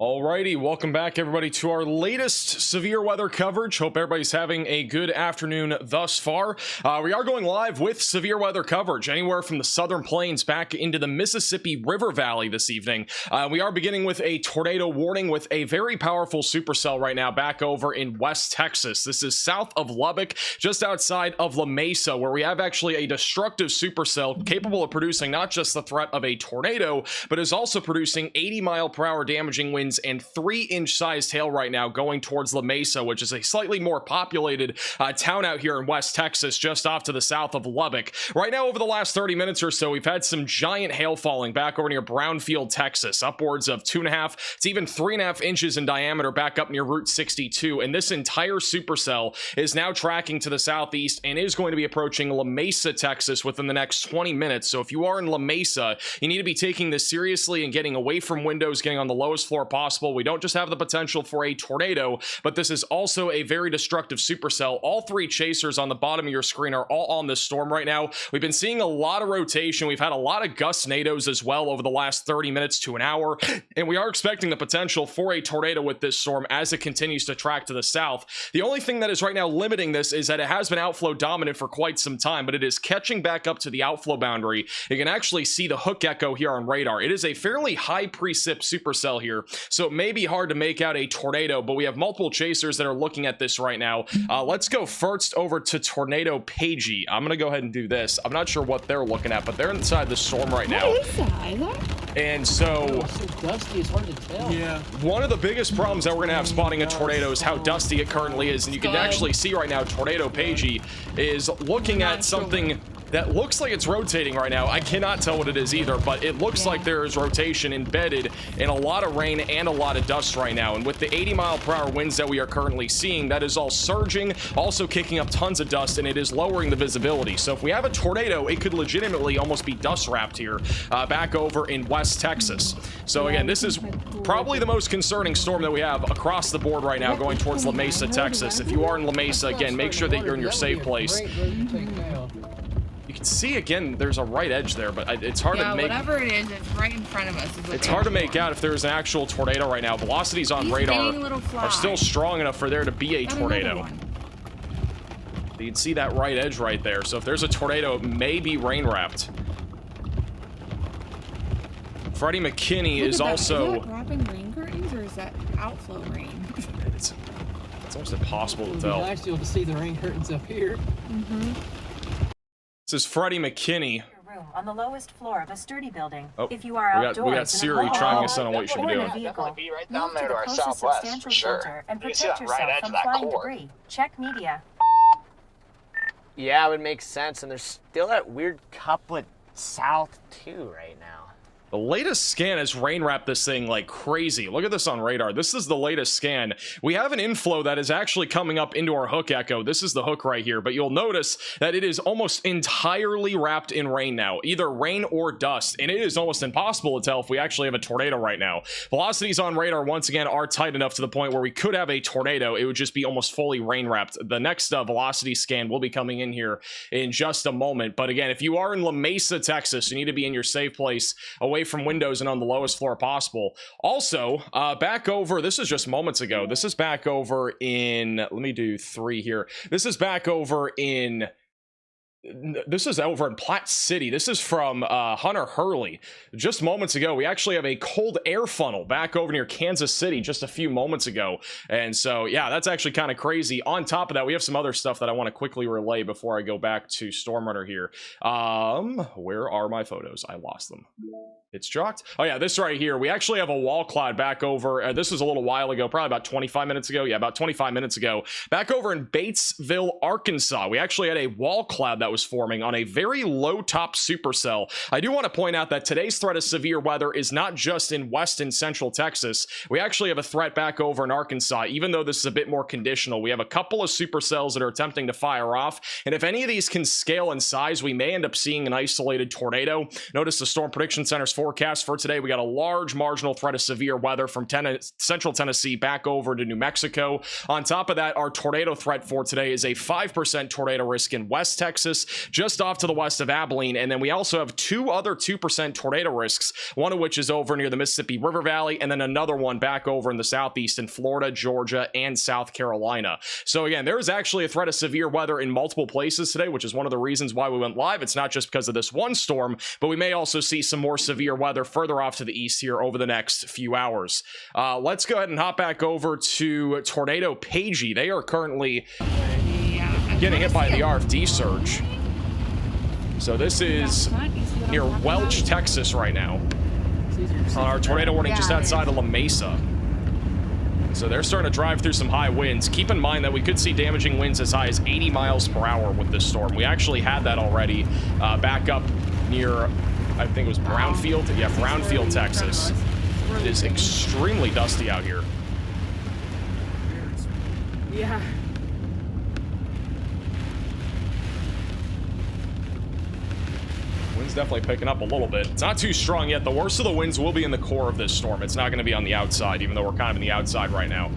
Alrighty, welcome back everybody to our latest severe weather coverage. Hope everybody's having a good afternoon thus far. We are going live with severe weather coverage anywhere from the southern plains back into the Mississippi River Valley this evening. We are beginning with a tornado warning with a very powerful supercell right now back over in West Texas. This is south of Lubbock, just outside of Lamesa, where we have actually a destructive supercell capable of producing not just the threat of a tornado, but is also producing 80-mile-per-hour damaging winds and 3-inch sized hail right now going towards Lamesa, which is a slightly more populated town out here in West Texas, just off to the south of Lubbock. Right now, over the last 30 minutes or so, we've had some giant hail falling back over near Brownfield, Texas, upwards of 2.5 to even 3.5 inches in diameter back up near Route 62. And this entire supercell is now tracking to the southeast and is going to be approaching Lamesa, Texas within the next 20 minutes. So if you are in Lamesa, you need to be taking this seriously and getting away from windows, getting on the lowest floor possible. We don't just have the potential for a tornado, but this is also a very destructive supercell. All three chasers on the bottom of your screen are all on this storm right now. We've been seeing a lot of rotation. We've had a lot of gustnados as well over the last 30 minutes to an hour, and we are expecting the potential for a tornado with this storm as it continues to track to the south. The only thing that is right now limiting this is that it has been outflow dominant for quite some time, but it is catching back up to the outflow boundary. You can actually see the hook echo here on radar. It is a fairly high precip supercell here, so it may be hard to make out a tornado, but we have multiple chasers that are looking at this right now. Let's go first over to Tornado Pagey. I'm going to go ahead and do this. I'm not sure what they're looking at, but they're inside the storm right now. What is that? And so, so dusty, it's hard to tell. Yeah, one of the biggest problems that we're going to have spotting a tornado is how dusty it currently is. And you can actually see right now, Tornado Pagey is looking at something that looks like it's rotating right now. I cannot tell what it is either, but it looks like there is rotation embedded in a lot of rain and a lot of dust right now. And with the 80-mile-per-hour winds that we are currently seeing, that is all surging, also kicking up tons of dust, and it is lowering the visibility. So if we have a tornado, it could legitimately almost be dust wrapped here back over in West Texas. So again, this is probably the most concerning storm that we have across the board right now going towards La Mesa, Texas. If you are in La Mesa, again, make sure that you're in your safe place. You can see again there's a right edge there, but it's hard to make. Whatever it is, it's right in front of us. It's hard to make out if there's an actual tornado right now. Velocities on radar are still strong enough for there to be a tornado. You can see that right edge right there. So if there's a tornado, it may be rain wrapped. Freddie McKinney is also. Is that wrapping rain curtains or is that outflow rain? It's almost impossible to tell. It'd be nice to be able to see the rain curtains up here. This is Freddie McKinney. Room on the lowest floor of a sturdy building. Oh, if you are outdoors, we got Siri trying us in on what you should be doing. Be right down there to our southwest, for sure. And protect yourself from flying debris. Check media. Yeah, it would make sense. And there's still that weird couplet south too right now. The latest scan has rain wrapped this thing like crazy. Look at this on radar. This is the latest scan. We have an inflow that is actually coming up into our hook echo. This is the hook right here, but you'll notice that it is almost entirely wrapped in rain now, either rain or dust, and it is almost impossible to tell if we actually have a tornado right now. Velocities on radar, once again, are tight enough to the point where we could have a tornado. It would just be almost fully rain wrapped. The next velocity scan will be coming in here in just a moment, but again, if you are in La Mesa, Texas, you need to be in your safe place, away from windows and on the lowest floor possible. Also, back over, this is just moments ago. This is back over in, let me do 3 here. This is back over in, this is over in Platte City. This is from Hunter Hurley. Just moments ago, we actually have a cold air funnel back over near Kansas City just a few moments ago. And so, yeah, that's actually kind of crazy. On top of that, we have some other stuff that I want to quickly relay before I go back to Stormrunner here. Where are my photos? I lost them. It's dropped. Oh yeah, this right here. We actually have a wall cloud back over. This was a little while ago, probably about 25 minutes ago. Yeah, about 25 minutes ago. Back over in Batesville, Arkansas, we actually had a wall cloud that was forming on a very low top supercell. I do want to point out that today's threat of severe weather is not just in West and Central Texas. We actually have a threat back over in Arkansas, even though this is a bit more conditional. We have a couple of supercells that are attempting to fire off, and if any of these can scale in size, we may end up seeing an isolated tornado. Notice the Storm Prediction Center's forecast for today. We got a large marginal threat of severe weather from Central Tennessee back over to New Mexico. On top of that, our tornado threat for today is a 5% tornado risk in West Texas, Texas, just off to the west of Abilene. And then we also have 2 other 2% tornado risks, one of which is over near the Mississippi River Valley, and then another one back over in the southeast in Florida, Georgia, and South Carolina. So again, there is actually a threat of severe weather in multiple places today, which is one of the reasons why we went live. It's not just because of this one storm, but we may also see some more severe weather further off to the east here over the next few hours. Let's go ahead and hop back over to Tornado Pagey. They are currently getting hit by the RFD surge. So this is near Welch, Texas right now. On our tornado warning just outside of Lamesa. So they're starting to drive through some high winds. Keep in mind that we could see damaging winds as high as 80 miles per hour with this storm. We actually had that already back up near, I think it was Brownfield. Yeah, Brownfield, Texas. It is extremely dusty out here. Yeah. Wind's definitely picking up a little bit. It's not too strong yet. The worst of the winds will be in the core of this storm. It's not going to be on the outside, even though we're kind of in the outside right now.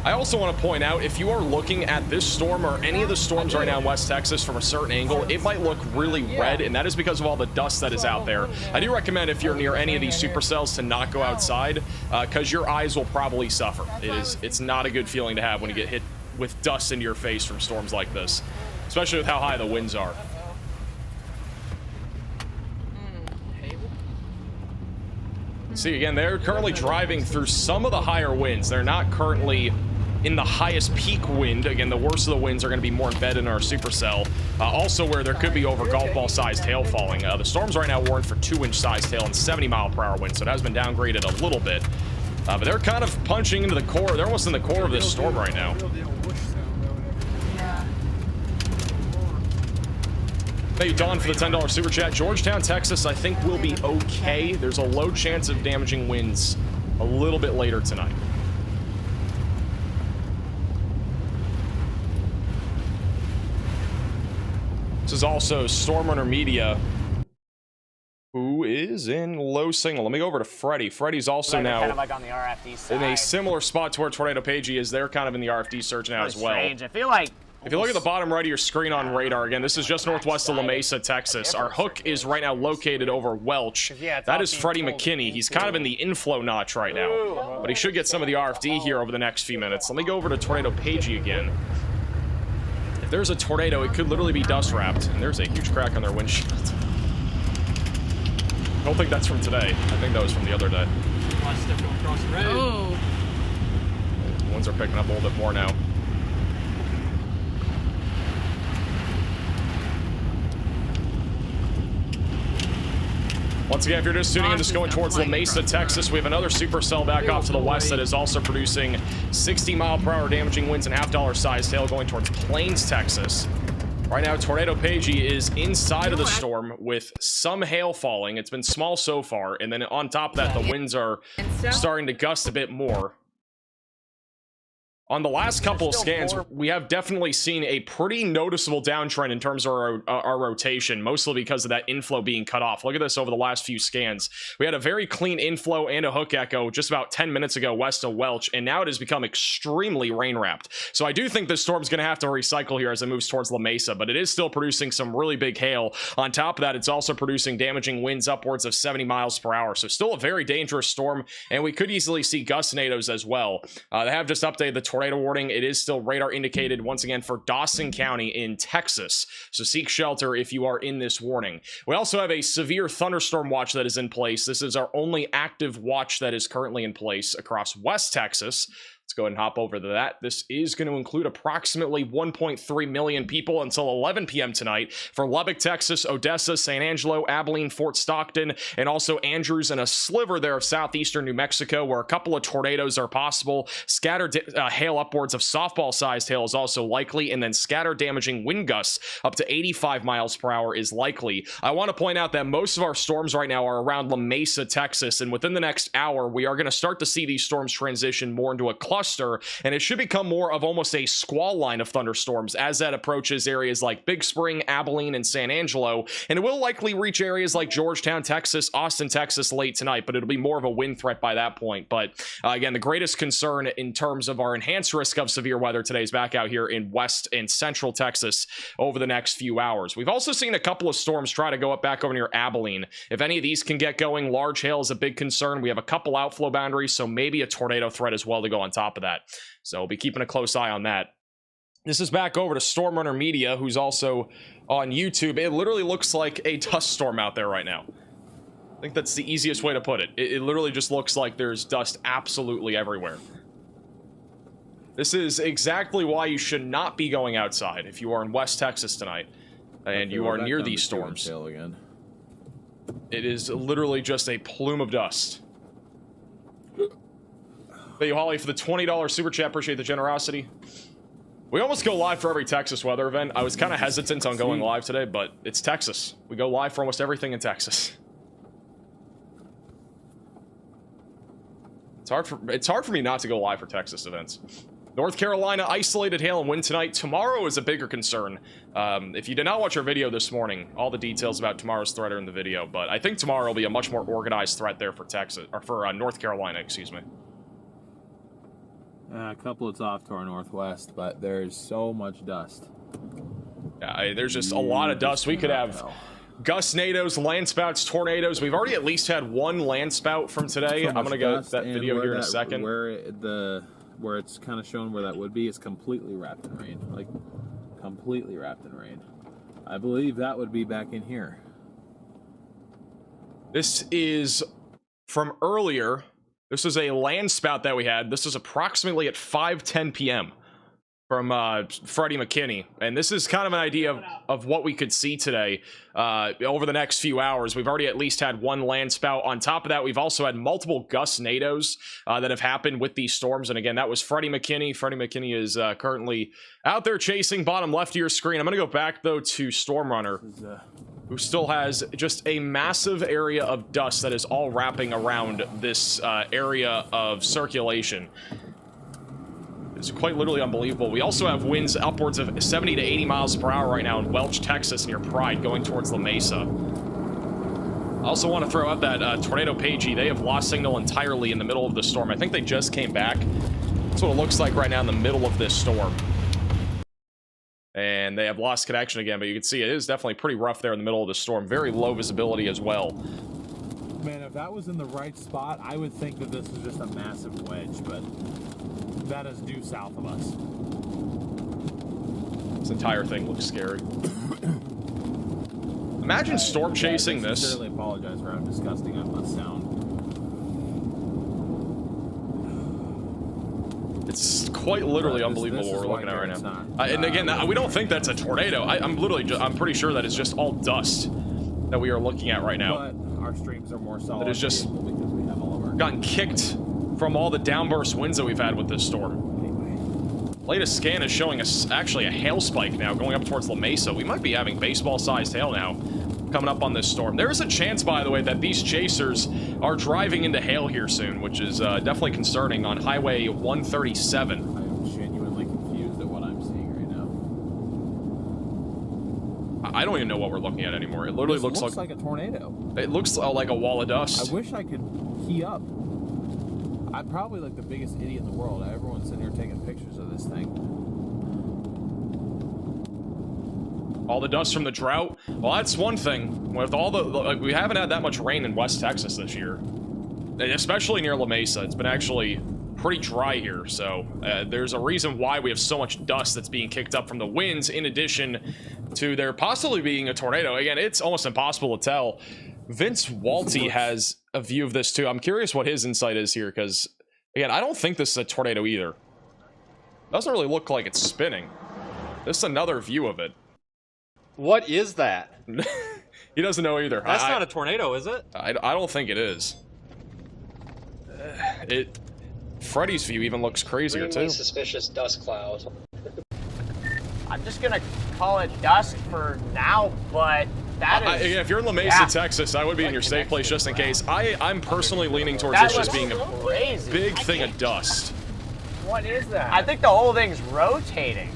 I also want to point out, if you are looking at this storm or any of the storms right now in West Texas from a certain angle, it might look really red, and that is because of all the dust that is out there. I do recommend, if you're near any of these supercells, to not go outside, because your eyes will probably suffer. It's not a good feeling to have when you get hit with dust into your face from storms like this, especially with how high the winds are. See, again, they're currently driving through some of the higher winds. They're not currently in the highest peak wind. Again, the worst of the winds are going to be more embedded in our supercell. Also where there could be over golf ball sized hail falling. The storms right now warrant for 2-inch sized hail and 70-mile-per-hour winds, so it has been downgraded a little bit. But they're kind of punching into the core. They're almost in the core of this storm right now. Thank you, Don, for the $10 super chat. Georgetown, Texas, I think will be okay. There's a low chance of damaging winds a little bit later tonight. This is also Storm Runner Media, who is in low signal. Let me go over to Freddie. Freddie's also now kind of like on the RFD side. in a similar spot to where Tornado Pagey is. They're kind of in the RFD surge now as well. Strange. I feel like if you look at the bottom right of your screen on radar, again, this is just northwest of Lamesa, Texas. Our hook is right now located over Welch. That is Freddie McKinney. He's kind of in the inflow notch right now, but he should get some of the RFD here over the next few minutes. Let me go over to Tornado Pagey again. If there's a tornado, it could literally be dust wrapped, and there's a huge crack on their windshield. I don't think that's from today. I think that was from the other day. Oh. The ones are picking up a little bit more now. Once again, if you're just tuning in, just going towards Lamesa, Texas, we have another supercell back off to the west that is also producing 60-mile-per-hour damaging winds and $half sized hail going towards Plains, Texas. Right now, Tornado Pagey is inside of the storm with some hail falling. It's been small so far, and then on top of that, the winds are starting to gust a bit more. On the last couple of scans, we have definitely seen a pretty noticeable downtrend in terms of our rotation, mostly because of that inflow being cut off. Look at this over the last few scans. We had a very clean inflow and a hook echo just about 10 minutes ago west of Welch, and now it has become extremely rain-wrapped. So I do think this storm's going to have to recycle here as it moves towards Lamesa, but it is still producing some really big hail. On top of that, it's also producing damaging winds upwards of 70 miles per hour. So still a very dangerous storm, and we could easily see gustinados as well. They have just updated the tornado warning. It is still radar indicated once again for Dawson County in Texas, so seek shelter if you are in this warning. We also have a severe thunderstorm watch that is in place. This is our only active watch that is currently in place across West Texas. Let's go ahead and hop over to that. This is going to include approximately 1.3 million people until 11 p.m. tonight for Lubbock, Texas, Odessa, San Angelo, Abilene, Fort Stockton, and also Andrews and a sliver there of southeastern New Mexico where a couple of tornadoes are possible. Scattered hail upwards of softball-sized hail is also likely, and then scattered damaging wind gusts up to 85 miles per hour is likely. I want to point out that most of our storms right now are around La Mesa, Texas, and within the next hour, we are going to start to see these storms transition more into a cluster cluster, and it should become more of almost a squall line of thunderstorms as that approaches areas like Big Spring, Abilene, and San Angelo, and it will likely reach areas like Georgetown, Texas, Austin, Texas late tonight, but it'll be more of a wind threat by that point. But again, the greatest concern in terms of our enhanced risk of severe weather today is back out here in West and Central Texas over the next few hours. We've also seen a couple of storms try to go up back over near Abilene. If any of these can get going, large hail is a big concern. We have a couple outflow boundaries, so maybe a tornado threat as well to go on top of that. So we'll be keeping a close eye on that. This is back over to Storm Runner Media, who's also on YouTube. It literally looks like a dust storm out there right now. I think that's the easiest way to put it. It literally just looks like there's dust absolutely everywhere. This is exactly why you should not be going outside if you are in West Texas tonight and you are near these storms. Again. It is literally just a plume of dust. Thank you, Holly, for the $20 super chat. Appreciate the generosity. We almost go live for every Texas weather event. I was kind of hesitant on going live today, but it's Texas. We go live for almost everything in Texas. It's hard for me not to go live for Texas events. North Carolina, isolated hail and wind tonight. Tomorrow is a bigger concern. If you did not watch our video this morning, all the details about tomorrow's threat are in the video, but I think tomorrow will be a much more organized threat there for Texas, or for North Carolina, excuse me. A couple it's off to our northwest, but there's so much dust. Yeah, there's just a lot of dust. We could have gust-nados, landspouts, tornadoes. We've already at least had one landspout from today. So I'm going to go to that video here in a that, second. Where it's kind of shown where that would be, it's completely wrapped in rain. Like, completely wrapped in rain. I believe that would be back in here. This is from earlier. This is a landspout that we had. This is approximately at 5:10 p.m. from Freddie McKinney. And this is kind of an idea of what we could see today over the next few hours. We've already at least had one landspout. On top of that, we've also had multiple gust-nados that have happened with these storms. And again, that was Freddie McKinney. Freddie McKinney is currently out there chasing bottom left of your screen. I'm going to go back, though, to Storm Runner, who still has just a massive area of dust that is all wrapping around this area of circulation. It's quite literally unbelievable. We also have winds upwards of 70 to 80 miles per hour right now in Welch, Texas, near Pride, going towards Lamesa. I also want to throw out that Tornado Pagey. They have lost signal entirely in the middle of the storm. I think they just came back. That's what it looks like right now in the middle of this storm. And they have lost connection again, but you can see it is definitely pretty rough there in the middle of the storm. Very low visibility as well. Man, if that was in the right spot, I would think that this is just a massive wedge, but that is due south of us. This entire thing looks scary. Imagine storm chasing this. I sincerely apologize for how disgusting I must sound. It's quite literally unbelievable what we're looking at right now. And again, we don't think that's a tornado. I'm pretty sure that is just all dust that we are looking at right now. But our streams are more solid. It is just because we have all of our gotten kicked from all the downburst winds that we've had with this storm. Latest scan is showing us actually a hail spike now going up towards Lamesa. We might be having baseball-sized hail now coming up on this storm. There is a chance, by the way, that these chasers are driving into hail here soon, which is definitely concerning on Highway 137. I'm genuinely confused at what I'm seeing right now. I don't even know what we're looking at anymore. It literally looks like a tornado. It looks like a wall of dust. I wish I could key up. I'm probably like the biggest idiot in the world. Everyone's sitting here taking pictures of this thing. All the dust from the drought. Well, that's one thing. With all the we haven't had that much rain in West Texas this year, especially near La Mesa. It's been actually pretty dry here, so there's a reason why we have so much dust that's being kicked up from the winds, in addition to there possibly being a tornado. Again, it's almost impossible to tell. Vince Walty has a view of this too. I'm curious what his insight is here, because again, I don't think this is a tornado either. Doesn't really look like it's spinning. This is another view of it. What is that? He doesn't know either. That's not a tornado, is it? I don't think it is. Freddy's view even looks crazier too. Suspicious dust cloud. I'm just gonna call it dust for now, but that is... if you're in La Mesa, Texas, I would be in your safe place just in case. I'm personally leaning towards this just being a big thing of dust. What is that? I think the whole thing's rotating.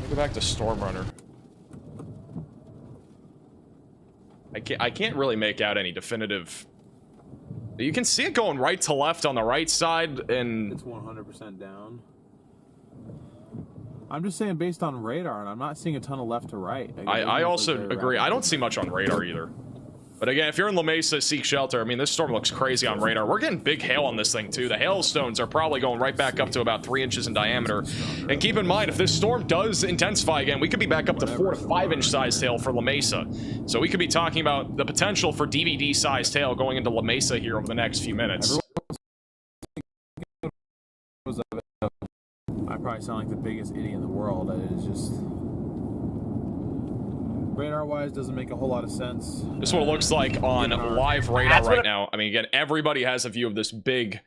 Go back to Storm Runner. I can't really make out any definitive. You can see it going right to left on the right side, and it's 100% down. I'm just saying based on radar, and I'm not seeing a ton of left to right. I also agree. I don't see much on radar either. But again, if you're in Lamesa, seek shelter. I mean, this storm looks crazy on radar. We're getting big hail on this thing, too. The hailstones are probably going right back up to about 3 inches in diameter. And keep in mind, if this storm does intensify again, we could be back up to 4 to 5 inch sized hail for Lamesa. So we could be talking about the potential for DVD-sized hail going into Lamesa here over the next few minutes. I probably sound like the biggest idiot in the world. It is just... radar-wise, doesn't make a whole lot of sense. This is what it looks like on live radar right now. I mean, again, everybody has a view of this big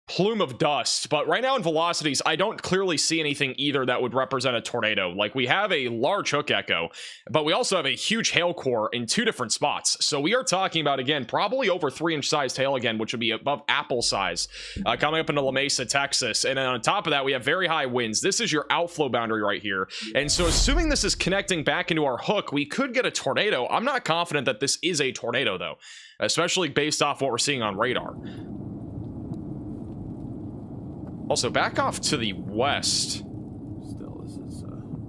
plume of dust, but right now in velocities, I don't clearly see anything either that would represent a tornado. Like, we have a large hook echo, but we also have a huge hail core in 2 different spots. So we are talking about, again, probably over 3 inch sized hail again, which would be above apple size, coming up into La Mesa, Texas. And then on top of that, we have very high winds. This is your outflow boundary right here. And so assuming this is connecting back into our hook, we could get a tornado. I'm not confident that this is a tornado though, especially based off what we're seeing on radar. Also, back off to the west.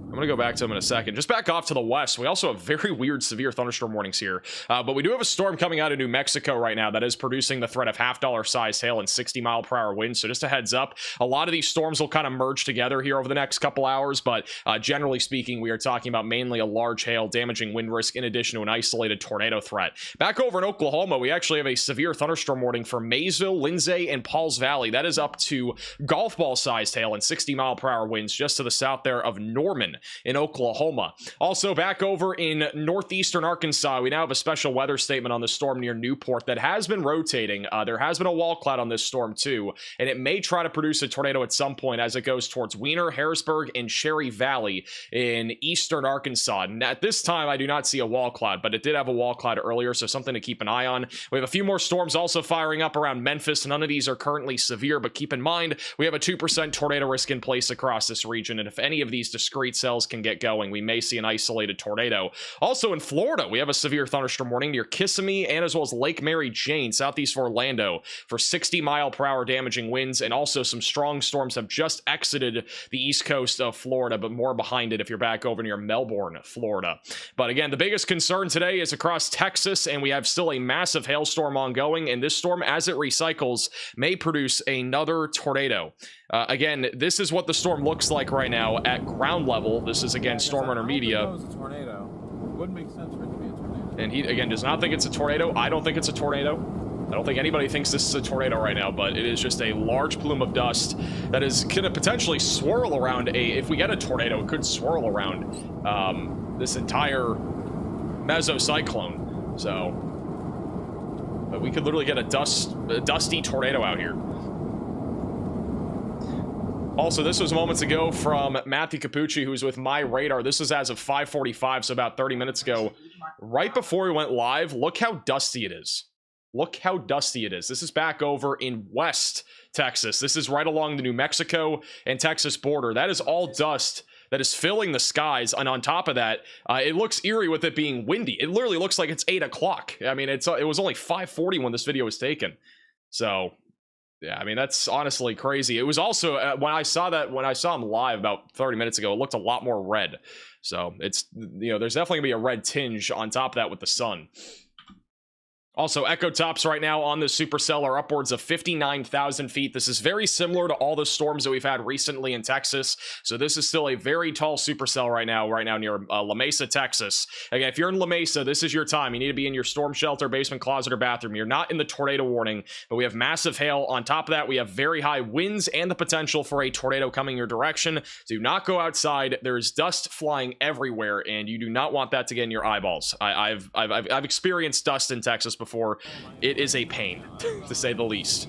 I'm going to go back to them in a second. Just back off to the west. We also have very weird severe thunderstorm warnings here. But we do have a storm coming out of New Mexico right now that is producing the threat of $half size hail and 60-mile-per-hour winds. So just a heads up, a lot of these storms will kind of merge together here over the next couple hours. But generally speaking, we are talking about mainly a large hail, damaging wind risk in addition to an isolated tornado threat. Back over in Oklahoma, we actually have a severe thunderstorm warning for Maysville, Lindsay, and Pauls Valley. That is up to golf ball-sized hail and 60-mile-per-hour winds just to the south there of Norman in Oklahoma. Also back over in northeastern Arkansas, we now have a special weather statement on the storm near Newport that has been rotating. There has been a wall cloud on this storm too, and it may try to produce a tornado at some point as it goes towards Wiener, Harrisburg, and Cherry Valley in eastern Arkansas. And at this time, I do not see a wall cloud, but it did have a wall cloud earlier, so something to keep an eye on. We have a few more storms also firing up around Memphis. None of these are currently severe, but keep in mind, we have a 2% tornado risk in place across this region, and if any of these discrete cells can get going, we may see an isolated tornado. Also in Florida, we have a severe thunderstorm warning near Kissimmee and as well as Lake Mary Jane, southeast of Orlando, for 60-mile-per-hour damaging winds, and also some strong storms have just exited the east coast of Florida, but more behind it if you're back over near Melbourne, Florida. But again, the biggest concern today is across Texas, and we have still a massive hailstorm ongoing, and this storm, as it recycles, may produce another tornado. Again, this is what the storm looks like right now at ground level. This is, again, Storm Runner Media. It was a tornado. It wouldn't make sense for it to be a tornado. And he, again, does not think it's a tornado. I don't think it's a tornado. I don't think anybody thinks this is a tornado right now, but it is just a large plume of dust that is going to potentially swirl around if we get a tornado, it could swirl around this entire mesocyclone. So, but we could literally get a dusty tornado out here. Also, this was moments ago from Matthew Capucci, who's with My Radar. This is as of 5:45, so about 30 minutes ago. Right before we went live, look how dusty it is. Look how dusty it is. This is back over in West Texas. This is right along the New Mexico and Texas border. That is all dust that is filling the skies, and on top of that, it looks eerie with it being windy. It literally looks like it's 8 o'clock. I mean, it was only 5:40 when this video was taken. So... yeah, I mean, that's honestly crazy. It was also, when I saw him live about 30 minutes ago, it looked a lot more red. So it's, you know, there's definitely gonna be a red tinge on top of that with the sun. Also, echo tops right now on the supercell are upwards of 59,000 feet. This is very similar to all the storms that we've had recently in Texas. So this is still a very tall supercell right now near La Mesa, Texas. Again, if you're in La Mesa, this is your time. You need to be in your storm shelter, basement, closet, or bathroom. You're not in the tornado warning, but we have massive hail. On top of that, we have very high winds and the potential for a tornado coming your direction. Do not go outside. There's dust flying everywhere, and you do not want that to get in your eyeballs. I've experienced dust in Texas before. It is a pain, to say the least.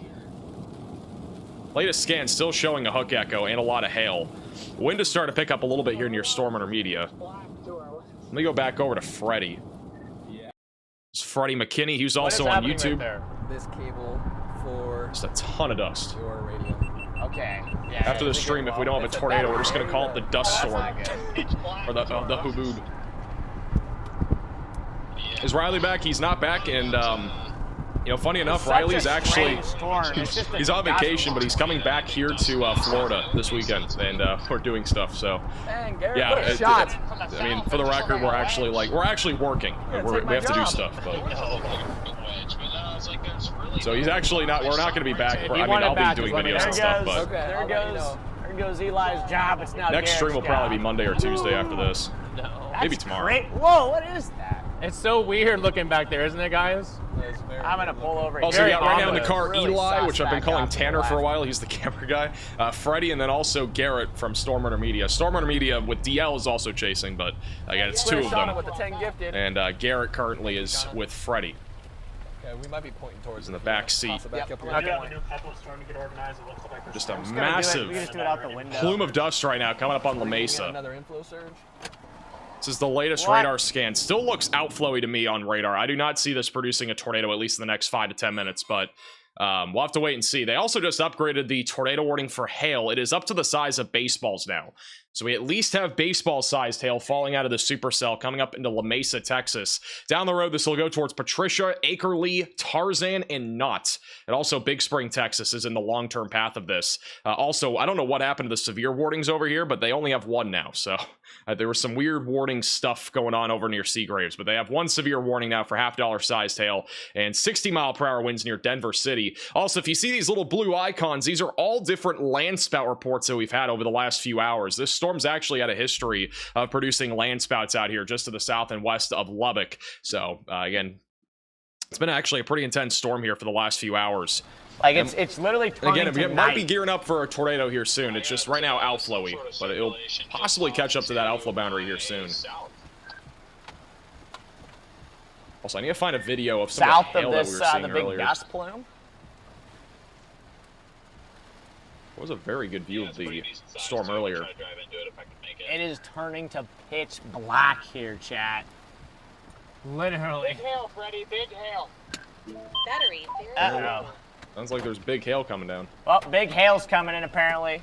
Latest scan still showing a hook echo and a lot of hail. Wind is starting to pick up a little bit here near Storm Runner Media. Let me go back over to Freddie. It's Freddie McKinney. He was also on YouTube. Right there? This cable for just a ton of dust. Your radio. Okay. Yeah. After the stream, if we don't have a tornado, we're just gonna call it the dust storm. Or the Hubud. Is Riley back? He's not back, and you know, funny enough, Riley's actually he's on vacation, but he's coming back here to Florida this weekend, and we're doing stuff. So yeah, I mean, for the record, we're actually working. We have to do stuff, but so he's actually not. We're not going to be back. I mean, I'll be doing videos and stuff, but there goes Eli's job. It's now next stream will probably be Monday or Tuesday after this. Maybe tomorrow. Great. Whoa, what is that? It's so weird looking back there, isn't it, guys? I'm gonna pull over. Also, we got right now in the car Really Eli, which I've been calling suspect Tanner for a while. He's the camera guy. Freddie, and then also Garrett from Stormrunner Media. Stormrunner Media with DL is also chasing, but again, it's two of them. With the 10 gifted. And Garrett currently is with Freddie. Okay, we might be pointing towards in the back seat. Just a massive plume of dust right now coming up on Lamesa. Another inflow surge. This is the latest radar scan. Still looks outflowy to me on radar. I do not see this producing a tornado at least in the next 5 to 10 minutes, but we'll have to wait and see. They also just upgraded the tornado warning for hail. It is up to the size of baseballs now. So we at least have baseball-sized hail falling out of the supercell coming up into Lamesa, Texas. Down the road, this will go towards Patricia, Akerly, Tarzan, and Knott. And also Big Spring, Texas is in the long-term path of this. Also, I don't know what happened to the severe warnings over here, but they only have one now. So there was some weird warning stuff going on over near Seagraves, but they have one severe warning now for half-dollar-sized hail and 60-mile-per-hour winds near Denver City. Also, if you see these little blue icons, these are all different land spout reports that we've had over the last few hours. This storm's actually had a history of producing land spouts out here just to the south and west of Lubbock. So again, it's been actually a pretty intense storm here for the last few hours. Like it's literally turning again, it might be gearing up for a tornado here soon. It's just right now outflowy, but it'll possibly catch up to that outflow boundary here soon. Also, I need to find a video of some south of the hail of this, that we were seeing the big earlier. dust plume. It was a very good view of the storm earlier. It is turning to pitch black here, chat. Literally. Big hail, Freddy, big hail. Battery. Uh-oh. Sounds like there's big hail coming down. Well, big hail's coming in apparently.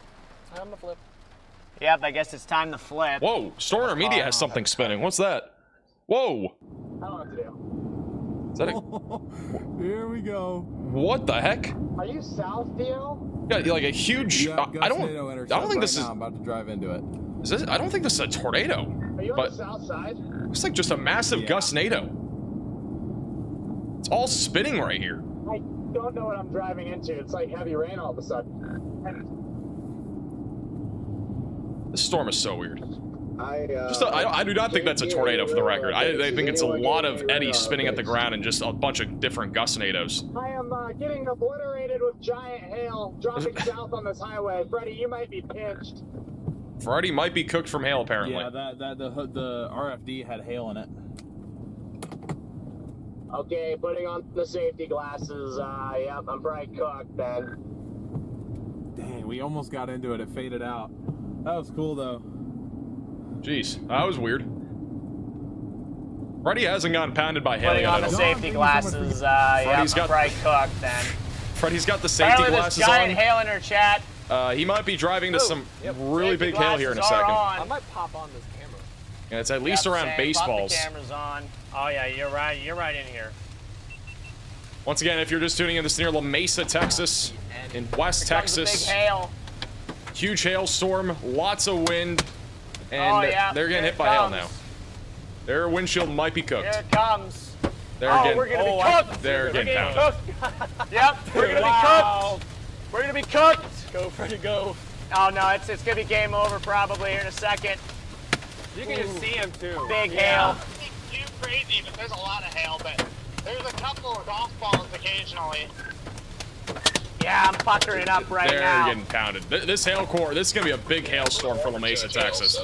I'm gonna flip. Yep, I guess it's time to flip. Whoa, Stormrunner Media has something spinning. What's that? Whoa. I don't know what to do. Is that a... Here we go. What the heck? Are you south, Theo? Yeah, like a huge... Yeah, I don't think this is... I'm about to drive into it. Is this... I don't think this is a tornado. Are you on But the south side? it's like just a massive gustnado. It's all spinning right here. I don't know what I'm driving into. It's like heavy rain all of a sudden. This storm is so weird. I I do not think that's a tornado for the record. I think it's a lot of eddies spinning at the ground and just a bunch of different gustnados. I am getting obliterated with giant hail dropping south on this highway. Freddy, you might be pinched. Freddie might be cooked from hail, apparently. Yeah, the RFD had hail in it. Okay, putting on the safety glasses. Yep, I'm probably cooked then. Dang, we almost got into it. It faded out. That was cool, though. Jeez, that was weird. Freddie hasn't gotten pounded by hail Putting yet. on the safety glasses. Yep, I'm probably cooked then. Freddie's got the safety Apparently glasses there's giant on. hail in her chat. He might be driving to some really big hail here in a second. I might pop on this camera. And it's at least around baseballs. Pop the cameras on. Oh yeah, you're right. You're right in here. Once again, if you're just tuning in, this is near Lamesa, Texas, in West Texas. Big hail. Huge hailstorm, lots of wind, and they're getting hit by hail now. Their windshield might be cooked. Here it comes. We're gonna be cooked. They're getting pounded. Yep, we're gonna be cooked. We're gonna be cooked. Go, Freddy, go. Oh no, it's gonna be game over probably here in a second. You can just see him too. Big hail. You crazy, but there's a lot of hail, but there's a couple of golf balls occasionally. Yeah, I'm puckering up right now. They're getting pounded. This hail core, this is going to be a big hailstorm for Lamesa, Texas.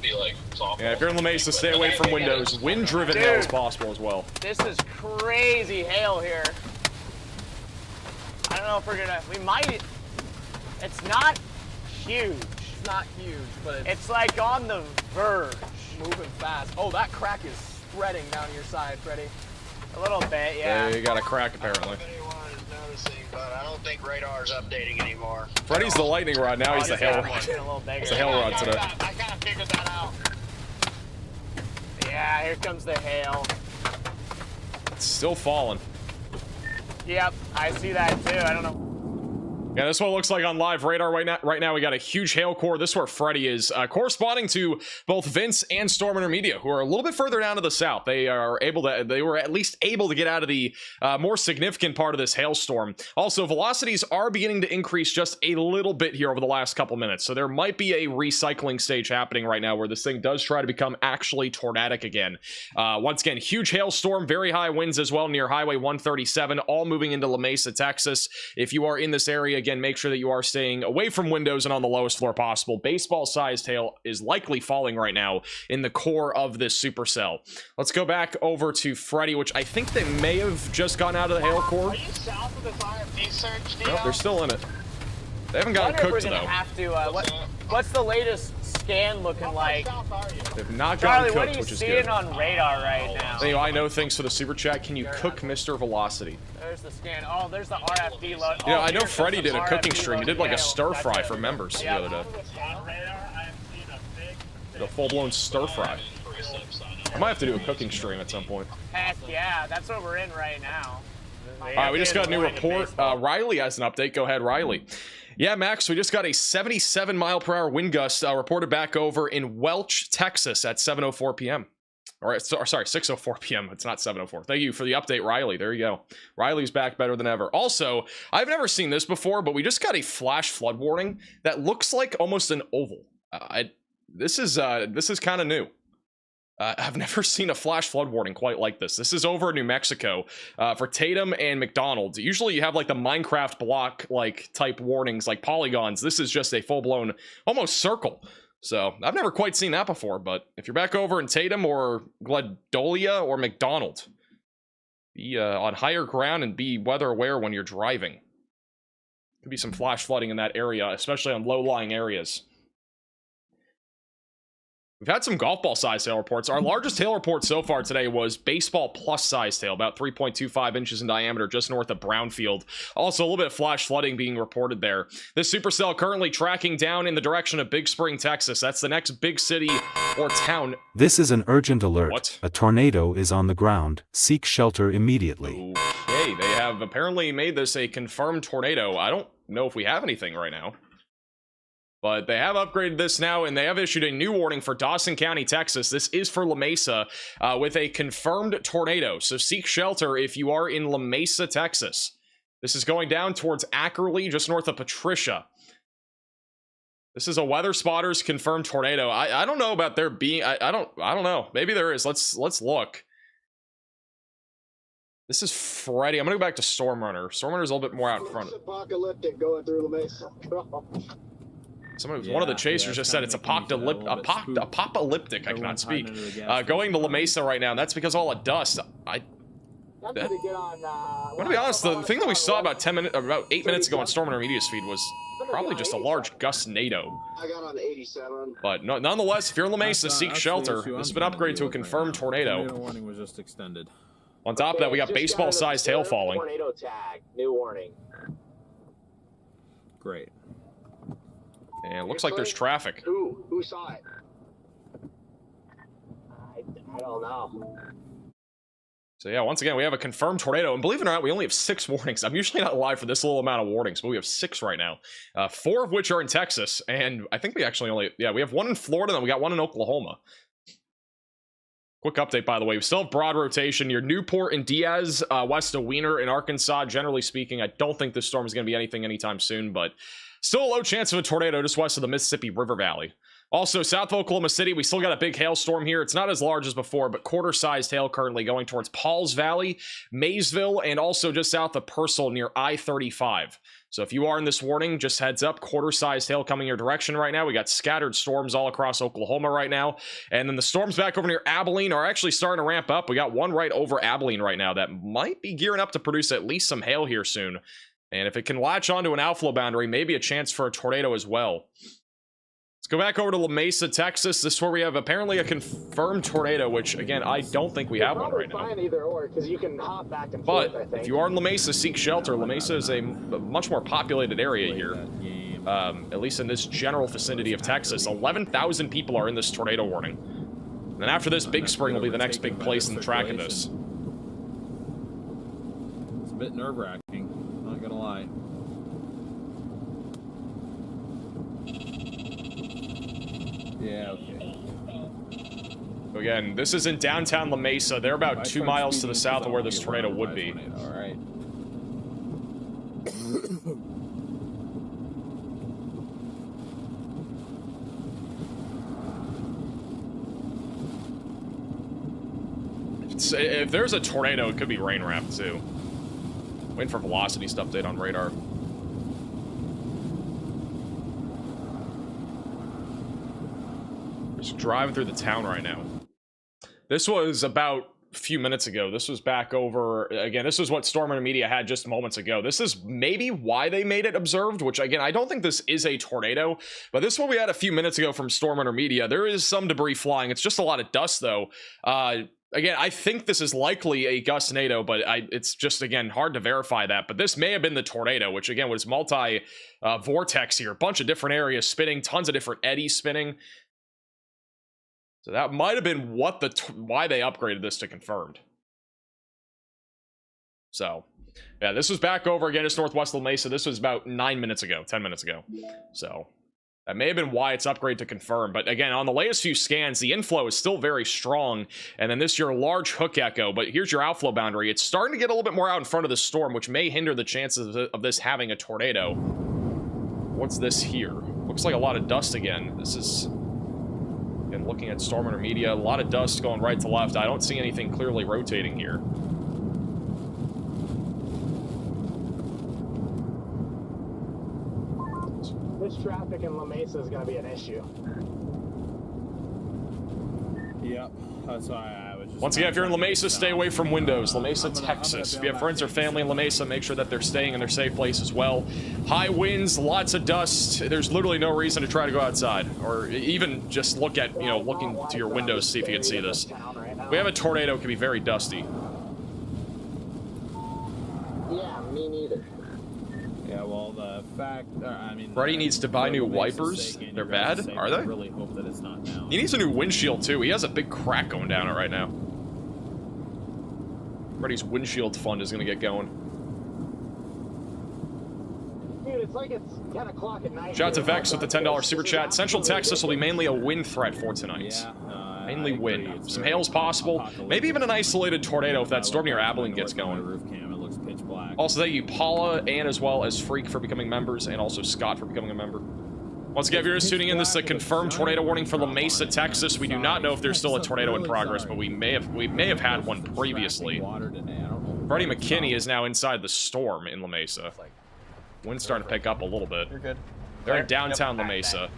Yeah, if you're in Lamesa, stay away from windows. Wind-driven hail is possible as well. This is crazy hail here. I don't know if we're gonna, we might, it's not huge. It's not huge, but it's like on the verge. Moving fast. Oh, that crack is spreading down your side, Freddy. A little bit, yeah. They got a crack, apparently. I don't know if anyone is noticing, but I don't think radar's updating anymore. Freddy's the lightning rod. Now he's the hail rod. Getting a little bigger. It's the hail rod today. I kind of figured that out. Yeah, here comes the hail. It's still falling. Yep, I see that too. I don't know. Yeah, this is what it looks like on live radar right now. We got a huge hail core. This is where Freddy is, corresponding to both Vince and Storm Intermedia, who are a little bit further down to the south. They were at least able to get out of the more significant part of this hailstorm. Also, velocities are beginning to increase just a little bit here over the last couple minutes. So there might be a recycling stage happening right now where this thing does try to become actually tornadic again. Once again, huge hailstorm, very high winds as well near Highway 137, all moving into Lamesa, Texas. If you are in this area, again, make sure that you are staying away from windows and on the lowest floor possible. Baseball-sized hail is likely falling right now in the core of this supercell. Let's go back over to Freddy, which I think they may have just gotten out of the hail core. Are you south of this RFD surge, Nope, they're still in it. They haven't gotten cooked, though. Have to, what's the latest scan looking like? They've not Charlie, gotten what cooked, are you which is seeing good. on radar right now? Hey, I know, thanks for the super chat. Can you cook Mr. Velocity? There's the scan. Oh, there's the RFD load. Yeah, Oh, I know here Freddy comes did some a cooking RFD stream. He load did like a hail. stir fry Gotcha. for members Yeah. the other day. A full-blown stir fry. I might have to do a cooking stream at some point. Heck yeah, that's what we're in right now. All right, we just got a new report. Riley has an update. Go ahead, Riley. Yeah, Max, we just got a 77-mile-per-hour wind gust reported back over in Welch, Texas at 7:04 p.m. Or sorry, 6:04 p.m. It's not 7:04. Thank you for the update, Riley. There you go. Riley's back better than ever. Also, I've never seen this before, but we just got a flash flood warning that looks like almost an oval. This is kind of new. I've never seen a flash flood warning quite like this. This is over in New Mexico for Tatum and McDonald's. Usually you have like the Minecraft block like type warnings like polygons. This is just a full-blown almost circle. So I've never quite seen that before, but if you're back over in Tatum or Gladolia or McDonald, be on higher ground and be weather aware when you're driving. Could be some flash flooding in that area, especially on low-lying areas. We've had some golf ball size hail reports. Our largest hail report so far today was baseball plus size hail, about 3.25 inches in diameter, just north of Brownfield. Also, a little bit of flash flooding being reported there. This supercell currently tracking down in the direction of Big Spring, Texas. That's the next big city or town. This is an urgent alert. What? A tornado is on the ground. Seek shelter immediately. Okay, they have apparently made this a confirmed tornado. I don't know if we have anything right now. But they have upgraded this now, and they have issued a new warning for Dawson County, Texas. This is for La Mesa, with a confirmed tornado. So seek shelter if you are in La Mesa, Texas. This is going down towards Ackerley, just north of Patricia. This is a Weather Spotters confirmed tornado. I don't know about there being. I don't know. Maybe there is. Let's look. This is Freddy. I'm gonna go back to Storm Runner. Storm Runner's a little bit more out in front. It's apocalyptic going through La Mesa. One of the chasers just said it's apocalyptic. I cannot speak. Going to La Mesa right now, and that's because all the dust. I'm gonna be honest. The thing that we saw about 8 minutes ago on Storm Intermedia's feed was probably just a large gust-nado. I got on the 87. But nonetheless, if you're in La Mesa, seek shelter. This has been upgraded to a confirmed tornado. Tornado warning was just extended. On top of that, we got baseball-sized hail falling. Tornado tag. New warning. Great. And it looks like there's traffic. Who saw it? I don't know. So yeah, once again, we have a confirmed tornado, and believe it or not, we only have 6 warnings. I'm usually not live for this little amount of warnings, but we have 6 right now. 4 of which are in Texas, and I think we actually we have 1 in Florida, and we got 1 in Oklahoma. Quick update, by the way, we still have broad rotation near Newport and Diaz, west of Wiener in Arkansas. Generally speaking, I don't think this storm is going to be anything anytime soon, but still a low chance of a tornado just west of the Mississippi River Valley. Also, south of Oklahoma City, we still got a big hailstorm here. It's not as large as before, but quarter-sized hail currently going towards Pauls Valley, Maysville, and also just south of Purcell near I-35. So if you are in this warning, just heads up, quarter-sized hail coming your direction right now. We got scattered storms all across Oklahoma right now. And then the storms back over near Abilene are actually starting to ramp up. We got one right over Abilene right now that might be gearing up to produce at least some hail here soon. And if it can latch onto an outflow boundary, maybe a chance for a tornado as well. Let's Let's go back over to Lamesa, Texas. This is where we have apparently a confirmed tornado, which, again, I don't think we have one right now. Fine either or, because you can hop back and forth, I But think. if you are in Lamesa, seek shelter. Lamesa is a much more populated area here, at least in this general vicinity of Texas. 11,000 people are in this tornado warning. And then after this, Big Spring will be the next big place in the track of this. It's a bit nerve-wracking, not gonna lie. Yeah, okay. So again, this is in downtown Lamesa. They're about 2 miles to the south of where this tornado would be. All right. If there's a tornado, it could be rain wrapped too. Waiting for velocity update on radar. Just driving through the town right now. This was about a few minutes ago. This was back over, again, this is what Storm Intermedia had just moments ago. This is maybe why they made it observed, which again, I don't think this is a tornado, but this one we had a few minutes ago from Storm Intermedia. There is some debris flying. It's just a lot of dust though. Again, I think this is likely a gustnado, but it's just, again, hard to verify that. But this may have been the tornado, which, again, was multi-vortex here. A bunch of different areas spinning, tons of different eddies spinning. So that might have been why they upgraded this to confirmed. So, yeah, this was back over, again, just northwest of Mesa. This was about 9 minutes ago, 10 minutes ago. So that may have been why it's upgraded to confirm. But again, on the latest few scans, the inflow is still very strong. And then this your large hook echo. But here's your outflow boundary. It's starting to get a little bit more out in front of the storm, which may hinder the chances of this having a tornado. What's this here? Looks like a lot of dust again. This is, again, looking at Storm Intermedia, a lot of dust going right to left. I don't see anything clearly rotating here. This traffic in Lamesa is going to be an issue. Yep, that's why I was just... Once again, if you're in Lamesa, stay away from windows. Lamesa, Texas. If you have friends or family in Lamesa, make sure that they're staying in their safe place as well. High winds, lots of dust. There's literally no reason to try to go outside, or even just look at, looking to your windows, see if you can see this. We have a tornado, it can be very dusty. Yeah, me neither. Yeah, well, the fact, I mean... Freddie needs to buy new wipers. They're bad? Are they? I really hope that it's not now. He needs a new windshield, too. He has a big crack going down it right now. Freddie's windshield fund is going to get going. Dude, it's like it's 10 o'clock at night. Shout out to Vex with the $10 super chat. Central Texas will be mainly a wind threat for tonight. Yeah, mainly wind. Some hail's possible. Maybe even an isolated tornado if that storm near Abilene gets going. It looks pitch black. Also, thank you, Paula, and as well as Freak for becoming members, and also Scott for becoming a member. Once again, if you're just tuning in, this is a confirmed tornado warning for Lamesa, Texas. We do not know if there's still a tornado in progress, but we may have had one previously. Freddie McKinney is now inside the storm in Lamesa. Wind's starting to pick up a little bit. You're good. They're in downtown Lamesa.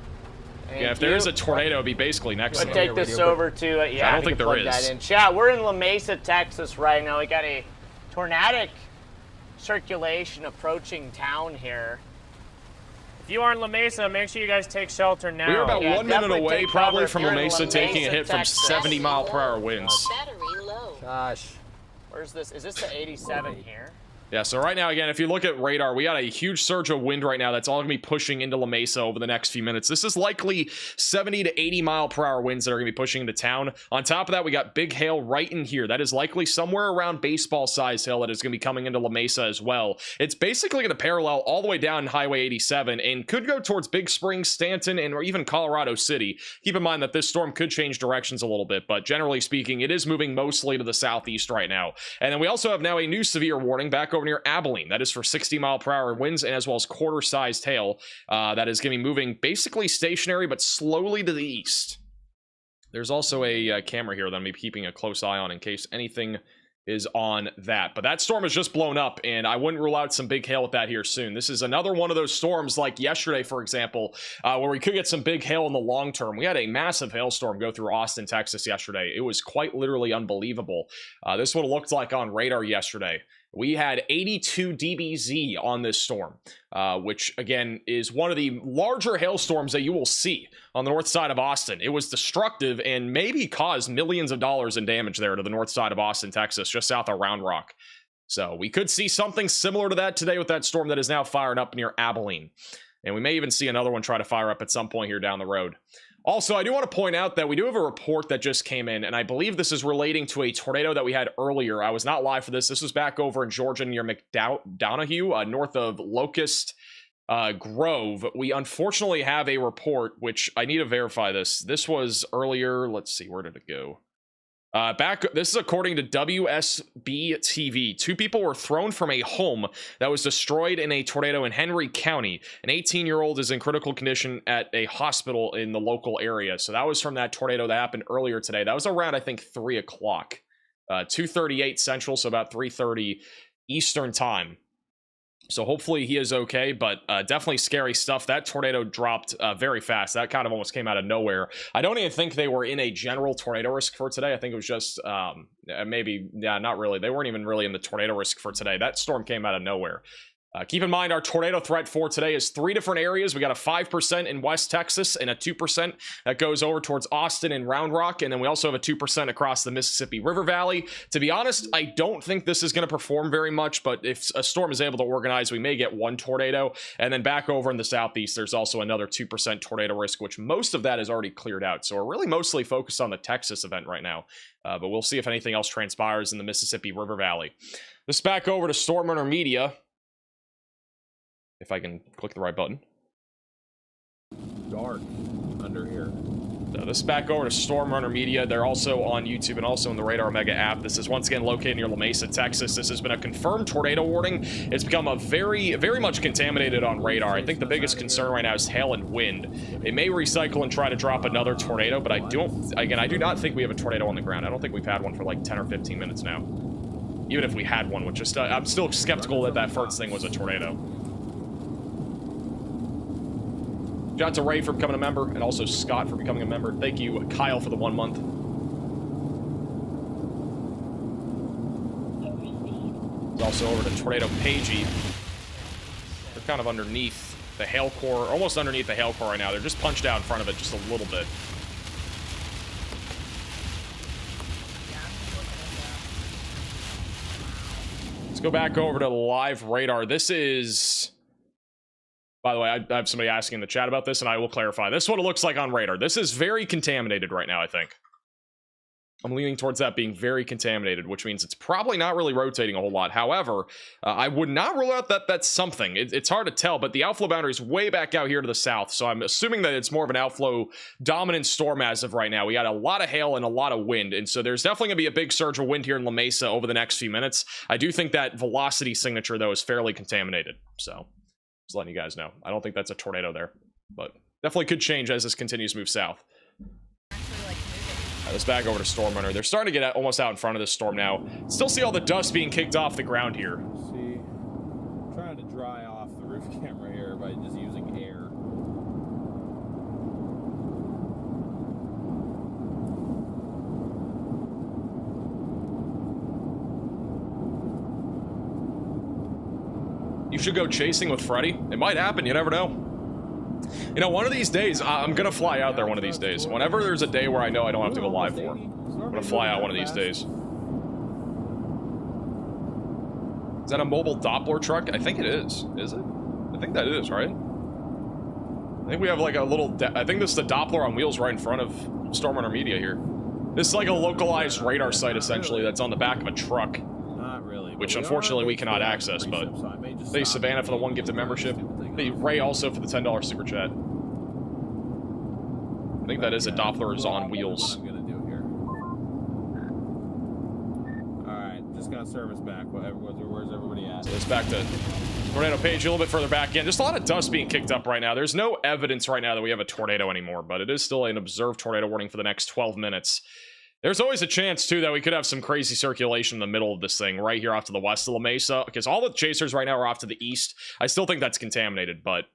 Yeah, if there is a tornado, it'd be basically next to We'll them. take this over to, I don't think there is. That in. Chat, we're in Lamesa, Texas right now. We got a tornadic circulation approaching town here. If you are in La Mesa, make sure you guys take shelter now. We're about 1 minute definitely away take probably cover from if La you're in Mesa taking a hit from Texas. 70 mile/hour winds. Battery low. Gosh. Where's this? Is this the 87 here? Yeah, so right now, again, if you look at radar, we got a huge surge of wind right now that's all going to be pushing into La Mesa over the next few minutes. This is likely 70 to 80 mile/hour winds that are going to be pushing into town. On top of that, we got big hail right in here. That is likely somewhere around baseball-size hail that is going to be coming into La Mesa as well. It's basically going to parallel all the way down Highway 87 and could go towards Big Spring, Stanton, and or even Colorado City. Keep in mind that this storm could change directions a little bit, but generally speaking, it is moving mostly to the southeast right now. And then we also have now a new severe warning back over near Abilene. That is for 60 mile/hour winds and as well as quarter-sized hail. That is going to be moving basically stationary but slowly to the east. There's also a camera here that I'm going to be keeping a close eye on in case anything is on that. But that storm has just blown up, and I wouldn't rule out some big hail with that here soon. This is another one of those storms like yesterday, for example, where we could get some big hail in the long term. We had a massive hailstorm go through Austin, Texas yesterday. It was quite literally unbelievable. This would have looked like on radar yesterday. we had 82 dBz on this storm, which again is one of the larger hailstorms that you will see on the north side of Austin. It was destructive and maybe caused millions of dollars in damage there to the north side of Austin, Texas, just south of Round Rock. So we could see something similar to that today with that storm that is now firing up near Abilene. And we may even see another one try to fire up at some point here down the road. Also, I do want to point out that we do have a report that just came in, and I believe this is relating to a tornado that we had earlier. I was not live for this. This was back over in Georgia near McDonough, north of Locust Grove. We unfortunately have a report, which I need to verify this. This was earlier. Let's see, where did it go? This is according to WSB TV. 2 people were thrown from a home that was destroyed in a tornado in Henry County. An 18-year-old is in critical condition at a hospital in the local area. So that was from that tornado that happened earlier today. That was around, I think, 3 o'clock. 2:38 Central, so about 3:30 Eastern time. So hopefully he is okay, but definitely scary stuff. That tornado dropped very fast. That kind of almost came out of nowhere. I don't even think they were in a general tornado risk for today. I think it was just maybe, yeah, not really. They weren't even really in the tornado risk for today. That storm came out of nowhere. Keep in mind, our tornado threat for today is 3 different areas. We got a 5% in West Texas and a 2% that goes over towards Austin and Round Rock. And then we also have a 2% across the Mississippi River Valley. To be honest, I don't think this is going to perform very much, but if a storm is able to organize, we may get 1 tornado. And then back over in the southeast, there's also another 2% tornado risk, which most of that is already cleared out. So we're really mostly focused on the Texas event right now. But we'll see if anything else transpires in the Mississippi River Valley. This back over to Storm Runner Media. If I can click the right button. Dark under here. So this is back over to Storm Runner Media. They're also on YouTube and also in the Radar Mega app. This is once again located near Lamesa, Texas. This has been a confirmed tornado warning. It's become a very much contaminated on radar. I think the biggest concern right now is hail and wind. It may recycle and try to drop another tornado, but I do not think we have a tornado on the ground. I don't think we've had one for like 10 or 15 minutes now. Even if we had one, which is I'm still skeptical that that first thing was a tornado. Shout out to Ray for becoming a member, and also Scott for becoming a member. Thank you, Kyle, for the 1 month. It's also over to Tornado Pagey. They're kind of underneath the hail core, almost underneath the hail core right now. They're just punched out in front of it just a little bit. Let's go back over to the live radar. This is... By the way, I have somebody asking in the chat about this, and I will clarify. This is what it looks like on radar. This is very contaminated right now, I think. I'm leaning towards that being very contaminated, which means it's probably not really rotating a whole lot. However, I would not rule out that that's something. It's hard to tell, but the outflow boundary is way back out here to the south, so I'm assuming that it's more of an outflow dominant storm as of right now. We got a lot of hail and a lot of wind, and so there's definitely going to be a big surge of wind here in Lamesa over the next few minutes. I do think that velocity signature, though, is fairly contaminated, so... Just letting you guys know. I don't think that's a tornado there, but definitely could change as this continues to move south. Let's back over to Storm Runner. They're starting to get almost out in front of this storm now. Still see all the dust being kicked off the ground here. See, I'm trying to dry off the roof camera here by just using air. You should go chasing with Freddy. It might happen. You never know. You know, one of these days, I'm going to fly out there one of these days. Whenever there's a day where I know I don't have to go live for, I'm going to fly out one of these days. Is that a mobile Doppler truck? I think it is. Is it? I think that is, right? I think we have like a little... I think this is the Doppler on wheels right in front of Storm Runner Media here. This is like a localized radar site, essentially, that's on the back of a truck. Which unfortunately we cannot access, but thank you, Savannah, for the 1 gifted membership. Thank you, Ray, also for the $10 super chat. I think that is a Doppler's on wheels. Alright, just got service back. Where's everybody at? So it's back to Tornado Page, a little bit further back in. Just a lot of dust being kicked up right now. There's no evidence right now that we have a tornado anymore, but it is still an observed tornado warning for the next 12 minutes. There's always a chance, too, that we could have some crazy circulation in the middle of this thing, right here off to the west of La Mesa, because all the chasers right now are off to the east. I still think that's contaminated, but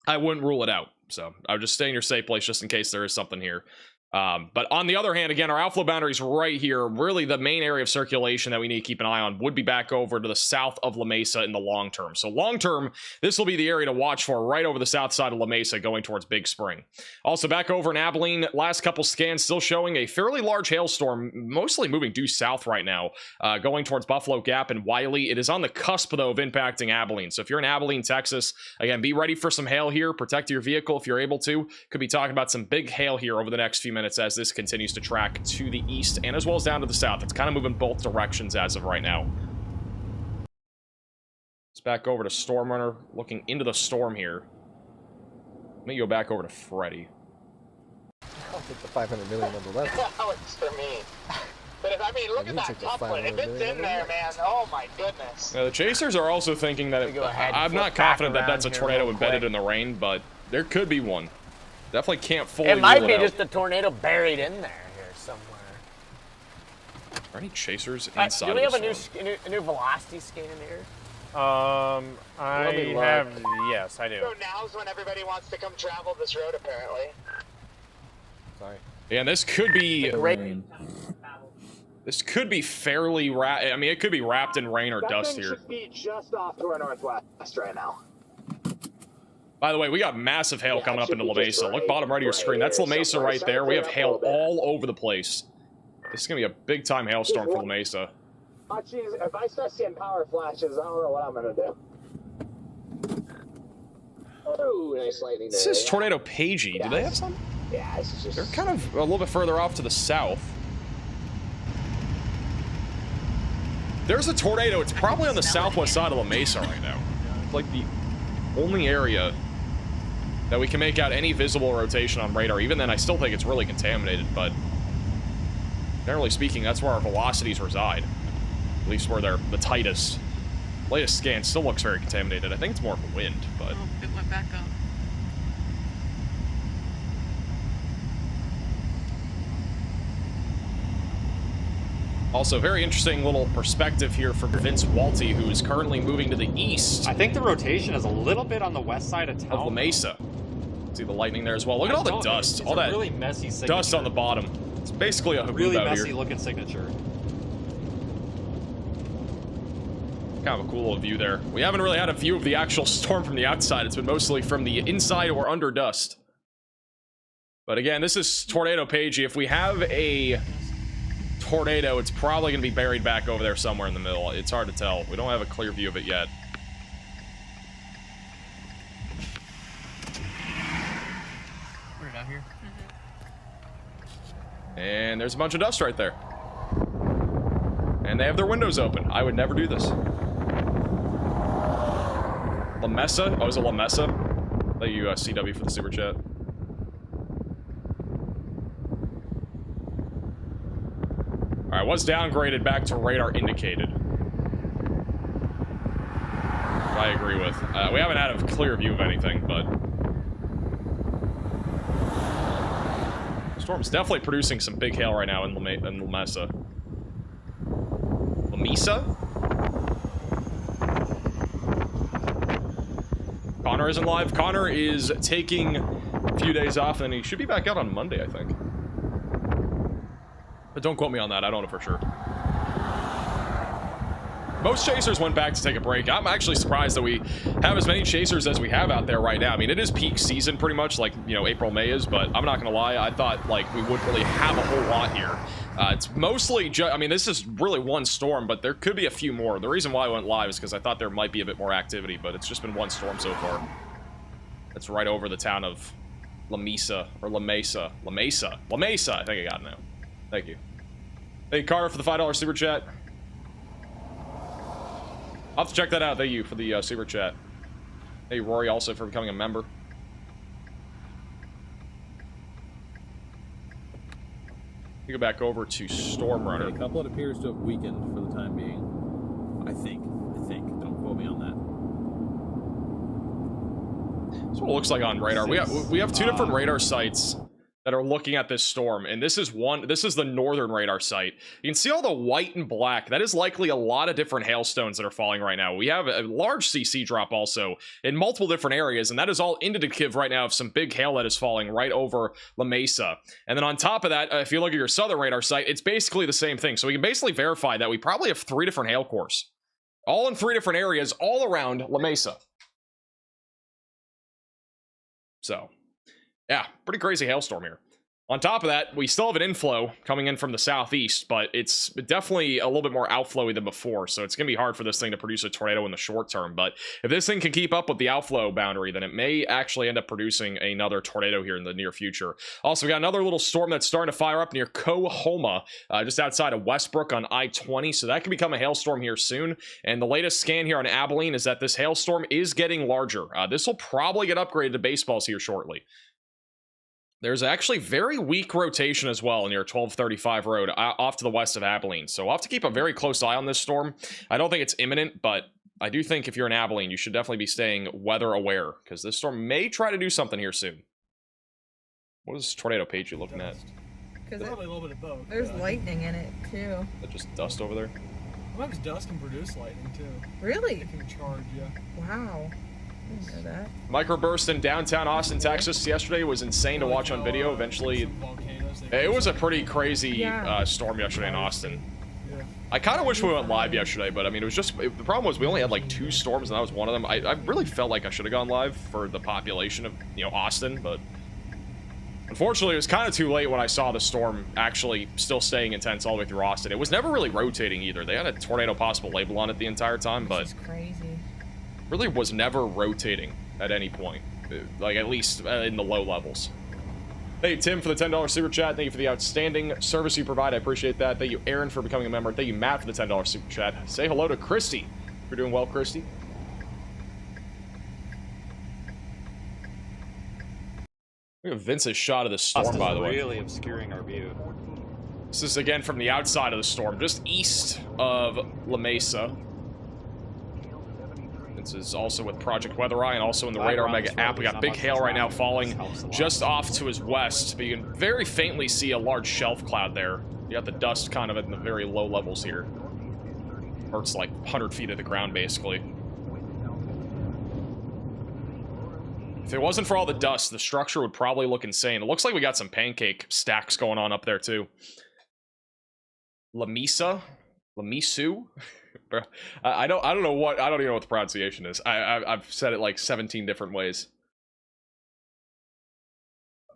I wouldn't rule it out. So I would just stay in your safe place just in case there is something here. But on the other hand, again, our outflow boundaries right here, really the main area of circulation that we need to keep an eye on would be back over to the south of Lamesa in the long term. So long term, this will be the area to watch for right over the south side of Lamesa going towards Big Spring. Also back over in Abilene, last couple scans still showing a fairly large hailstorm, mostly moving due south right now, going towards Buffalo Gap and Wiley. It is on the cusp, though, of impacting Abilene. So if you're in Abilene, Texas, again, be ready for some hail here. Protect your vehicle if you're able to. Could be talking about some big hail here over the next few minutes as this continues to track to the east and as well as down to the south. It's kind of moving both directions as of right now. Let's back over to Storm Runner, looking into the storm here. Let me go back over to Freddy. I'll take the 500 million on the left. That was for me. But if, I mean, look at that couplet. If it's in there, man, oh my goodness. Now, the Chasers are also thinking that I'm not confident that that's a tornado embedded in the rain, but there could be one. Definitely can't fully rule it might be out. just a tornado buried in there here somewhere. Are any chasers inside do we have of a new velocity scan in here? I have, yes, I do. So now's when everybody wants to come travel this road, apparently. Sorry. Yeah, and this could be... This could be fairly I mean, it could be wrapped in rain or dust here. That thing should be just off to our northwest right now. By the way, we got massive hail coming up into Lamesa. Look bottom right of your screen. That's Lamesa right there. We have hail all over the place. This is going to be a big-time hailstorm for Lamesa. Oh, geez, if I start seeing power flashes, I don't know what I'm going to do. Oh, nice lightning there. This is Tornado Pagey. Do they have some? Yeah, this is just... They're kind of a little bit further off to the south. There's a tornado. It's probably on the southwest side of Lamesa right now. It's like the only area that we can make out any visible rotation on radar. Even then, I still think it's really contaminated, but generally speaking, that's where our velocities reside. At least where they're the tightest. Latest scan still looks very contaminated. I think it's more of a wind, but... Oh, it went back up. Also, very interesting little perspective here from Vince Walty, who is currently moving to the east. I think the rotation is a little bit on the west side of town. Of Lamesa. See the lightning there as well. Look at all the dust. It's all that really messy signature. dust on the bottom. It's basically a really out messy here. looking signature. Kind of a cool little view there. We haven't really had a view of the actual storm from the outside. It's been mostly from the inside or under dust. But again, this is Tornado Pagey. If we have a tornado, it's probably going to be buried back over there somewhere in the middle. It's hard to tell. We don't have a clear view of it yet. Put it out here. And there's a bunch of dust right there. And they have their windows open. I would never do this. Lamesa? Oh, is it Lamesa? Thank you, CW, for the super chat. Alright, was downgraded back to radar indicated. I agree with. We haven't had a clear view of anything, but... Storm's definitely producing some big hail right now in Lamesa. Lamesa? Connor isn't live. Connor is taking a few days off, and he should be back out on Monday, I think. But don't quote me on that. I don't know for sure. Most chasers went back to take a break. I'm actually surprised that we have as many chasers as we have out there right now. I mean, it is peak season pretty much, like, you know, April, May is, but I'm not going to lie. I thought, like, we wouldn't really have a whole lot here. It's mostly just, I mean, this is really one storm, but there could be a few more. The reason why I went live is because I thought there might be a bit more activity, but it's just been one storm so far. It's right over the town of Lamesa, or Lamesa. Lamesa. Lamesa, I think I got it now. Thank you. Thank you, Carter, for the $5 super chat. I'll have to check that out. Thank you for the super chat. Hey, Rory, also for becoming a member. We go back over to Storm Runner. Okay, Couplet appears to have weakened for the time being. I think. Don't quote me on that. That's what it looks like on radar. We have two different radar sites that are looking at this storm, and this is the northern radar site. You can see all the white and black. That is likely a lot of different hailstones that are falling right now. We have a large CC drop also in multiple different areas, and that is all indicative right now of some big hail that is falling right over Lamesa. And then on top of that, if you look at your southern radar site, it's basically the same thing. So we can basically verify that we probably have 3 different hail cores, all in 3 different areas, all around Lamesa. So yeah, pretty crazy hailstorm here. On top of that, we still have an inflow coming in from the southeast, but it's definitely a little bit more outflowy than before, so it's going to be hard for this thing to produce a tornado in the short term. But if this thing can keep up with the outflow boundary, then it may actually end up producing another tornado here in the near future. Also, we got another little storm that's starting to fire up near Coahoma, just outside of Westbrook on I-20, so that could become a hailstorm here soon. And the latest scan here on Abilene is that this hailstorm is getting larger. This will probably get upgraded to baseballs here shortly. There's actually very weak rotation as well near 1235 road off to the west of Abilene. So we'll have to keep a very close eye on this storm. I don't think it's imminent, but I do think if you're in Abilene, you should definitely be staying weather aware because this storm may try to do something here soon. What is tornado page you looking at? Because probably a little bit of both. There's lightning in it too. Is that just dust over there? Sometimes dust can produce lightning too. Really? It can charge, yeah. Wow. I didn't know that. Microburst in downtown Austin, Texas yesterday was insane to watch on video. Eventually, it was a pretty crazy storm yesterday in Austin. I kind of wish we went live yesterday, but I mean, it was just, the problem was we only had like 2 storms and that was one of them. I really felt like I should have gone live for the population of, you know, Austin, but unfortunately it was kind of too late when I saw the storm actually still staying intense all the way through Austin. It was never really rotating either. They had a tornado possible label on it the entire time, but it's crazy. Really was never rotating at any point, like at least in the low levels. Thank you, Tim, for the $10 super chat. Thank you for the outstanding service you provide. I appreciate that. Thank you, Aaron, for becoming a member. Thank you, Matt, for the $10 super chat. Say hello to Christy. You're doing well, Christy. Look at Vince's shot of the storm, by the way. Really obscuring our view. This is again from the outside of the storm, just east of Lamesa. This is also with Project Weather Eye and also in the Radar Mega app. We got big hail right now falling just off to his west, but you can very faintly see a large shelf cloud there. You got the dust kind of in the very low levels here. Or it's like 100 feet of the ground, basically. If it wasn't for all the dust, the structure would probably look insane. It looks like we got some pancake stacks going on up there, too. Lamesa? Lamesu? I don't even know what the pronunciation is. I've said it like 17 different ways.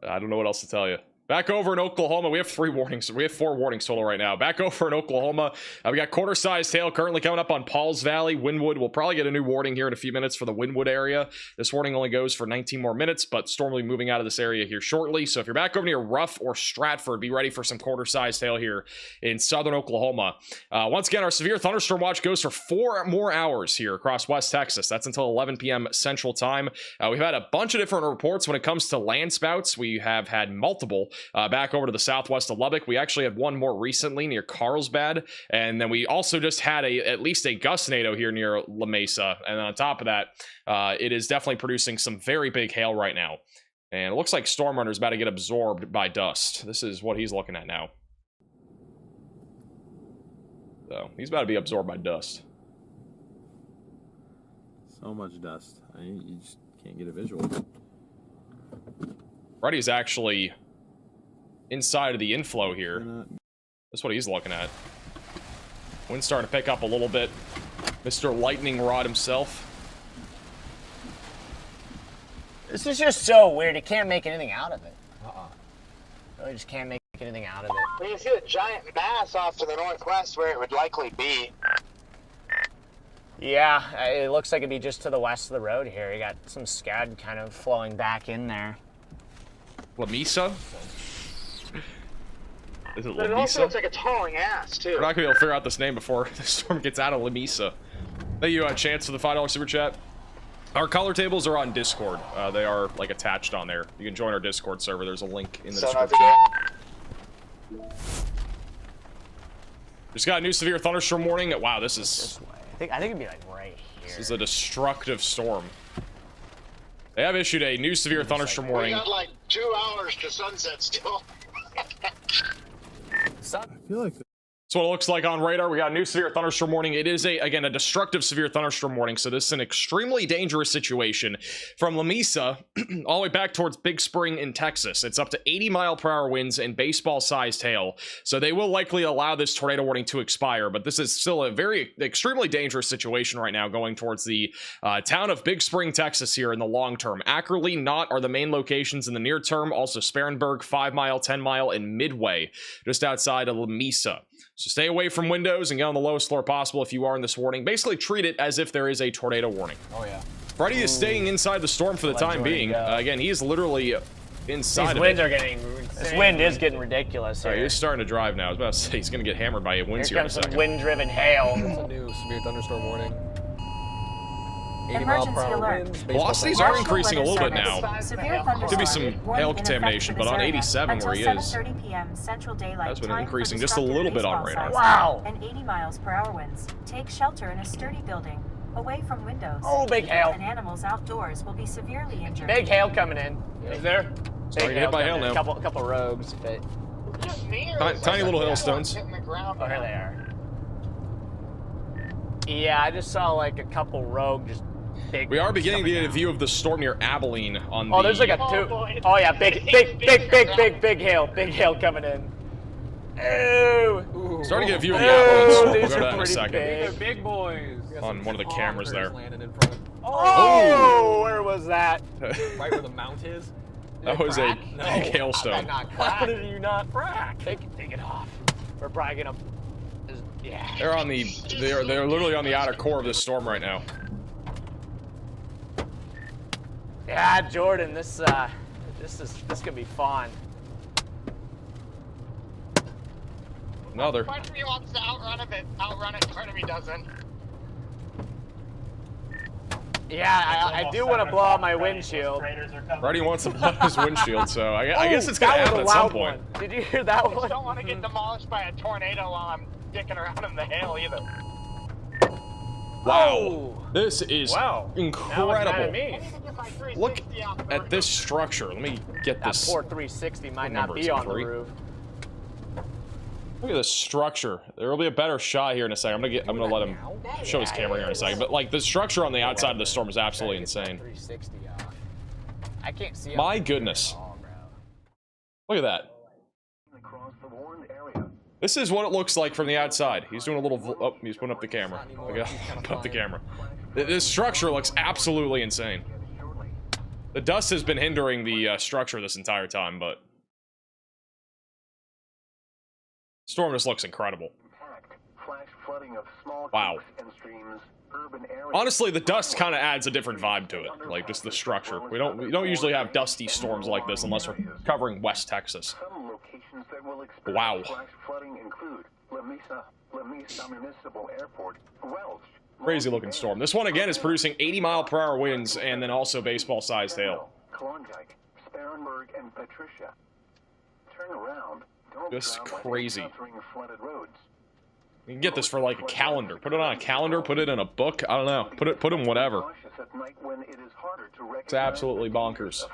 I don't know what else to tell you. Back over in Oklahoma, we have 3 warnings. We have 4 warnings total right now. Back over in Oklahoma, we got quarter-sized hail currently coming up on Pauls Valley. Wynwood, we'll probably get a new warning here in a few minutes for the Wynwood area. This warning only goes for 19 more minutes, but storm will be moving out of this area here shortly. So if you're back over near Ruff or Stratford, be ready for some quarter-sized hail here in southern Oklahoma. Once again, our severe thunderstorm watch goes for 4 more hours here across West Texas. That's until 11 p.m. Central Time. We've had a bunch of different reports when it comes to land spouts. We have had multiple. Back over to the southwest of Lubbock. We actually had one more recently near Carlsbad, and then we also just had at least a gustnado here near Lamesa, and on top of that, it is definitely producing some very big hail right now, and it looks like Storm Runner is about to get absorbed by dust. This is what he's looking at now. So, he's about to be absorbed by dust. So much dust. You just can't get a visual. Freddy's actually inside of the inflow here. That's what he's looking at. Wind's starting to pick up a little bit. Mr. Lightning Rod himself. This is just so weird. You can't make anything out of it. Really just can't make anything out of it. Well, you see a giant mass off to the northwest where it would likely be. Yeah, it looks like it'd be just to the west of the road here. You got some scud kind of flowing back in there. Lamesa? Is it Lamesa? But it also looks like it's hauling ass, too. We're not going to be able to figure out this name before the storm gets out of Lamesa. Thank you, Chance, for the $5 super chat. Our color tables are on Discord. They are, like, attached on there. You can join our Discord server. There's a link in the description. Just got a new severe thunderstorm warning. Wow, this is... I think it'd be, like, right here. This is a destructive storm. They have issued a new severe thunderstorm warning. We got like 2 hours to sunset still. I feel like That's what it looks like on radar. We got a new severe thunderstorm warning. It is again a destructive severe thunderstorm warning, so this is an extremely dangerous situation from Lamesa all the way back towards Big Spring in Texas. It's up to 80-mile-per-hour winds and baseball-sized hail, so they will likely allow this tornado warning to expire, but this is still a very extremely dangerous situation right now going towards the town of Big Spring, Texas here in the long term. Ackerley, Knott are the main locations in the near term, also Sparrenburg, 5 Mile, 10 Mile, and Midway, just outside of Lamesa. So stay away from windows and get on the lowest floor possible if you are in this warning. Basically treat it as if there is a tornado warning. Oh, yeah. Freddie is staying inside the storm for the time being. Again, he is literally inside These of winds it. are getting This wind is getting ridiculous here. He's starting to drive now. I was about to say he's going to get hammered by winds Here here in a comes some second. wind-driven hail. It's a new severe thunderstorm warning. 80 Emergency mile per hour alert. winds. Velocities are increasing a little bit now. Severe Could be thunderstorm some warning hail in effect contamination, for but this on area 87 until where he is, 7:30 p.m. Central Daylight that's been Time for increasing just a destructive little bit on baseball radar. size Wow. And 80 miles per hour winds. Take shelter in a sturdy building, away from windows. Oh, big hail. And animals outdoors will be severely injured. Big hail coming in. Is there? Starting to hit by hail now. A couple rogues. But... Just me or is Tiny that little the hailstones. hitting the ground? Oh, here they are. Yeah, I just saw like a couple rogue just big. We are beginning to get a down. view of the storm near Abilene on Oh, the... there's like a two. Oh yeah, big hail. Big hail coming in. Ooh. Starting to get a view of the Abilene storm. We'll These go to are that in a pretty second. big. They're big boys. On one of the cameras there. Landed in front of, Oh, where was that? right where the mount is. That was a crack? No, big hailstone. How did you not crack? Take it off. We're probably gonna. Yeah. They're on the... They're literally on the outer core of this storm right now. Yeah, Jordan, this gonna be fun. Another. Part of me wants to outrun it, part of me doesn't. Yeah, I do want to blow out my windshield. Freddie wants to blow his windshield, so I guess it's that gonna was happen a at some loud point. one. Did you hear that I just one? don't want to get demolished by a tornado while I'm dicking around in the hail either. Wow. Oh. This is Wow. incredible. Now it's mad at me. Look at this structure. Let me get That this. poor 360 might not number be is it, on the 3? roof. Look at this structure. There will be a better shot here in a second. I'm gonna let him show his camera here in a second. But like the structure on the outside of the storm is absolutely insane. 360 off. I can't see. My goodness. Look at that. This is what it looks like from the outside. He's doing a little. Oh, he's putting up the camera. Okay, put up the camera. This structure looks absolutely insane. The dust has been hindering the structure this entire time, but storm just looks incredible. Wow. Honestly, the dust kind of adds a different vibe to it, like just the structure. We don't usually have dusty storms like this unless we're covering West Texas. Wow. Crazy looking storm. This one again is producing 80-mile-per-hour winds and then also baseball-sized hail. Just crazy. You can get this for like a calendar. Put it on a calendar, put it in a book. I don't know. Put in whatever. It's absolutely bonkers.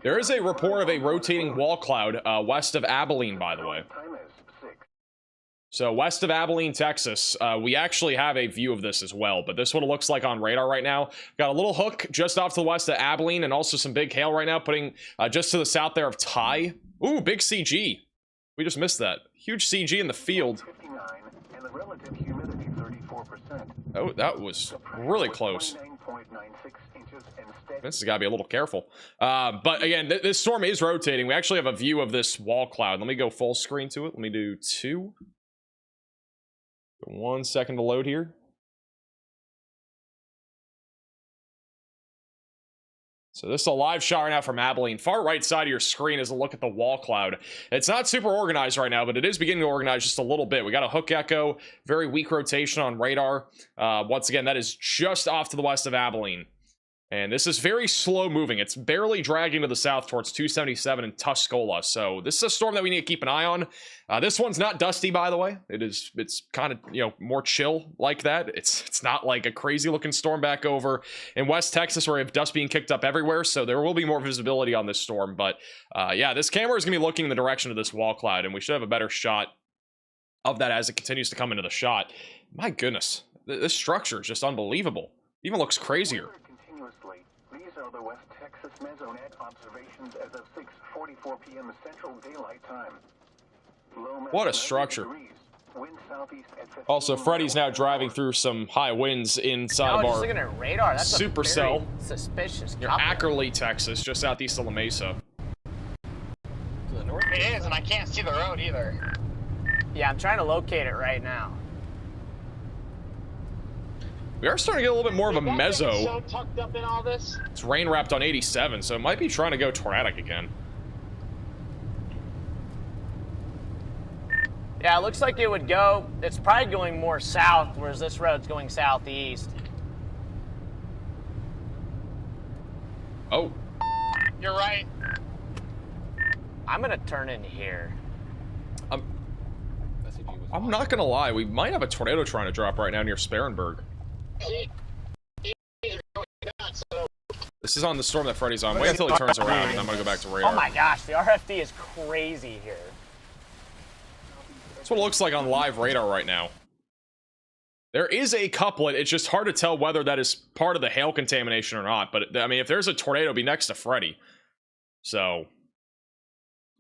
There is a report of a rotating wall cloud west of Abilene, by the way. So west of Abilene, Texas, we actually have a view of this as well, but this is what it looks like on radar right now. Got a little hook just off to the west of Abilene and also some big hail right now, putting just to the south there of Ty. Ooh, big CG. We just missed that. Huge CG in the field. Oh, that was really close. This has got to be a little careful. But again, this storm is rotating. We actually have a view of this wall cloud. Let me go full screen to it. Let me do 2. 1 second to load here. So this is a live shot right now from Abilene. Far right side of your screen is a look at the wall cloud. It's not super organized right now, but it is beginning to organize just a little bit. We got a hook echo, very weak rotation on radar. Once again, that is just off to the west of Abilene. And this is very slow moving. It's barely dragging to the south towards 277 and Tuscola. So this is a storm that we need to keep an eye on. This one's not dusty, by the way. It's kind of, you know, more chill like that. It's not like a crazy looking storm back over in West Texas where we have dust being kicked up everywhere. So there will be more visibility on this storm. But yeah, this camera is going to be looking in the direction of this wall cloud, and we should have a better shot of that as it continues to come into the shot. My goodness, this structure is just unbelievable. Even looks crazier. These are the West Texas Mesonet observations as of 6:44 p.m. Central Daylight Time. What a structure. Also, Freddy's now driving through some high winds inside of just our looking at radar. That's supercell. Suspicious. Near Ackerley, Texas, just southeast of Lamesa. It is, and I can't see the road either. Yeah, I'm trying to locate it right now. We are starting to get a little bit more of a meso. So tucked up in all this. It's rain wrapped on 87, so it might be trying to go tornadic again. Yeah, it looks like it would go. It's probably going more south, whereas this road's going southeast. Oh. You're right. I'm gonna turn in here. I'm not gonna lie, we might have a tornado trying to drop right now near Sparrenburg. This is on the storm that Freddy's on. Wait until he turns around, and I'm gonna go back to radar. Oh my gosh, the RFD is crazy here. That's what it looks like on live radar right now. There is a couplet. It's just hard to tell whether that is part of the hail contamination or not. But, I mean, if there's a tornado, it'll be next to Freddy. So,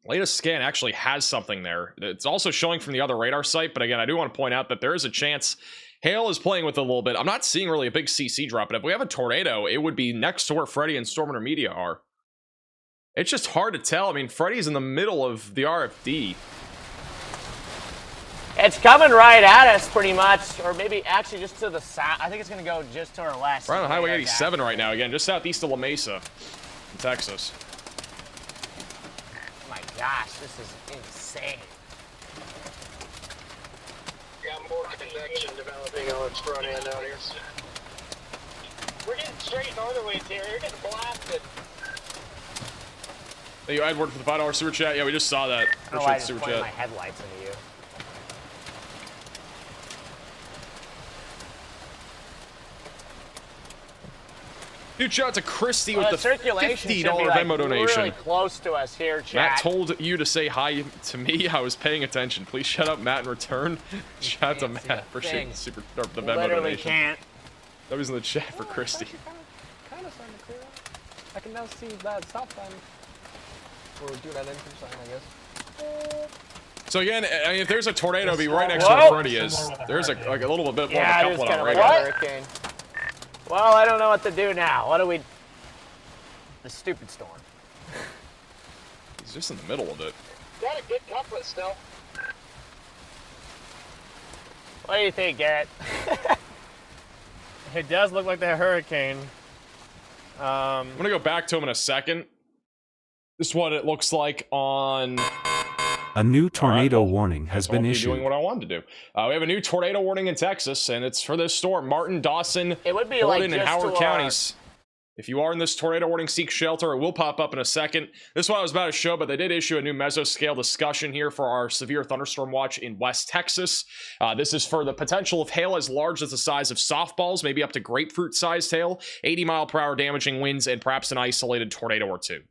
latest scan actually has something there. It's also showing from the other radar site. But, again, I do want to point out that there is a chance hail is playing with it a little bit. I'm not seeing really a big CC drop. But if we have a tornado, it would be next to where Freddy and Storm Intermedia are. It's just hard to tell. I mean, Freddy's in the middle of the RFD. It's coming right at us, pretty much, or maybe actually just to the south. I think it's going to go just to our west. We're on Highway 87 right now, again, just southeast of Lamesa, in Texas. Oh my gosh, this is insane. Got more convection developing on its front end out here. We're getting straight northerlies here. You're getting blasted. Thank you, Edward, for the $5 super chat. Yeah, we just saw that. Appreciate the super chat. My headlights into you. Huge shout out to Christy with the $50 like Venmo donation. Really close to us here, chat. Matt told you to say hi to me. I was paying attention. Please shut up, Matt, in return. Shout out to Matt. Appreciate the Venmo Literally donation. Can't. That was in the chat for Christy. Kind of starting to clear up. I can now see that stop sign. Or do that entry sign, I guess. So again, I mean, if there's a tornado, it'll be right next to where Freddy is. There's a little bit more of a couplet on radar. Hurricane. Well, I don't know what to do now. What do we... The stupid storm. He's just in the middle of it. Got a good couplet still. What do you think, Garrett? It does look like the hurricane. I'm gonna go back to him in a second. This is what it looks like on... A new tornado warning has been issued. Doing what I wanted to do. We have a new tornado warning in Texas, and it's for this storm. Martin, Dawson, it would be Holden, like and Howard counties. If you are in this tornado warning, seek shelter. It will pop up in a second. This is what I was about to show, but they did issue a new mesoscale discussion here for our severe thunderstorm watch in West Texas. This is for the potential of hail as large as the size of softballs, maybe up to grapefruit-sized hail, 80-mile-per-hour damaging winds, and perhaps an isolated tornado or two.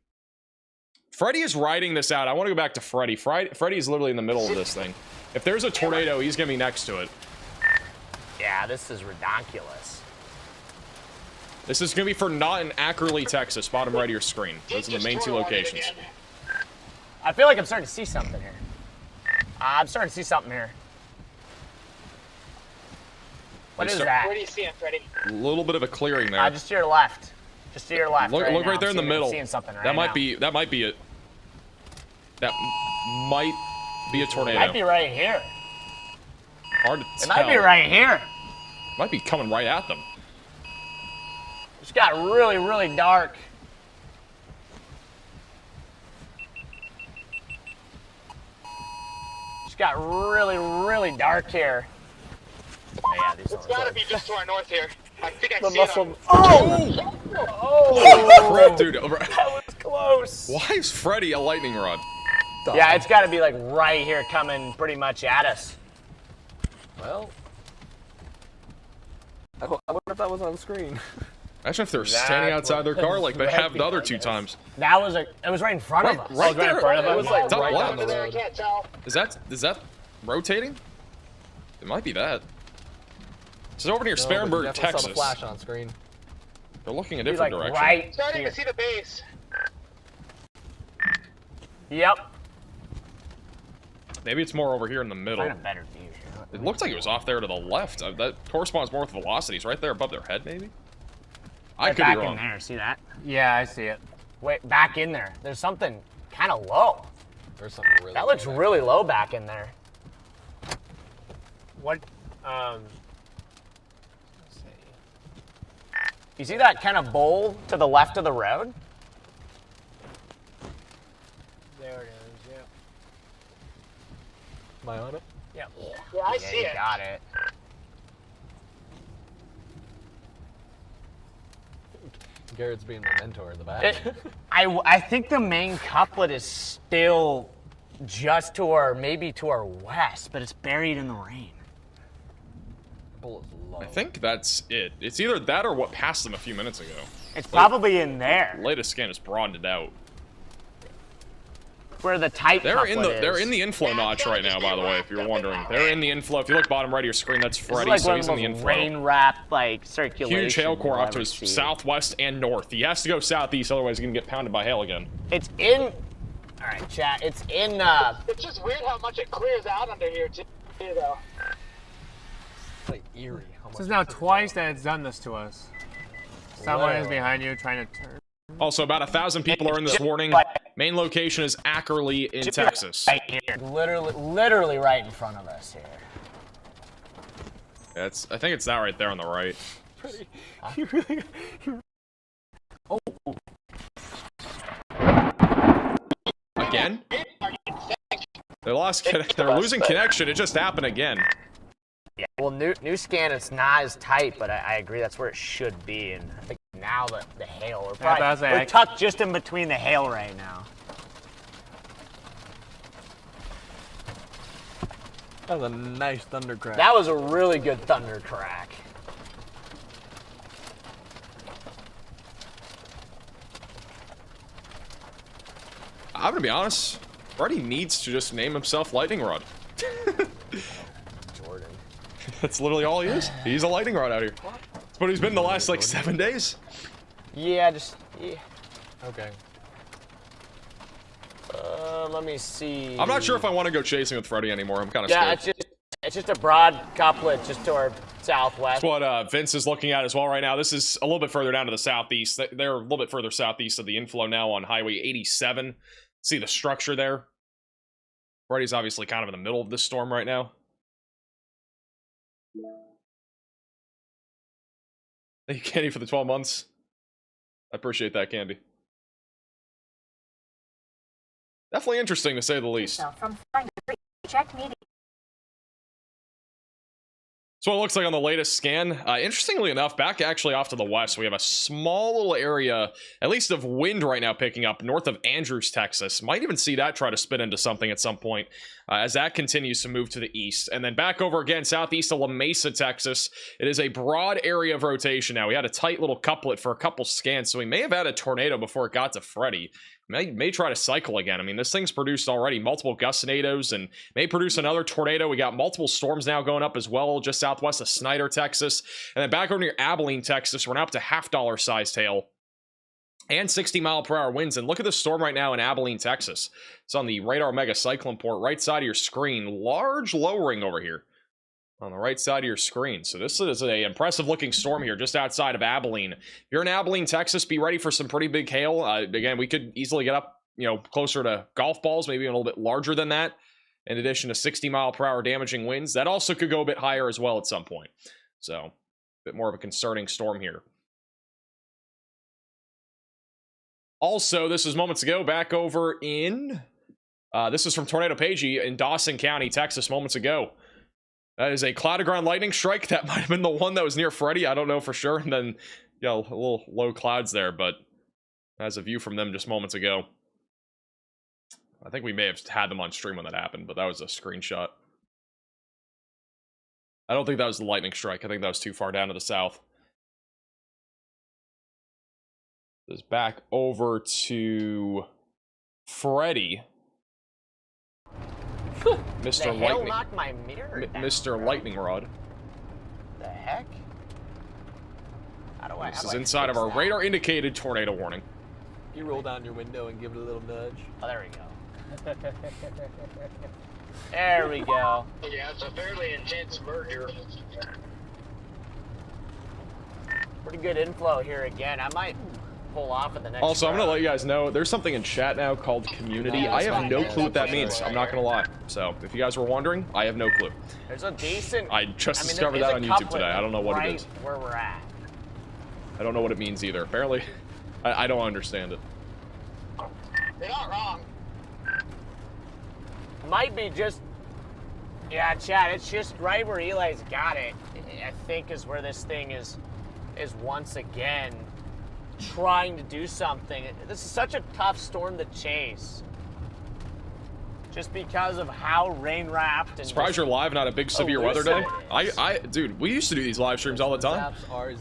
Freddy is riding this out. I want to go back to Freddy. Freddy is literally in the middle of this thing. If there's a tornado, he's going to be next to it. Yeah, this is ridiculous. This is going to be for not in Ackerley, Texas, bottom right of your screen. Those are the main two locations. I feel like I'm starting to see something here. I'm starting to see something here. What is that? Where do you see it, Freddy? A little bit of a clearing there. Just to your left. Just to your left. Look right there in the middle. Seeing something right that might now. be it. That might be a tornado. It might be right here. Hard to tell. It might be right here. Might be coming right at them. It's got really, really dark. It's got really, really dark here. Oh, yeah, it's got to be just to our north here. I think I The see it muscle. on... Oh! Oh, crap, dude. That was close. Why is Freddy a lightning rod? Yeah, it's got to be like right here coming pretty much at us. Well, I wonder if that was on screen. Imagine if they're standing outside their car like they have the other two times. That was it was right in front of us. Right there. in front of It us. was like It's up right left. down the There, I road. can't tell. Is that rotating? It might be that. So over near No, but you Sparrenburg, definitely saw Texas. the flash on screen. They're looking a He's different like direction. right Starting here. to see the base. Yep. Maybe it's more over here in the middle. Find a better view here. It looks like it was off there to the left. That corresponds more with velocities. Right there above their head, maybe? I Right could back be wrong. in there. See that? Yeah, I see it. Wait, back in there. There's something kind of low. There's something really. That looks low really low back in there. What? You see that kind of bowl to the left of the road? There it is. Yeah. Am I on it? Yep. Yeah, I see you it. got it. Garrett's being the mentor in the back. I think the main couplet is still just to our, maybe to our west, but it's buried in the rain. Bull is low. I think that's it. It's either that or what passed them a few minutes ago. It's probably in there, Latest scan is broadened it out. where the tight They're couplet in the is. they're in the inflow notch right now, by the way, if you're wondering. They're in the inflow. If you look bottom right of your screen, that's This Freddy, is like so one he's of in the the most inflow. rain-wrapped, like, circulation. Huge hail core you'll off to ever his see. southwest and north. He has to go southeast, otherwise he's gonna get pounded by hail again. It's in... All right, chat. It's in, It's just weird how much it clears out under here, too, though. It's like eerie. How much This is now it's twice that it's done this to us. Someone is Literally. behind you trying to turn. Also, about 1,000 people are in this warning. Main location is Ackerley in Texas. right here. Literally right in front of us here. Yeah, I think it's that right there on the right. You really. Again? They're losing connection. It just happened again. Yeah. Well, new scan, it's not as tight, but I agree that's where it should be. And I think now the hail, we're tucked just in between the hail right now. That was a nice thunder crack. That was a really good thunder crack. I'm gonna be honest. Freddy needs to just name himself Lightning Rod. Jordan. That's literally all he is. He's a lightning rod out here. That's what he's been the last like 7 days. Yeah, yeah. Okay. Let me see. I'm not sure if I want to go chasing with Freddy anymore. I'm kind of Yeah, scared. it's just a broad couplet just to our southwest. That's what Vince is looking at as well right now. This is a little bit further down to the southeast. They're a little bit further southeast of the inflow now on Highway 87. See the structure there? Freddy's obviously kind of in the middle of this storm right now. Thank you, Candy, for the 12 months. I appreciate that, Candy. Definitely interesting, to say the least. From flying debris. Check media. So what it looks like on the latest scan. Interestingly enough, back actually off to the west, we have a small little area, at least of wind right now picking up north of Andrews, Texas. Might even see that try to spin into something at some point as that continues to move to the east. And then back over again, southeast of Lamesa, Texas. It is a broad area of rotation now. We had a tight little couplet for a couple scans, so we may have had a tornado before it got to Freddy. May try to cycle again. I mean, this thing's produced already multiple gust tornadoes and may produce another tornado. We got multiple storms now going up as well, just southwest of Snyder, Texas. And then back over near Abilene, Texas, we're now up to $half sized hail and 60-mile-per-hour winds. And look at the storm right now in Abilene, Texas. It's on the radar mega cyclone port, right side of your screen. Large lowering over here on the right side of your screen. So this is a impressive looking storm here just outside of Abilene. If you're in Abilene, Texas, be ready for some pretty big hail. Again, we could easily get up, closer to golf balls, maybe a little bit larger than that, in addition to 60-mile-per-hour damaging winds. That also could go a bit higher as well at some point. So a bit more of a concerning storm here. Also, this was moments ago back over in, this is from Tornado Pagey in Dawson County, Texas, moments ago. That is a cloud of ground lightning strike. That might have been the one that was near Freddy. I don't know for sure. And then, yeah, a little low clouds there, but as a view from them just moments ago. I think we may have had them on stream when that happened, but that was a screenshot. I don't think that was the lightning strike. I think that was too far down to the south. This back over to Freddy. Mr. The hail Lightning. knocked my mirror down, Mr. bro. Lightning Rod. The heck? How do I? This is inside of our radar indicated tornado warning. You roll down your window and give it a little nudge. Oh, there we go. There we go. Yeah, it's a fairly intense merger. Pretty good inflow here again. I might pull off at the next Also, I'm gonna round. let you guys know there's something in chat now called community. I have no clue what that means. I'm not gonna lie. So if you guys were wondering, I have no clue. There's a decent. I just mean, discovered there that is on a YouTube today. I don't know what right it is. Where we're at. I don't know what it means either. Apparently, I don't understand it. You're not wrong. Might be just. Yeah, Chad. It's just right where Eli's got it. I think is where this thing is once again trying to do something. This is such a tough storm to chase. Just because of how rain wrapped and Surprised you're live, not a big severe weather day. Dude, we used to do these live streams all the time.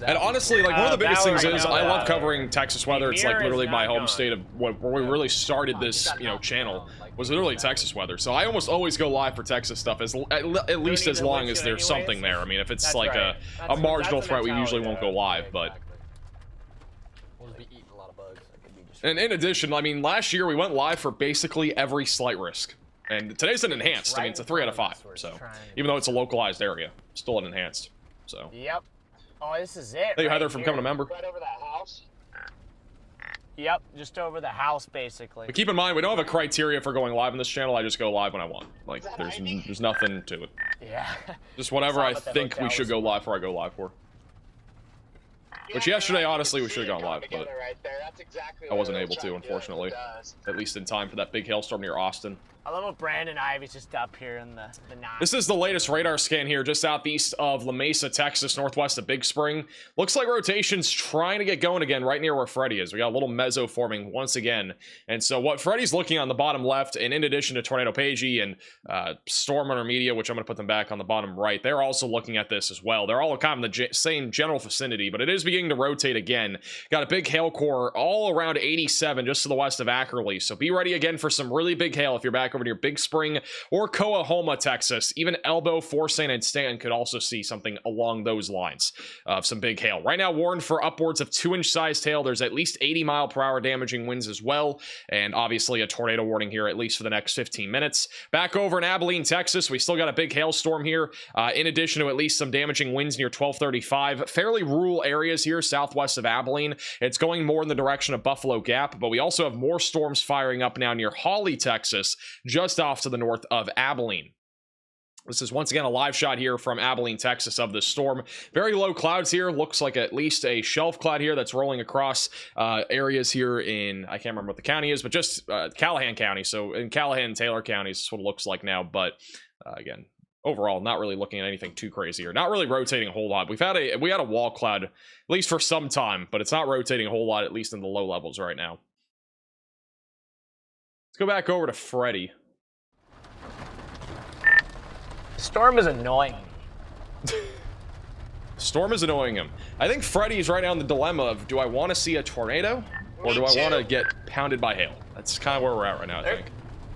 And honestly, like one of the biggest things is I love covering Texas weather. It's like literally my home state of where we really started this, channel was literally Texas weather. So I almost always go live for Texas stuff at least as long as there's something there. I mean, if it's like a marginal threat, we usually won't go live, but. And in addition, I mean, last year we went live for basically every slight risk. And today's an enhanced. I mean, it's a 3 out of 5. So even though it's a localized area, still an enhanced. So. Yep. Oh, this is it. Thank you, Heather, for becoming a member. Right over that house. Yep, just over the house, basically. But keep in mind, we don't have a criteria for going live on this channel. I just go live when I want. Like, there's nothing to it. Yeah. Just whatever I think we should go live for, I go live for. Which yesterday, honestly, we should have gone live, but I wasn't able to, unfortunately. At least in time for that big hailstorm near Austin. I love what Brandon Ivy's just up here in the night. This is the latest radar scan here, just southeast of Lamesa, Texas, northwest of Big Spring. Looks like rotation's trying to get going again right near where Freddy is. We got a little mezzo forming once again. And so what Freddy's looking on the bottom left, and in addition to Tornado Pagey and Storm Intermedia, which I'm going to put them back on the bottom right, they're also looking at this as well. They're all kind of in the same general vicinity, but it is beginning to rotate again. Got a big hail core all around 87, just to the west of Ackerley. So be ready again for some really big hail if you're back over near Big Spring or Coahoma, Texas. Even Elbow, Fort St. and Stanton could also see something along those lines of some big hail. Right now, warned for upwards of 2-inch sized hail. There's at least 80-mile-per-hour damaging winds as well, and obviously a tornado warning here at least for the next 15 minutes. Back over in Abilene, Texas, we still got a big hailstorm here, in addition to at least some damaging winds near 1235. Fairly rural areas here southwest of Abilene. It's going more in the direction of Buffalo Gap, but we also have more storms firing up now near Hawley, Texas, just off to the north of Abilene. This is once again a live shot here from Abilene, Texas of this storm. Very low clouds here. Looks like at least a shelf cloud here that's rolling across areas here in, I can't remember what the county is, but just Callahan County. So in Callahan and Taylor counties, this is what it looks like now. But again, overall, not really looking at anything too crazy here. Not really rotating a whole lot. We had a wall cloud, at least for some time, but it's not rotating a whole lot, at least in the low levels right now. Let's go back over to Freddy. Storm is annoying. Storm is annoying him. I think Freddy's right now in the dilemma of, do I want to see a tornado or do I want to get pounded by hail? That's kind of where we're at right now, I think.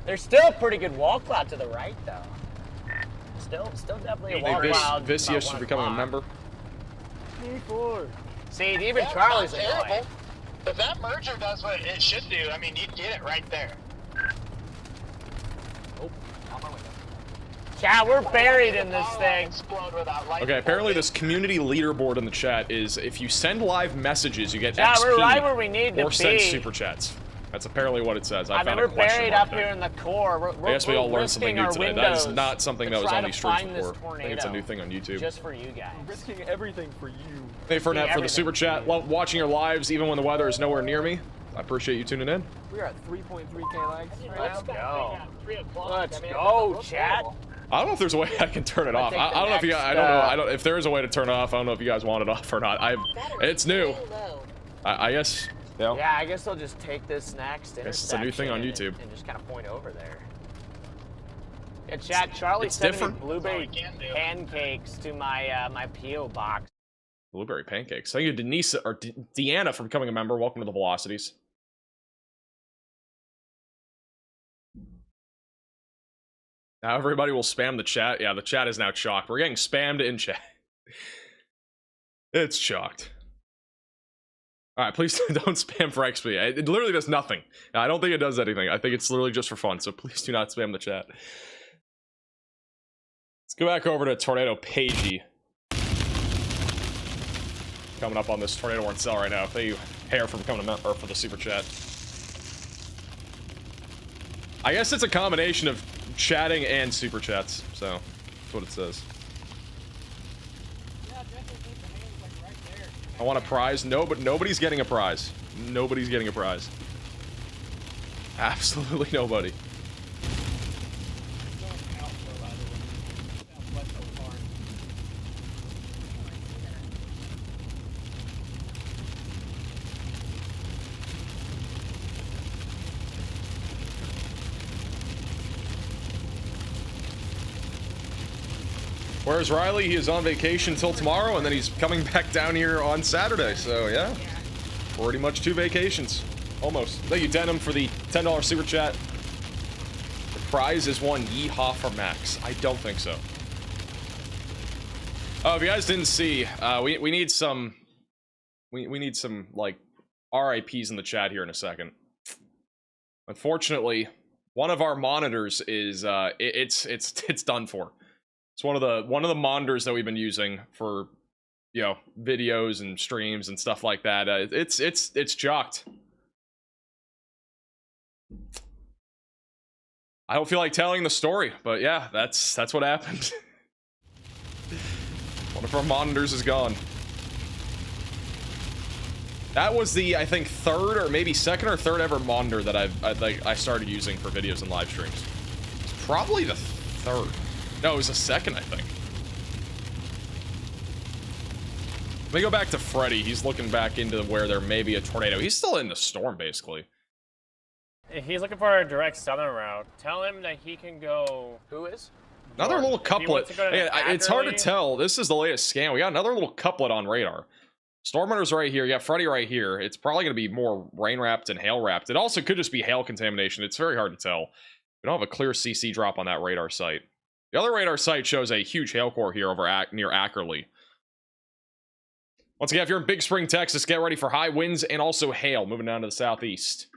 There's still a pretty good wall cloud to the right, though. Still definitely a wall cloud. Vicious for becoming a member. See, even Charlie's annoying. If that merger does what it should do, I mean, you'd get it right there. Chat, we're buried in this thing. Okay, apparently this community leaderboard in the chat is if you send live messages, you get Chat, XP we're right where we need to or send be. super chats. That's apparently what it says. I found we're a question buried mark up here in the core. I guess we all learned something new today. That is not something that was on these streams before. before. I think it's a new thing on YouTube. Just for you guys. I'm risking everything for you. Hey, Fernet, for the super chat. Love watching your lives even when the weather is nowhere near me. I appreciate you tuning in. We're at 3.3K likes right Let's now. go. Let's go, chat. I don't know if there's a way I can turn it off. I don't know if you guys, I don't know if there is a way to turn it off. I don't know if you guys want it off or not. It's new. I guess. Yeah. Yeah, I guess they'll just take this next intersection. It's a new thing on YouTube. And just kind of point over there. Yeah, chat. Charlie sent me blueberry pancakes to my my PO box. Blueberry pancakes. Thank you, Denise or Deanna, for becoming a member. Welcome to the Velocities. Now everybody will spam the chat. Yeah, the chat is now chocked. We're getting spammed in chat. It's chocked. All right, please don't spam for XP. It literally does nothing. I don't think it does anything. I think it's literally just for fun. So please do not spam the chat. Let's go back over to Tornado Pagey. Coming up on this Tornado Warrant Cell right now. Thank you, Hair, for becoming a member for the super chat. I guess it's a combination of chatting and super chats, so that's what it says. I want a prize. No, but nobody's getting a prize. Nobody's getting a prize. Absolutely nobody. Where's Riley? He is on vacation till tomorrow, and then he's coming back down here on Saturday. So, yeah. Pretty much 2 vacations. Almost. Thank you, Denim, for the $10 super chat. The prize is one yeehaw for Max. I don't think so. Oh, if you guys didn't see, we need some... We need some, like, RIPs in the chat here in a second. Unfortunately, one of our monitors is, it's done for. It's one of the monitors that we've been using for, you know, videos and streams and stuff like that. It's jocked. I don't feel like telling the story, but yeah, that's what happened. One of our monitors is gone. That was the, I think, 3rd or maybe 2nd or 3rd ever monitor that I started using for videos and live streams. It's probably the 3rd. No, it was the 2nd, I think. Let me go back to Freddy. He's looking back into where there may be a tornado. He's still in the storm, basically. He's looking for a direct southern route. Tell him that he can go... Who is? Another little couplet. It's hard to tell. This is the latest scan. We got another little couplet on radar. Storm Hunter's right here. You got Freddy right here. It's probably going to be more rain-wrapped and hail-wrapped. It also could just be hail contamination. It's very hard to tell. We don't have a clear CC drop on that radar site. The other radar site shows a huge hail core here over near Ackerley. Once again, if you're in Big Spring, Texas, get ready for high winds and also hail moving down to the southeast.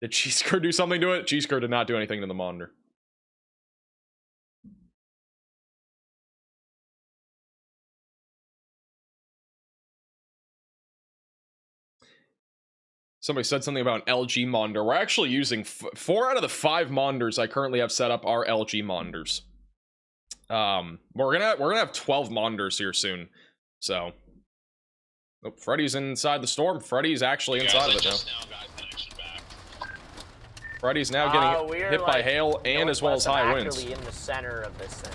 Did Cheese Curd do something to it? Cheese Curd did not do anything to the monitor. Somebody said something about an LG monitor. We're actually using 4 out of the 5 monitors I currently have set up are LG monitors. We're gonna have 12 monitors here soon. So, oh, Freddy's inside the storm. Freddy's actually inside of it now. Freddy's now getting hit by hail and as well as high winds. In the center of this thing.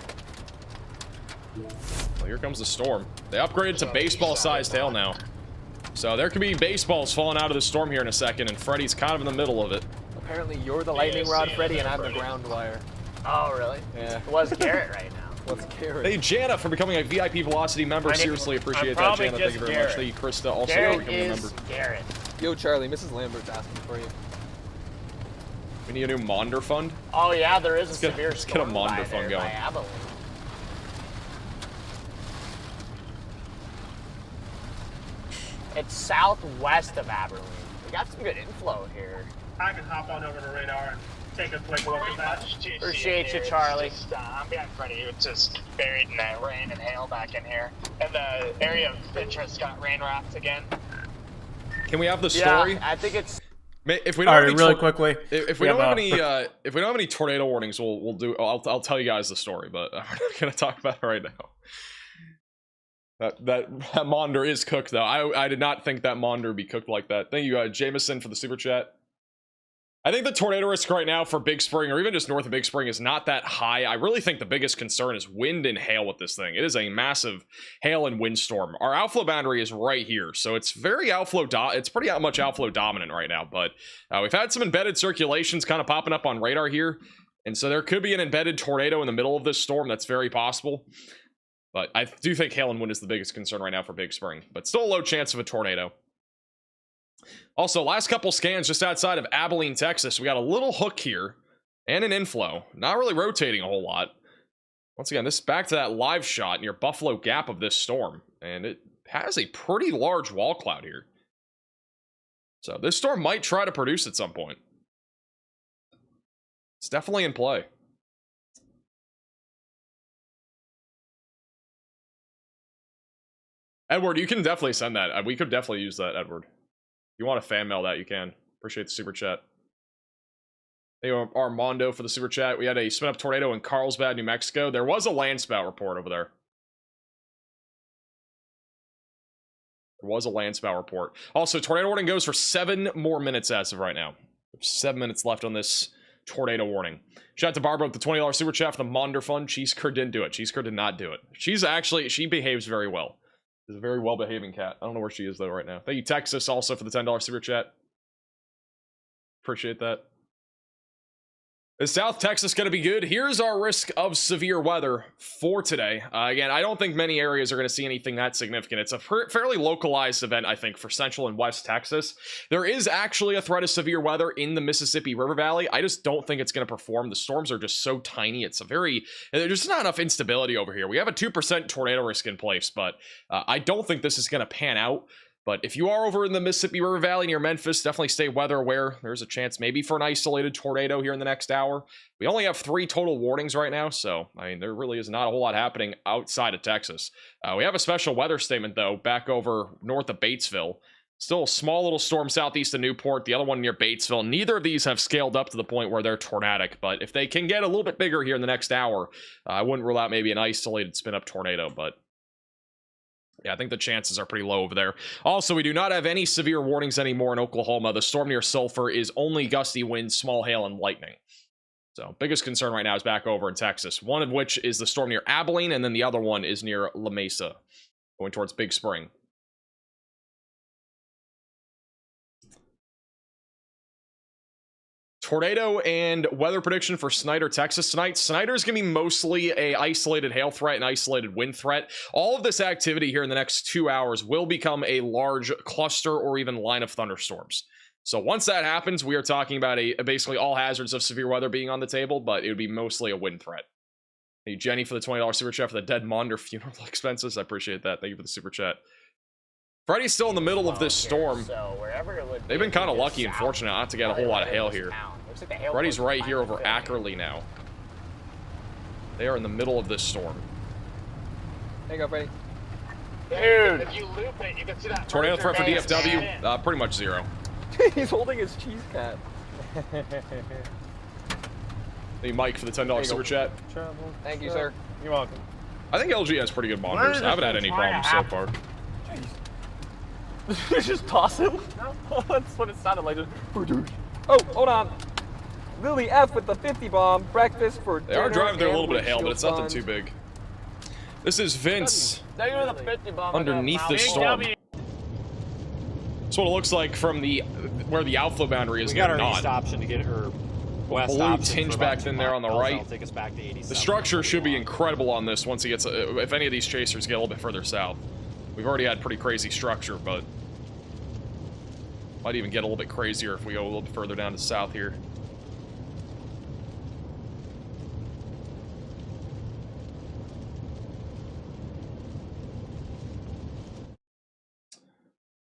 Well, here comes the storm. They upgraded to baseball-sized hail now. So there could be baseballs falling out of the storm here in a second, and Freddy's kind of in the middle of it. Apparently you're the lightning rod, Freddy, and I'm the ground wire. Oh, really? Yeah. What's Garrett right now? What's Garrett? Hey, Jana, for becoming a VIP Velocity member. Seriously appreciate that, Jana. Thank you very much. Thank you, Krista, also for becoming a member. Garrett. Yo, Charlie, Mrs. Lambert's asking for you. We need a new monitor fund. Oh, yeah, there is a severe Let's get a monitor fund going. It's southwest of Abilene. We got some good inflow here. I can hop on over to radar and take a quick look at that. Appreciate you, Charlie. I'm behind Freddy. It's just buried in that rain and hail back in here. And the area of interest got rain wrapped again. Can we have the story? Yeah, I think it's... If we don't have any really quickly, if we don't have any if we don't have any tornado warnings, we'll do. I'll tell you guys the story, but we're not gonna talk about it right now. That monitor is cooked though. I did not think that monitor would be cooked like that. Thank you, Jameson, for the super chat. I think the tornado risk right now for Big Spring, or even just north of Big Spring, is not that high. I really think the biggest concern is wind and hail with this thing. It is a massive hail and windstorm. Our outflow boundary is right here, so it's very outflow. It's pretty much outflow dominant right now. But we've had some embedded circulations kind of popping up on radar here, and so there could be an embedded tornado in the middle of this storm. That's very possible. But I do think hail and wind is the biggest concern right now for Big Spring. But still a low chance of a tornado. Also, last couple scans just outside of Abilene, Texas, we got a little hook here and an inflow. Not really rotating a whole lot. Once again, this is back to that live shot near Buffalo Gap of this storm. And it has a pretty large wall cloud here. So this storm might try to produce at some point. It's definitely in play. Edward, you can definitely send that. We could definitely use that, Edward. If you want to fan mail that, you can. Appreciate the super chat. Thank you, Armando, for the super chat. We had a spin up tornado in Carlsbad, New Mexico. There was a land spout report over there. There was a land spout report. Also, tornado warning goes for 7 more minutes as of right now. There's 7 minutes left on this tornado warning. Shout out to Barbara with the $20 super chat for the Monder Fund. Cheese Curd didn't do it. Cheese Curd did not do it. She behaves very well. She's a very well-behaving cat. I don't know where she is, though, right now. Thank you, Texas, also for the $10 super chat. Appreciate that. Is South Texas going to be good? Here's our risk of severe weather for today. Again, I don't think many areas are going to see anything that significant. It's a fairly localized event, I think, for Central and West Texas. There is actually a threat of severe weather in the Mississippi River Valley. I just don't think it's going to perform. The storms are just so tiny. There's just not enough instability over here. We have a 2% tornado risk in place, but I don't think this is going to pan out. But if you are over in the Mississippi River Valley near Memphis, definitely stay weather aware. There's a chance maybe for an isolated tornado here in the next hour. We only have 3 total warnings right now, so, I mean, there really is not a whole lot happening outside of Texas. We have a special weather statement, though, back over north of Batesville. Still a small little storm southeast of Newport, the other one near Batesville. Neither of these have scaled up to the point where they're tornadic, but if they can get a little bit bigger here in the next hour, I wouldn't rule out maybe an isolated spin-up tornado, but yeah, I think the chances are pretty low over there. Also, we do not have any severe warnings anymore in Oklahoma. The storm near Sulphur is only gusty winds, small hail, and lightning. So, biggest concern right now is back over in Texas. One of which is the storm near Abilene, and then the other one is near Lamesa, going towards Big Spring. Tornado and weather prediction for Snyder, Texas tonight. Snyder's going to be mostly a isolated hail threat and isolated wind threat. All of this activity here in the next 2 hours will become a large cluster or even line of thunderstorms. So once that happens, we are talking about basically all hazards of severe weather being on the table, but it would be mostly a wind threat. Thank you, Jenny, for the $20 super chat for the dead Monder funeral expenses. I appreciate that. Thank you for the super chat. Freddy's still in the middle of this storm. They've been kind of lucky and fortunate not to get a whole lot of hail here. Freddy's right here over Ackerley now. They are in the middle of this storm. There you go, Freddy. Dude! If you loop it, you can see that tornado threat for DFW? Pretty much 0. He's holding his cheese cat. Thank you, Mike, for the $10 super chat. Thank you, sir. You're welcome. I think LG has pretty good monitors. I haven't had any problems so far. Just toss him? No. That's what it sounded like. Oh, hold on. Lily F with the 50 bomb. Breakfast for dinner. They are driving through a little bit of hail, but it's nothing too big. This is Vince underneath this storm. That's what it looks like from where the outflow boundary is. We got our east option to get her west blue option tinge back in there on the right. Take us back to 87. The structure should be incredible on this once he gets, if any of these chasers get a little bit further south. We've already had pretty crazy structure, but might even get a little bit crazier if we go a little bit further down to the south here.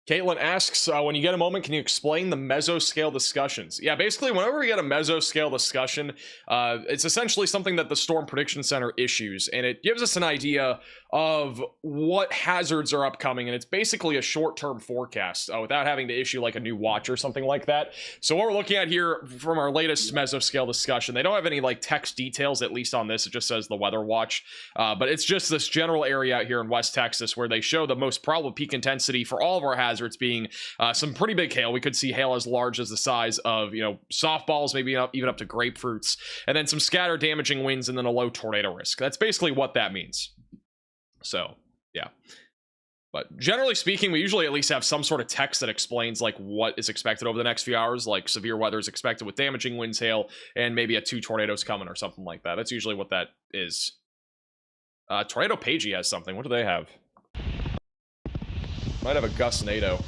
Caitlin asks, when you get a moment, can you explain the mesoscale discussions? Yeah, basically, whenever we get a mesoscale discussion, it's essentially something that the Storm Prediction Center issues, and it gives us an idea of what hazards are upcoming, and it's basically a short-term forecast without having to issue like a new watch or something like that. So what we're looking at here from our latest mesoscale discussion, they don't have any like text details, at least on this. It just says the weather watch, but it's just this general area out here in West Texas where they show the most probable peak intensity for all of our hazards hazards being some pretty big hail. We could see hail as large as the size of, you know, softballs, maybe even up to grapefruits, and then some scatter damaging winds, and then a low tornado risk. That's basically what that means. So, yeah. But generally speaking, we usually at least have some sort of text that explains like what is expected over the next few hours, like severe weather is expected with damaging winds, hail, and maybe 2 tornadoes coming or something like that. That's usually what that is. Tornado Pagey has something. What do they have? Might have a gustnado.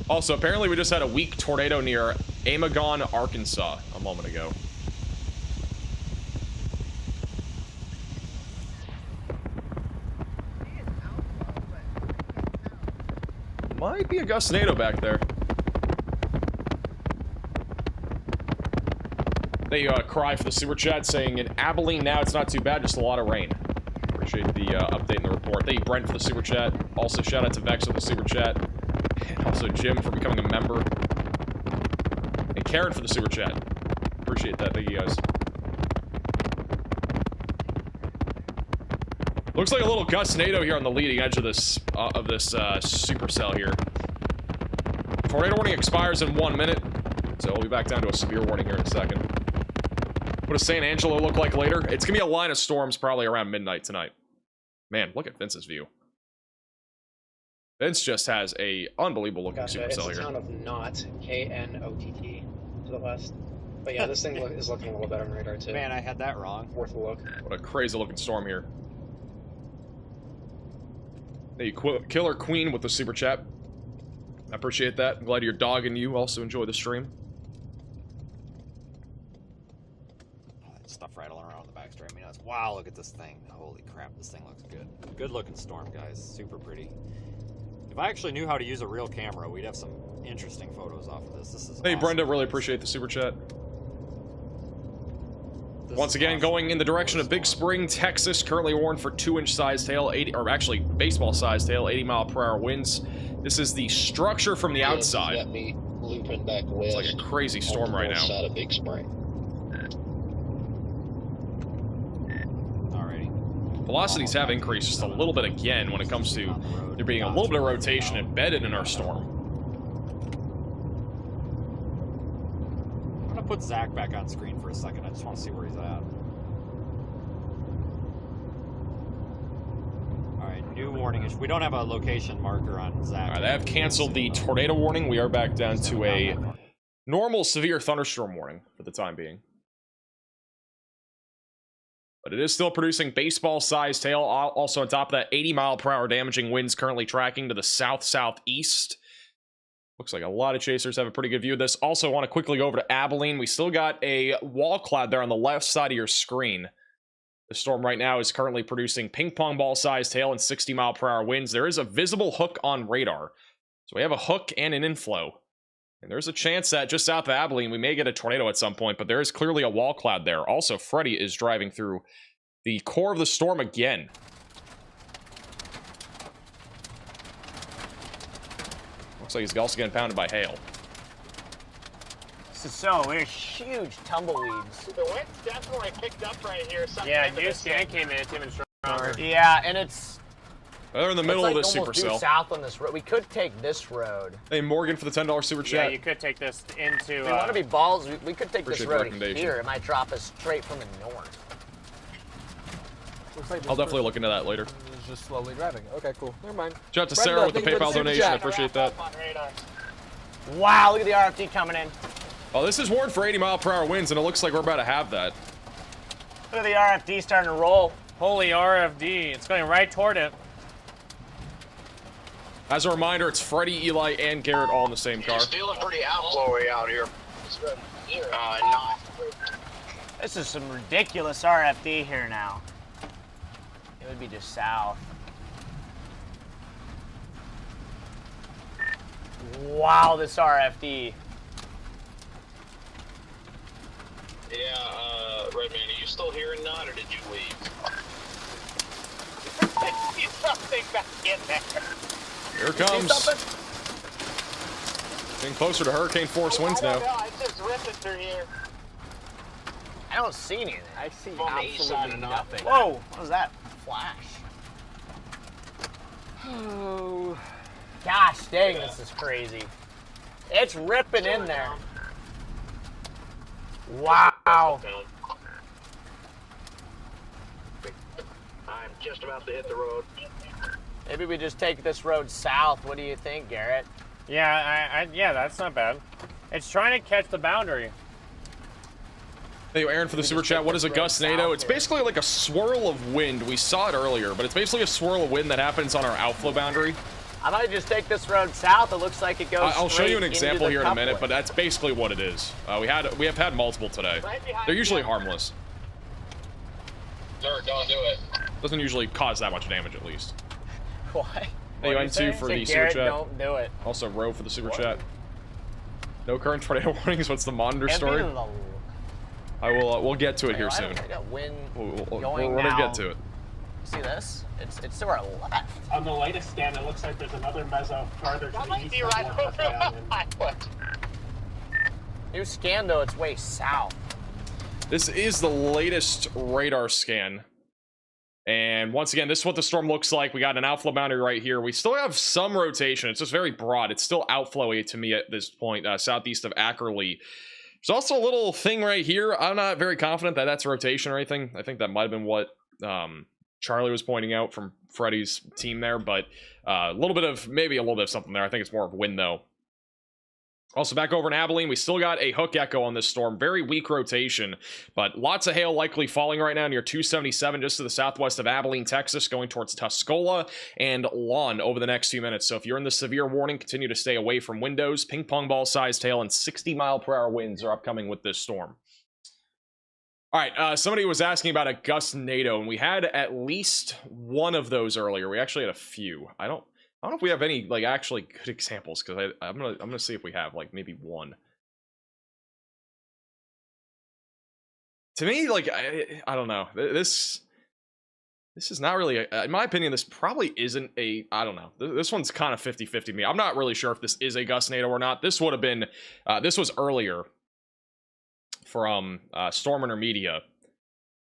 Also, apparently we just had a weak tornado near Amagon, Arkansas a moment ago. Might be a gustnado back there. They cry for the super chat saying in Abilene now it's not too bad, just a lot of rain. Appreciate the update in the report. Thank you, Brent, for the super chat. Also, shout out to Vex for the super chat. And also Jim for becoming a member. And Karen for the super chat. Appreciate that. Thank you guys. Looks like a little gustnado here on the leading edge of this supercell here. Tornado warning expires in 1 minute, so we'll be back down to a severe warning here in a second. What does San Angelo look like later? It's gonna be a line of storms probably around midnight tonight. Man, look at Vince's view. Vince just has a unbelievable looking supercell here. It's the town of Knott, K-N-O-T-T, to the west. But yeah, this thing is looking a little better on radar too. Man, I had that wrong. Worth a look. What a crazy looking storm here. Hey, Killer Queen with the super chat. I appreciate that. I'm glad your dog and you also enjoy the stream. Stuff rattling around the back straight. I mean, wow, look at this thing. Holy crap, this thing looks good. Good looking storm, guys. Super pretty. If I actually knew how to use a real camera, we'd have some interesting photos off of this. This is Hey, awesome. Brenda, really appreciate the super chat. Once again, going in the direction of Big Spring, Texas, currently warned for 2-inch sized hail, 80, or actually baseball sized hail, 80-mile-per-hour winds. This is the structure from the outside. Got me looping back west. It's like a crazy storm right now. Side of Big Spring. Alrighty. Velocities have increased just a little bit again when it comes to there being a little bit of rotation embedded in our storm. I'm gonna put Zach back on screen for a second. I just want to see where he's at. Alright, new warning. We don't have a location marker on Zach. Alright, they have canceled the tornado warning. We are back down to a normal severe thunderstorm warning for the time being. But it is still producing baseball-sized hail. Also on top of that, 80-mile-per-hour damaging winds currently tracking to the south-southeast. Looks like a lot of chasers have a pretty good view of this. Also, want to quickly go over to Abilene. We still got a wall cloud there on the left side of your screen. The storm right now is currently producing ping-pong ball-sized hail and 60-mile-per-hour winds. There is a visible hook on radar. So we have a hook and an inflow. And there's a chance that just south of Abilene, we may get a tornado at some point, but there is clearly a wall cloud there. Also, Freddy is driving through the core of the storm again. Looks like he's also getting pounded by hail. This is so weird. Huge tumbleweeds. The wind's definitely picked up right here. Yeah, new scan came in. It's even stronger. Yeah, and it's... They're in the middle of this supercell. Due south on this road. We could take this road. Hey, Morgan for the $10 super chat. Yeah, you could take this into... We want to be balls. We could take this road recommendation. here. It might drop us straight from the north. Looks like I'll definitely look into that later. He's just slowly driving. Okay, cool. Never mind. Shout out to Brenda, Sarah with the thank you for PayPal super donation. chat. I appreciate that. Wow, look at the RFD coming in. Oh, this is warned for 80-mile-per-hour winds, and it looks like we're about to have that. Look at the RFD starting to roll. Holy RFD. It's going right toward it. As a reminder, it's Freddy, Eli, and Garrett all in the same car. It's feeling pretty outflowy out here. Not. This is some ridiculous RFD here now. It would be just south. Wow, this RFD. Yeah, Redman, are you still here or not, or did you leave? See something back in there. Here it comes. Getting closer to hurricane force winds now. It's just ripping through here. I don't see anything. I see On the east side absolutely of nothing. Whoa, what was that? Flash. Oh. Gosh dang, this is crazy. It's ripping in there. Wow. I'm just about to hit the road. Maybe we just take this road south. What do you think, Garrett? Yeah, yeah, that's not bad. It's trying to catch the boundary. Thank you, Aaron, for the super chat. What is a gustnado? It's basically like a swirl of wind. We saw it earlier, but it's basically a swirl of wind that happens on our outflow boundary. I might just take this road south. It looks like it goes. I'll show you an straight example into here the in a minute, coupling. but that's basically what it is. We have had multiple today. They're usually harmless. Sir, don't do it. Doesn't usually cause that much damage, at least. Why? Hey, What N2 for the super Garrett, chat. don't do it. Also, Ro for the super chat. No current tornado warnings. What's the monitor story? I will. We'll get to it here soon. I got wind We're going gonna now. get to it. See this? It's to our left. On the latest scan, it looks like there's another Mesa farther to the east. Be right over my foot. New scan though, it's way south. This is the latest radar scan. And once again, this is what the storm looks like. We got an outflow boundary right here. We still have some rotation. It's just very broad. It's still outflowy to me at this point, southeast of Ackerley. There's also a little thing right here. I'm not very confident that that's rotation or anything. I think that might have been what Charlie was pointing out from Freddie's team there, but maybe a little bit of something there. I think it's more of wind though. Also back over in Abilene, we still got a hook echo on this storm. Very weak rotation, but lots of hail likely falling right now near 277 just to the southwest of Abilene, Texas, going towards Tuscola and Lon over the next few minutes. So if you're in the severe warning, continue to stay away from windows. Ping pong ball sized hail and 60-mile-per-hour winds are upcoming with this storm. All right, somebody was asking about a gustnado, and we had at least one of those earlier. We actually had a few. I don't know if we have any like actually good examples, because I'm gonna see if we have like maybe one. To me, like I don't know. This is not really in my opinion. This probably isn't a. I don't know. This one's kind of 50-50 to me. I'm not really sure if this is a gustnado or not. This would have been. This was earlier from Storm Intermedia.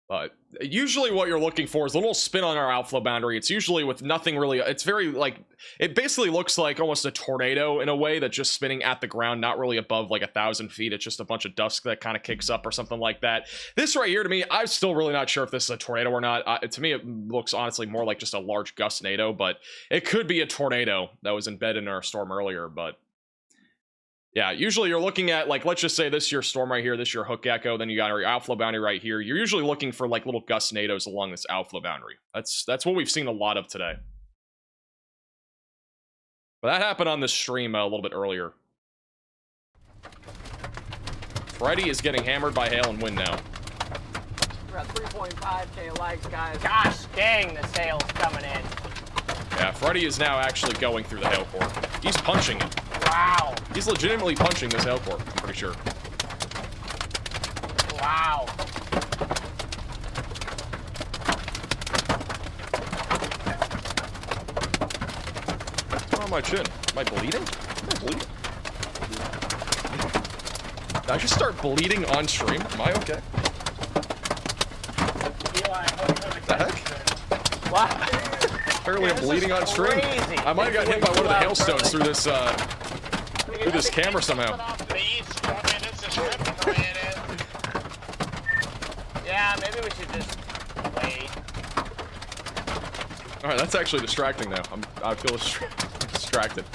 But usually what you're looking for is a little spin on our outflow boundary. It's usually with nothing really. It's very like, it basically looks like almost a tornado in a way, that's just spinning at the ground, not really above like 1,000 feet. It's just a bunch of dust that kind of kicks up or something like that. This right here, to me, I'm still really not sure if this is a tornado or not. To me, it looks honestly more like just a large gustnado, but it could be a tornado that was embedded in our storm earlier. But yeah, usually you're looking at, like, let's just say this is your storm right here, this is your hook echo, then you got your outflow boundary right here. You're usually looking for like little gustnados along this outflow boundary. That's what we've seen a lot of today. But that happened on this stream a little bit earlier. Freddy is getting hammered by hail and wind now. We're at 3.5K likes, guys. Gosh dang, this hail's coming in. Yeah, Freddy is now actually going through the hail core. He's punching it. Wow. He's legitimately punching this hail core, I'm pretty sure. Wow. What's wrong with my chin? Am I bleeding? Am I bleeding? Did I just start bleeding on stream? Am I okay? What the heck? What? Apparently I'm bleeding on stream. Crazy. I might have got hit by one of the hailstones through this camera somehow. Yeah, maybe we should just wait. All right, that's actually distracting now. I feel distracted.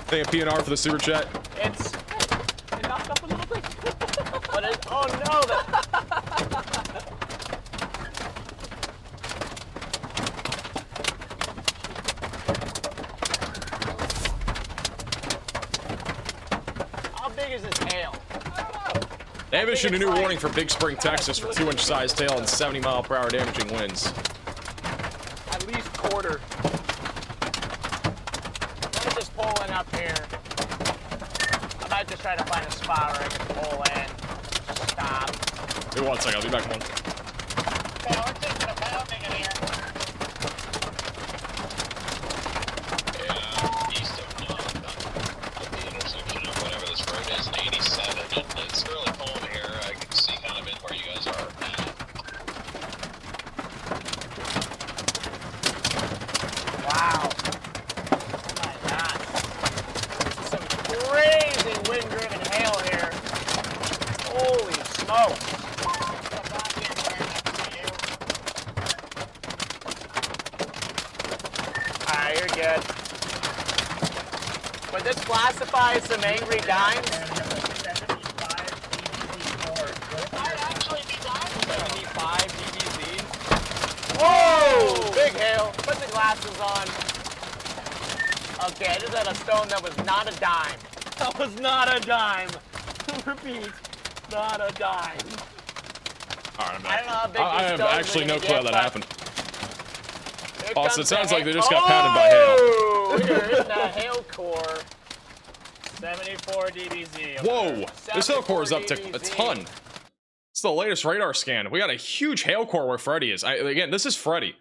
Thank you, PNR, for the super chat. It knocked up a little bit. But oh no! How big is this hail? They have issued a new warning for Big Spring, Texas for 2-inch sized hail and 70-mile-per-hour damaging winds. At least quarter. Let me just pull in up here. I might just try to find a spot where I can pull in. Just stop. Wait 1 second, I'll be back in one. Yeah, we're taking a pounding in here. Yeah, east of the intersection of whatever this road is, 87. It's really cold here. I can see kind of in where you guys are. Wow. Alright, you're good. Would this classify as some angry dimes? 75 DBZ. Whoa! Big hail. Put the glasses on. Okay, I just had a stone that was not a dime. That was not a dime. Repeat, not a dime. Alright, I'm I don't know how big I these have stones actually are no gonna clue how get, that but happened. here Oh, so comes it the sounds like hail. they just got pounded by hail. Oh, here in the hail core. 74 DBZ. Whoa! This hail core is up to a ton. It's the latest radar scan. We got a huge hail core where Freddy is. Again, this is Freddy.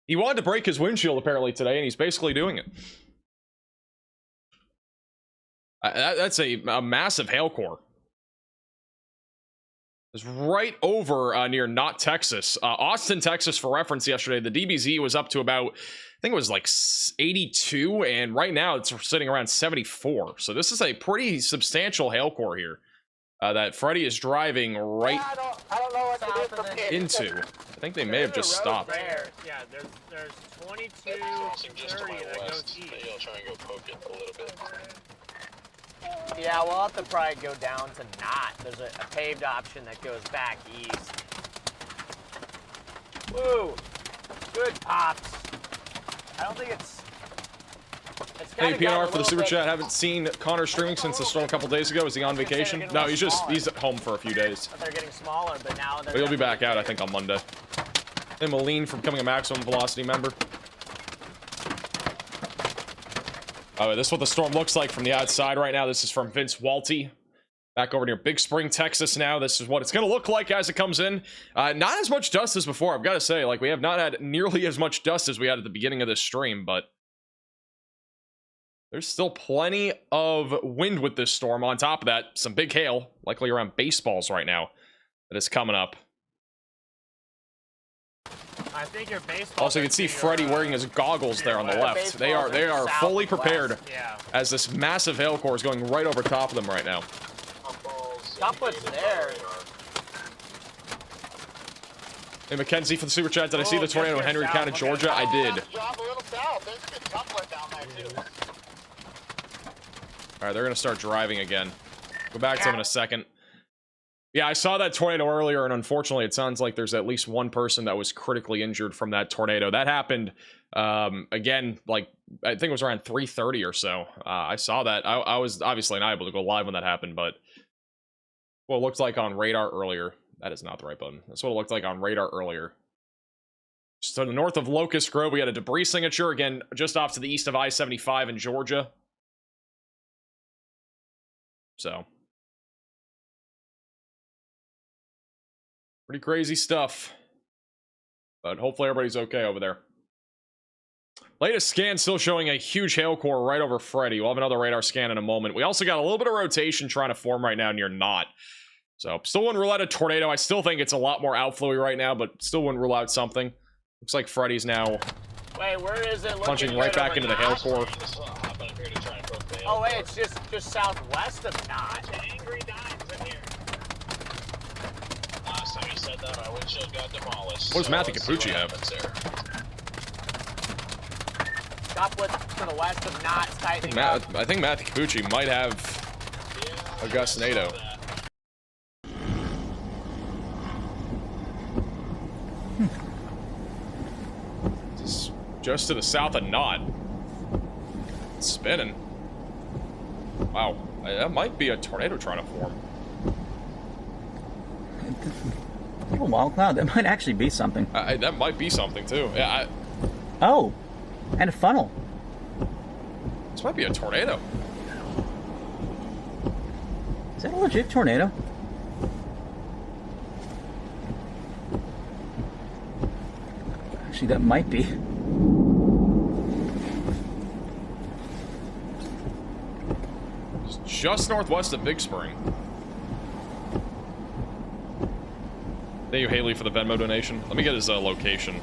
He wanted to break his windshield apparently today, and he's basically doing it. That's a massive hail core. It's right over near Knott, Texas. Austin, Texas, for reference, yesterday, the DBZ was up to about, I think it was like 82, and right now it's sitting around 74. So this is a pretty substantial hail core here that Freddy is driving right I don't know what to do from here. into. I think they may have just stopped. There. Yeah, there's 22, 30 that goes east. Maybe I'll try and go poke it a little bit. Yeah, we'll have to probably go down to Knott. There's a paved option that goes back east. Woo! Good pops. I don't think it's Hey, PNR for the super chat. Haven't seen Connor streaming since the storm a couple days ago. Is he on vacation? No, he's at home for a few days. They're getting smaller, but now But he'll be back out, I think, on Monday. And Moline for becoming a maximum velocity member. Oh, this is what the storm looks like from the outside right now. This is from Vince Walty. Back over near Big Spring, Texas now. This is what it's going to look like as it comes in. Not as much dust as before, I've got to say. Like, we have not had nearly as much dust as we had at the beginning of this stream, but there's still plenty of wind with this storm. On top of that, some big hail, likely around baseballs right now, that is coming up. I think your baseball. Also, you can see Freddy wearing his goggles there on the left. They are fully prepared as this massive hail core is going right over top of them right now. Stop what's there. Hey, Mackenzie for the super chat. Did I see the tornado in Henry County, Georgia? I did. Drop a little south. There's a good tumbler down there too. All right, they're going to start driving again. Go back to them in a second. Yeah, I saw that tornado earlier, and unfortunately, it sounds like there's at least one person that was critically injured from that tornado. That happened, again, like, I think it was around 3:30 or so. I saw that. I was obviously not able to go live when that happened, but what it looked like on radar earlier. That is not the right button. That's what it looked like on radar earlier. Just to the north of Locust Grove, we had a debris signature, again, just off to the east of I-75 in Georgia. So, pretty crazy stuff. But hopefully everybody's okay over there. Latest scan still showing a huge hail core right over Freddy. We'll have another radar scan in a moment. We also got a little bit of rotation trying to form right now near Knott. So, still wouldn't rule out a tornado. I still think it's a lot more outflowy right now, but still wouldn't rule out something. Looks like Freddy's now where is it? punching right back into the hail core. Oh, wait, it's just southwest of Knott. Angry dimes in here. Last time he said that, my windshield got demolished. What does Matthew Capucci have? Stop to the west of Knott. I think Matthew Capucci might have a Gustnado. Just to the south of Knott. It's spinning. Wow, that might be a tornado trying to form. Oh, wild cloud. That might actually be something. That might be something too. Yeah. Oh, and a funnel. This might be a tornado. Is that a legit tornado? Actually, that might be. Just northwest of Big Spring. Thank you, Haley, for the Venmo donation. Let me get his location.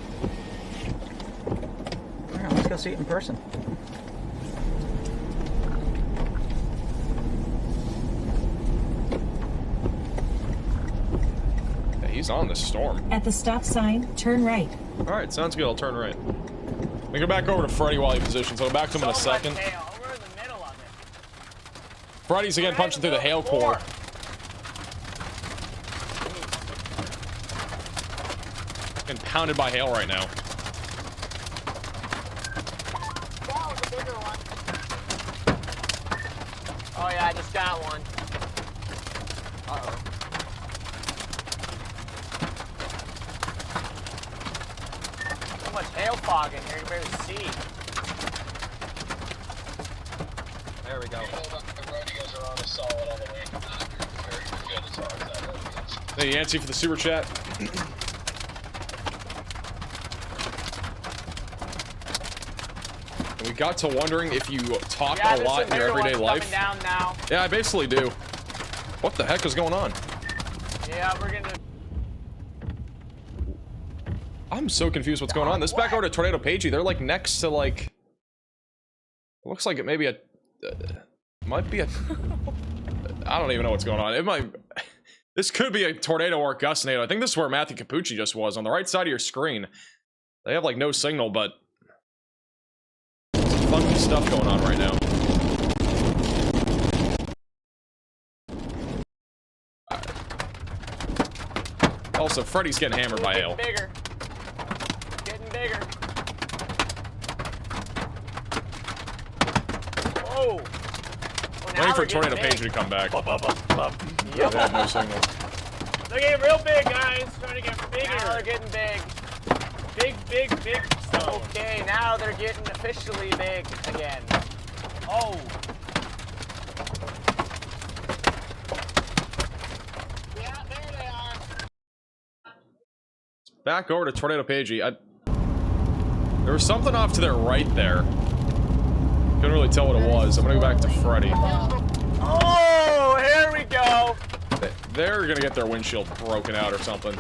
All right, let's go see it in person. Yeah, he's on the storm. At the stop sign, turn right. All right, sounds good. I'll turn right. Let me go back over to Freddy while he positions. I'll go back to him in a second. We're in the middle of it. Freddy's again punching through the hail core. Getting pounded by hail right now. That was a bigger one. Oh yeah, I just got one. Uh-oh. So much hail fog in here, you can barely see. There we go. The road you guys are on is solid all the way. You're good as far as that road goes. Thank you, Yancy, for the super chat. We got to wondering if you talk a lot in your everyday life. Down now. Yeah, I basically do. What the heck is going on? Yeah, we're gonna. I'm so confused what's going on. This back over to Tornado Pagey, they're like next to like. It looks like it may be a. Might be a. I don't even know what's going on. It might. This could be a tornado or a gustnado. I think this is where Matthew Capucci just was on the right side of your screen. They have like no signal, but. Funky stuff going on right now. Also, Freddy's getting hammered by hail. Bigger. Getting bigger. Whoa. Waiting for Tornado Page to come back. Yep. They have no signal. They're getting real big, guys. Trying to get bigger. Now they're getting big. Big stone. Okay, now they're getting officially big again. Oh. Yeah, there they are. Back over to Tornado Pagey. There was something off to their right there. Couldn't really tell what it was. I'm gonna go back to Freddy. Oh, here we go. They're gonna get their windshield broken out or something.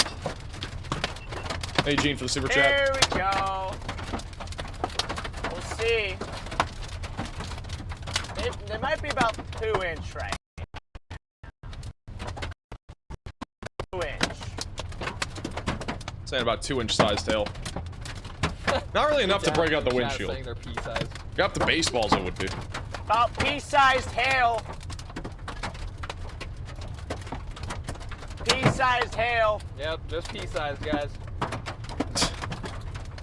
Hey, Gene, for the super chat. Here we go. We'll see. They might be about 2-inch, right? 2-inch. Saying about 2-inch size tail. Not really enough to break out the windshield. Saying they're pea-sized. Got the baseballs, it would be. About pea-sized hail. Pea-sized hail. Yep, just pea-sized, guys.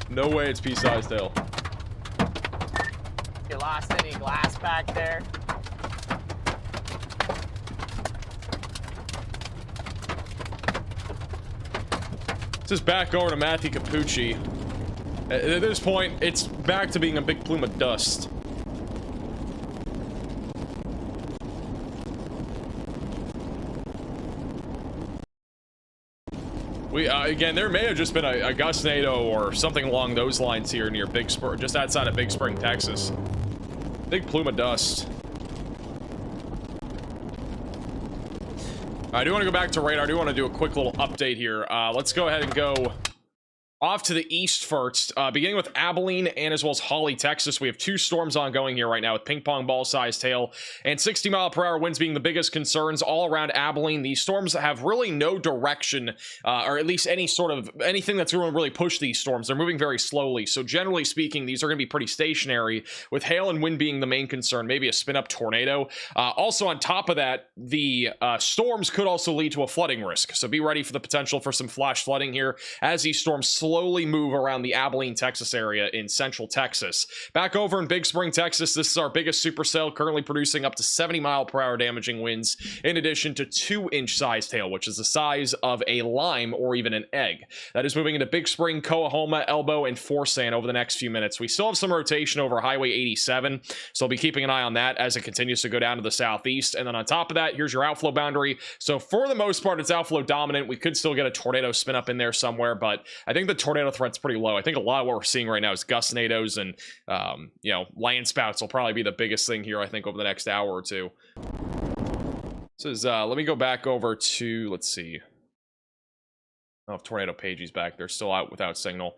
No way it's pea-sized tail. You lost any glass back there? This is back over to Matthew Capucci. At this point, it's back to being a big plume of dust. Again, there may have just been a gustnado or something along those lines here near Big Spring, just outside of Big Spring, Texas. Big plume of dust. I do want to go back to radar. I do want to do a quick little update here. Let's go ahead and go off to the east first, beginning with Abilene and as well as Hawley, Texas. We have 2 storms ongoing here right now with ping pong ball sized hail and 60-mile-per-hour winds being the biggest concerns all around Abilene. These storms have really no direction, or at least anything that's going to really push these storms. They're moving very slowly. So generally speaking, these are going to be pretty stationary, with hail and wind being the main concern, maybe a spin-up tornado. Also on top of that, the storms could also lead to a flooding risk. So be ready for the potential for some flash flooding here as these storms slowly move around the Abilene, Texas area in central Texas. Back over in Big Spring, Texas, this is our biggest supercell, currently producing up to 70-mile-per-hour damaging winds, in addition to 2-inch sized hail, which is the size of a lime or even an egg. That is moving into Big Spring, Coahoma, Elbow, and Forsan over the next few minutes. We still have some rotation over Highway 87, so I'll be keeping an eye on that as it continues to go down to the southeast. And then on top of that, here's your outflow boundary. So for the most part, it's outflow dominant. We could still get a tornado spin up in there somewhere, but I think the tornado threat's pretty low. I think a lot of what we're seeing right now is gustnados and, you know, land spouts will probably be the biggest thing here, I think, over the next hour or two. This is, let me go back over to, let's see. I don't know if Tornado Pagey's back. They're still out without signal.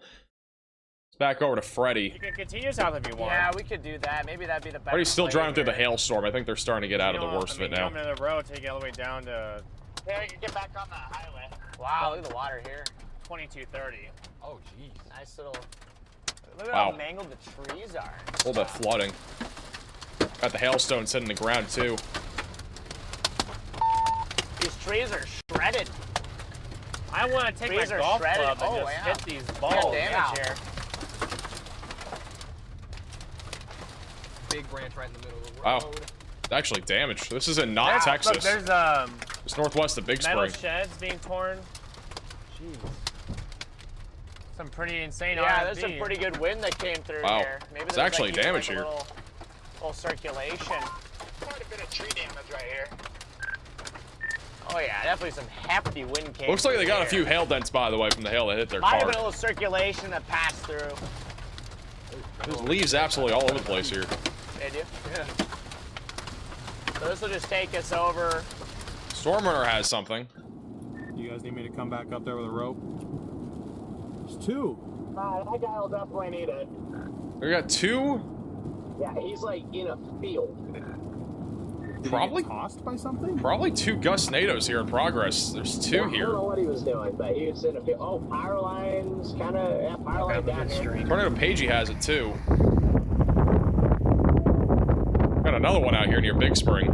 It's back over to Freddy. You can continue south if you want. Yeah, we could do that. Maybe that'd be the best. Freddy's still driving through the hailstorm. I think they're starting to get out of the worst of it now. Come to the road, take it all the way down to... Yeah, you can get back on the highway. Wow, look at the water here. 2230. Oh, jeez. Nice little Look at Wow. how mangled the trees are. A little bit of flooding. Got the hailstone sitting in the ground too. These trees are shredded. I want to take my Trees are golf shredded. club and Oh, just yeah. hit these balls. Got damage here. Big branch right in the middle of the Wow. road. Actually damaged. This is in not Texas. Look, there's it's northwest of Big metal Spring. sheds being torn. Jeez. Some pretty insane Yeah, RFB. there's some pretty good wind that came through Wow. here. Maybe It's there's actually even damage a here. little circulation. Quite a bit of tree damage right here. Oh yeah, definitely some hefty wind came Looks like through they got a here. few hail dents, by the way, from the hail that hit their Might have car. been a little circulation that passed through. There's leaves absolutely all over the place here. Did you? Yeah. So this will just take us over. Storm Runner has something. You guys need me to come back up there with a rope? There's two. That guy will definitely need it. We got two. Yeah, he's like in a field. Did Probably he get tossed by something? Probably two Gus NATOs here in progress. There's two I don't here. know what he was doing, but he was in a field. Oh, power lines, kind of, yeah, power line down here. Tornado Pagey has it too. Got another one out here near Big Spring.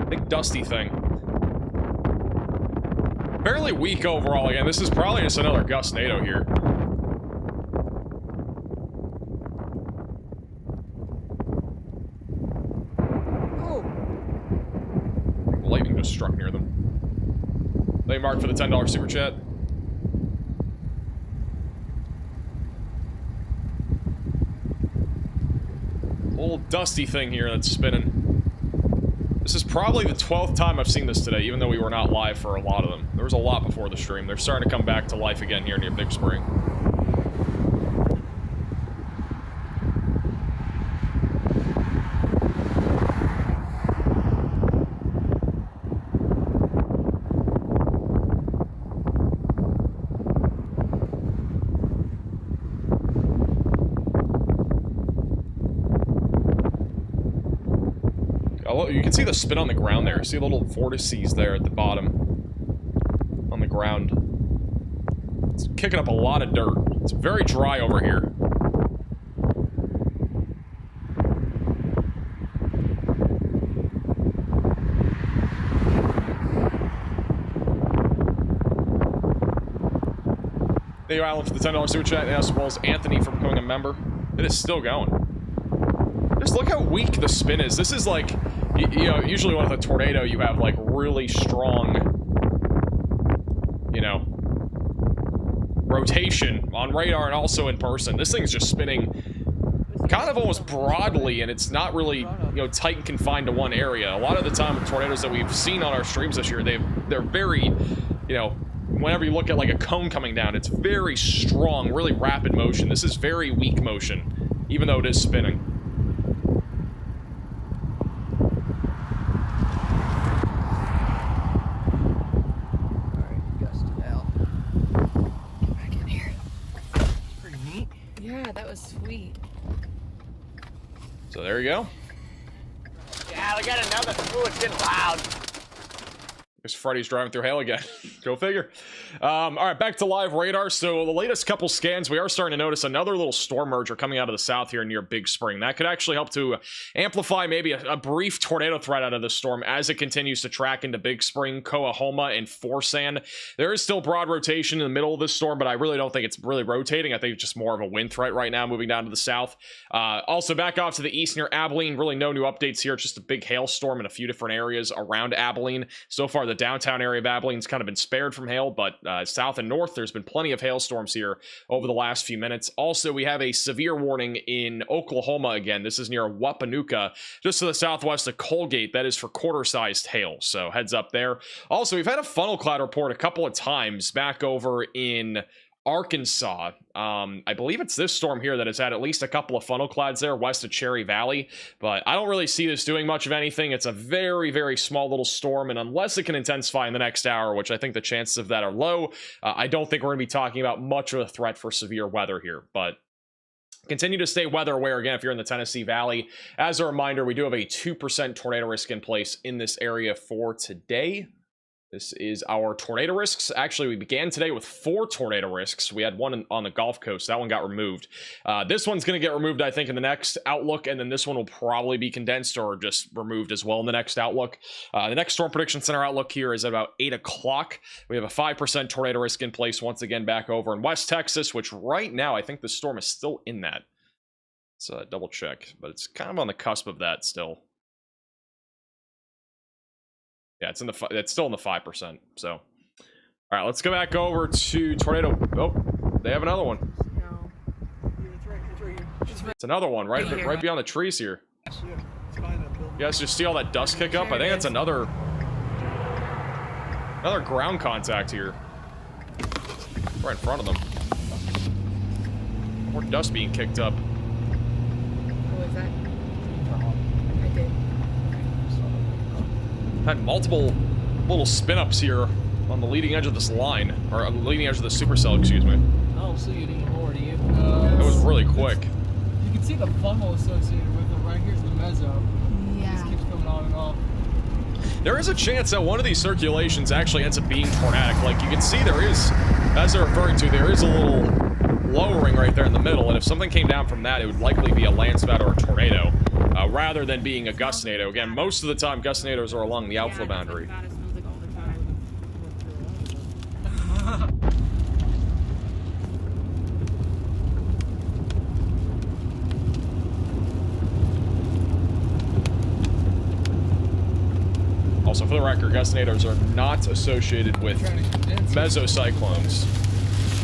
Big dusty thing. Fairly weak overall again. This is probably just another Gus NATO here. Lightning just struck near them. Thank you, Mark, for the $10 super chat. Little dusty thing here that's spinning. This is probably the 12th time I've seen this today, even though we were not live for a lot of them. There was a lot before the stream. They're starting to come back to life again here near Big Spring. You can see the spin on the ground there. See little vortices there at the bottom on the ground. It's kicking up a lot of dirt. It's very dry over here. Thank you, Alan, for the $10 super chat, as well as Anthony for becoming a member. It is still going. Just look how weak the spin is. This is like, you know, usually with a tornado, you have like really strong, you know, rotation on radar and also in person. This thing's just spinning kind of almost broadly, and it's not really, you know, tight and confined to one area. A lot of the time with tornadoes that we've seen on our streams this year, they're very, you know, whenever you look at like a cone coming down, it's very strong, really rapid motion. This is very weak motion, even though it is spinning. Yeah, that was sweet. So there you go. Yeah, we got another. Ooh, it's getting loud. Guess Freddy's driving through hail again. Go figure. All right, back to live radar. So the latest couple scans, we are starting to notice another little storm merger coming out of the south here near Big Spring. That could actually help to amplify maybe a brief tornado threat out of this storm as it continues to track into Big Spring, Coahoma, and Forsan. There is still broad rotation in the middle of this storm, but I really don't think it's really rotating. I think it's just more of a wind threat right now moving down to the south. Also back off to the east near Abilene. Really no new updates here. It's just a big hailstorm in a few different areas around Abilene. So far, the downtown area of Abilene's kind of been spared from hail, but south and north, there's been plenty of hailstorms here over the last few minutes. Also, we have a severe warning in Oklahoma again. This is near Wapanuka, just to the southwest of Colgate. That is for quarter-sized hail, so heads up there. Also, we've had a funnel cloud report a couple of times back over in Arkansas. I believe it's this storm here that has had at least a couple of funnel clouds there west of Cherry Valley, but I don't really see this doing much of anything. It's a very, very small little storm, and unless it can intensify in the next hour, which I think the chances of that are low, I don't think we're going to be talking about much of a threat for severe weather here. But Continue to stay weather aware again if you're in the Tennessee Valley. As a reminder, we do have a 2% tornado risk in place in this area for today. This is our tornado risks. Actually, we began today with 4 tornado risks. We had one on the Gulf Coast. That one got removed. This one's going to get removed, I think, in the next Outlook, and then this one will probably be condensed or just removed as well in the next Outlook. The next Storm Prediction Center Outlook here is at about 8 o'clock. We have a 5% tornado risk in place once again back over in West Texas, which right now I think the storm is still in that. Let's double check, but it's kind of on the cusp of that still. Yeah, it's still in the 5%. So, all right, let's go back over to tornado. Oh, they have another one. No. It's right here. It's another one right beyond the trees here. You guys just see all that dust kick up? I think that's another ground contact here. Right in front of them. More dust being kicked up. What was that? I did. Had multiple little spin-ups here on the leading edge of this line, or on the leading edge of the supercell, excuse me. I don't see it anymore, do you? It was really quick. You can see the funnel associated with it. Right here's the Mesa. Yeah. It just keeps coming on and off. There is a chance that one of these circulations actually ends up being tornadic. Like, you can see there is, as they're referring to, there is a little lowering right there in the middle, and if something came down from that, it would likely be a landslide or a tornado. Rather than being a gustnado. Again, most of the time, gustnados are along the outflow boundary. Also, for the record, gustnados are not associated with mesocyclones.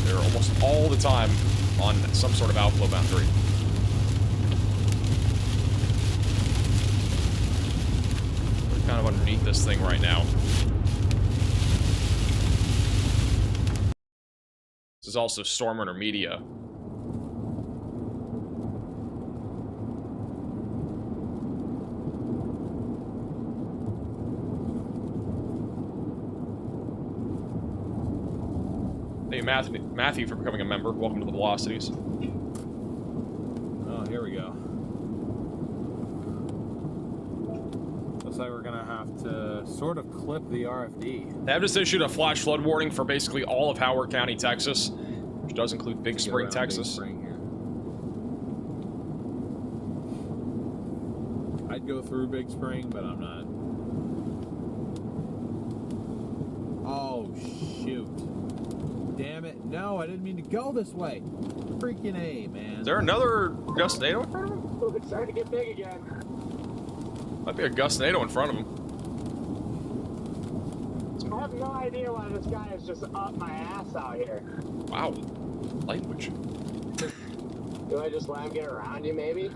They're almost all the time on some sort of outflow boundary. Kind of underneath this thing right now. This is also storm runner media. Hey, Matthew, for becoming a member. Welcome to the Velocities. Oh, here we go. Looks like we're gonna have to sort of clip the RFD. They have just issued a flash flood warning for basically all of Howard County, Texas, which does include Big Spring, Texas. Big Spring here. I'd go through Big Spring, but I'm not. Oh, shoot. Damn it. No, I didn't mean to go this way. Freaking A, man. Is there another gustnado in front of him? Oh, it's starting to get big again. Might be a gustnado in front of him. I have no idea why this guy is just up my ass out here. Wow. Language. Do I just let him get around you, maybe?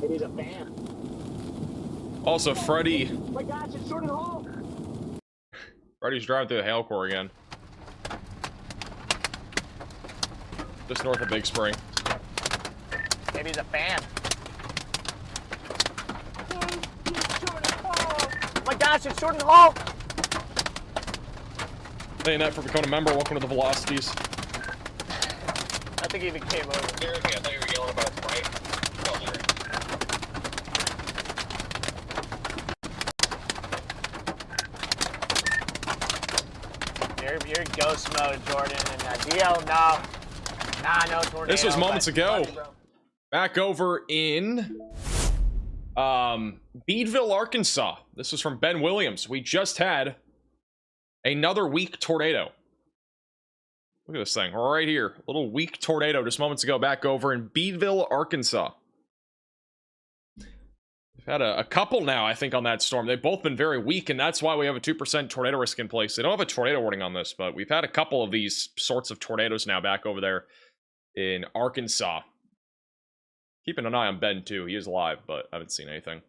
Maybe he's a fan. Also, Freddy. Oh my gosh, it's short and hole! Freddy's driving through the hail core again. Just north of Big Spring. Maybe he's a fan. Oh my gosh, it's short and hole! Hey, Annette, for becoming a member. Welcome to the Velocities. I think he even came over. I thought you were yelling about it, right? You're ghost mode, Jordan, and DL, no. Nah, no tornado. This was moments ago. Back over in Beadville, Arkansas. This was from Ben Williams. We just had another weak tornado. Look at this thing right here. A little weak tornado just moments ago back over in Beadville, Arkansas. We've had a couple now, I think, on that storm. They've both been very weak, and that's why we have a 2% tornado risk in place. They don't have a tornado warning on this, but we've had a couple of these sorts of tornadoes now back over there in Arkansas. Keeping an eye on Ben, too. He is alive, but I haven't seen anything.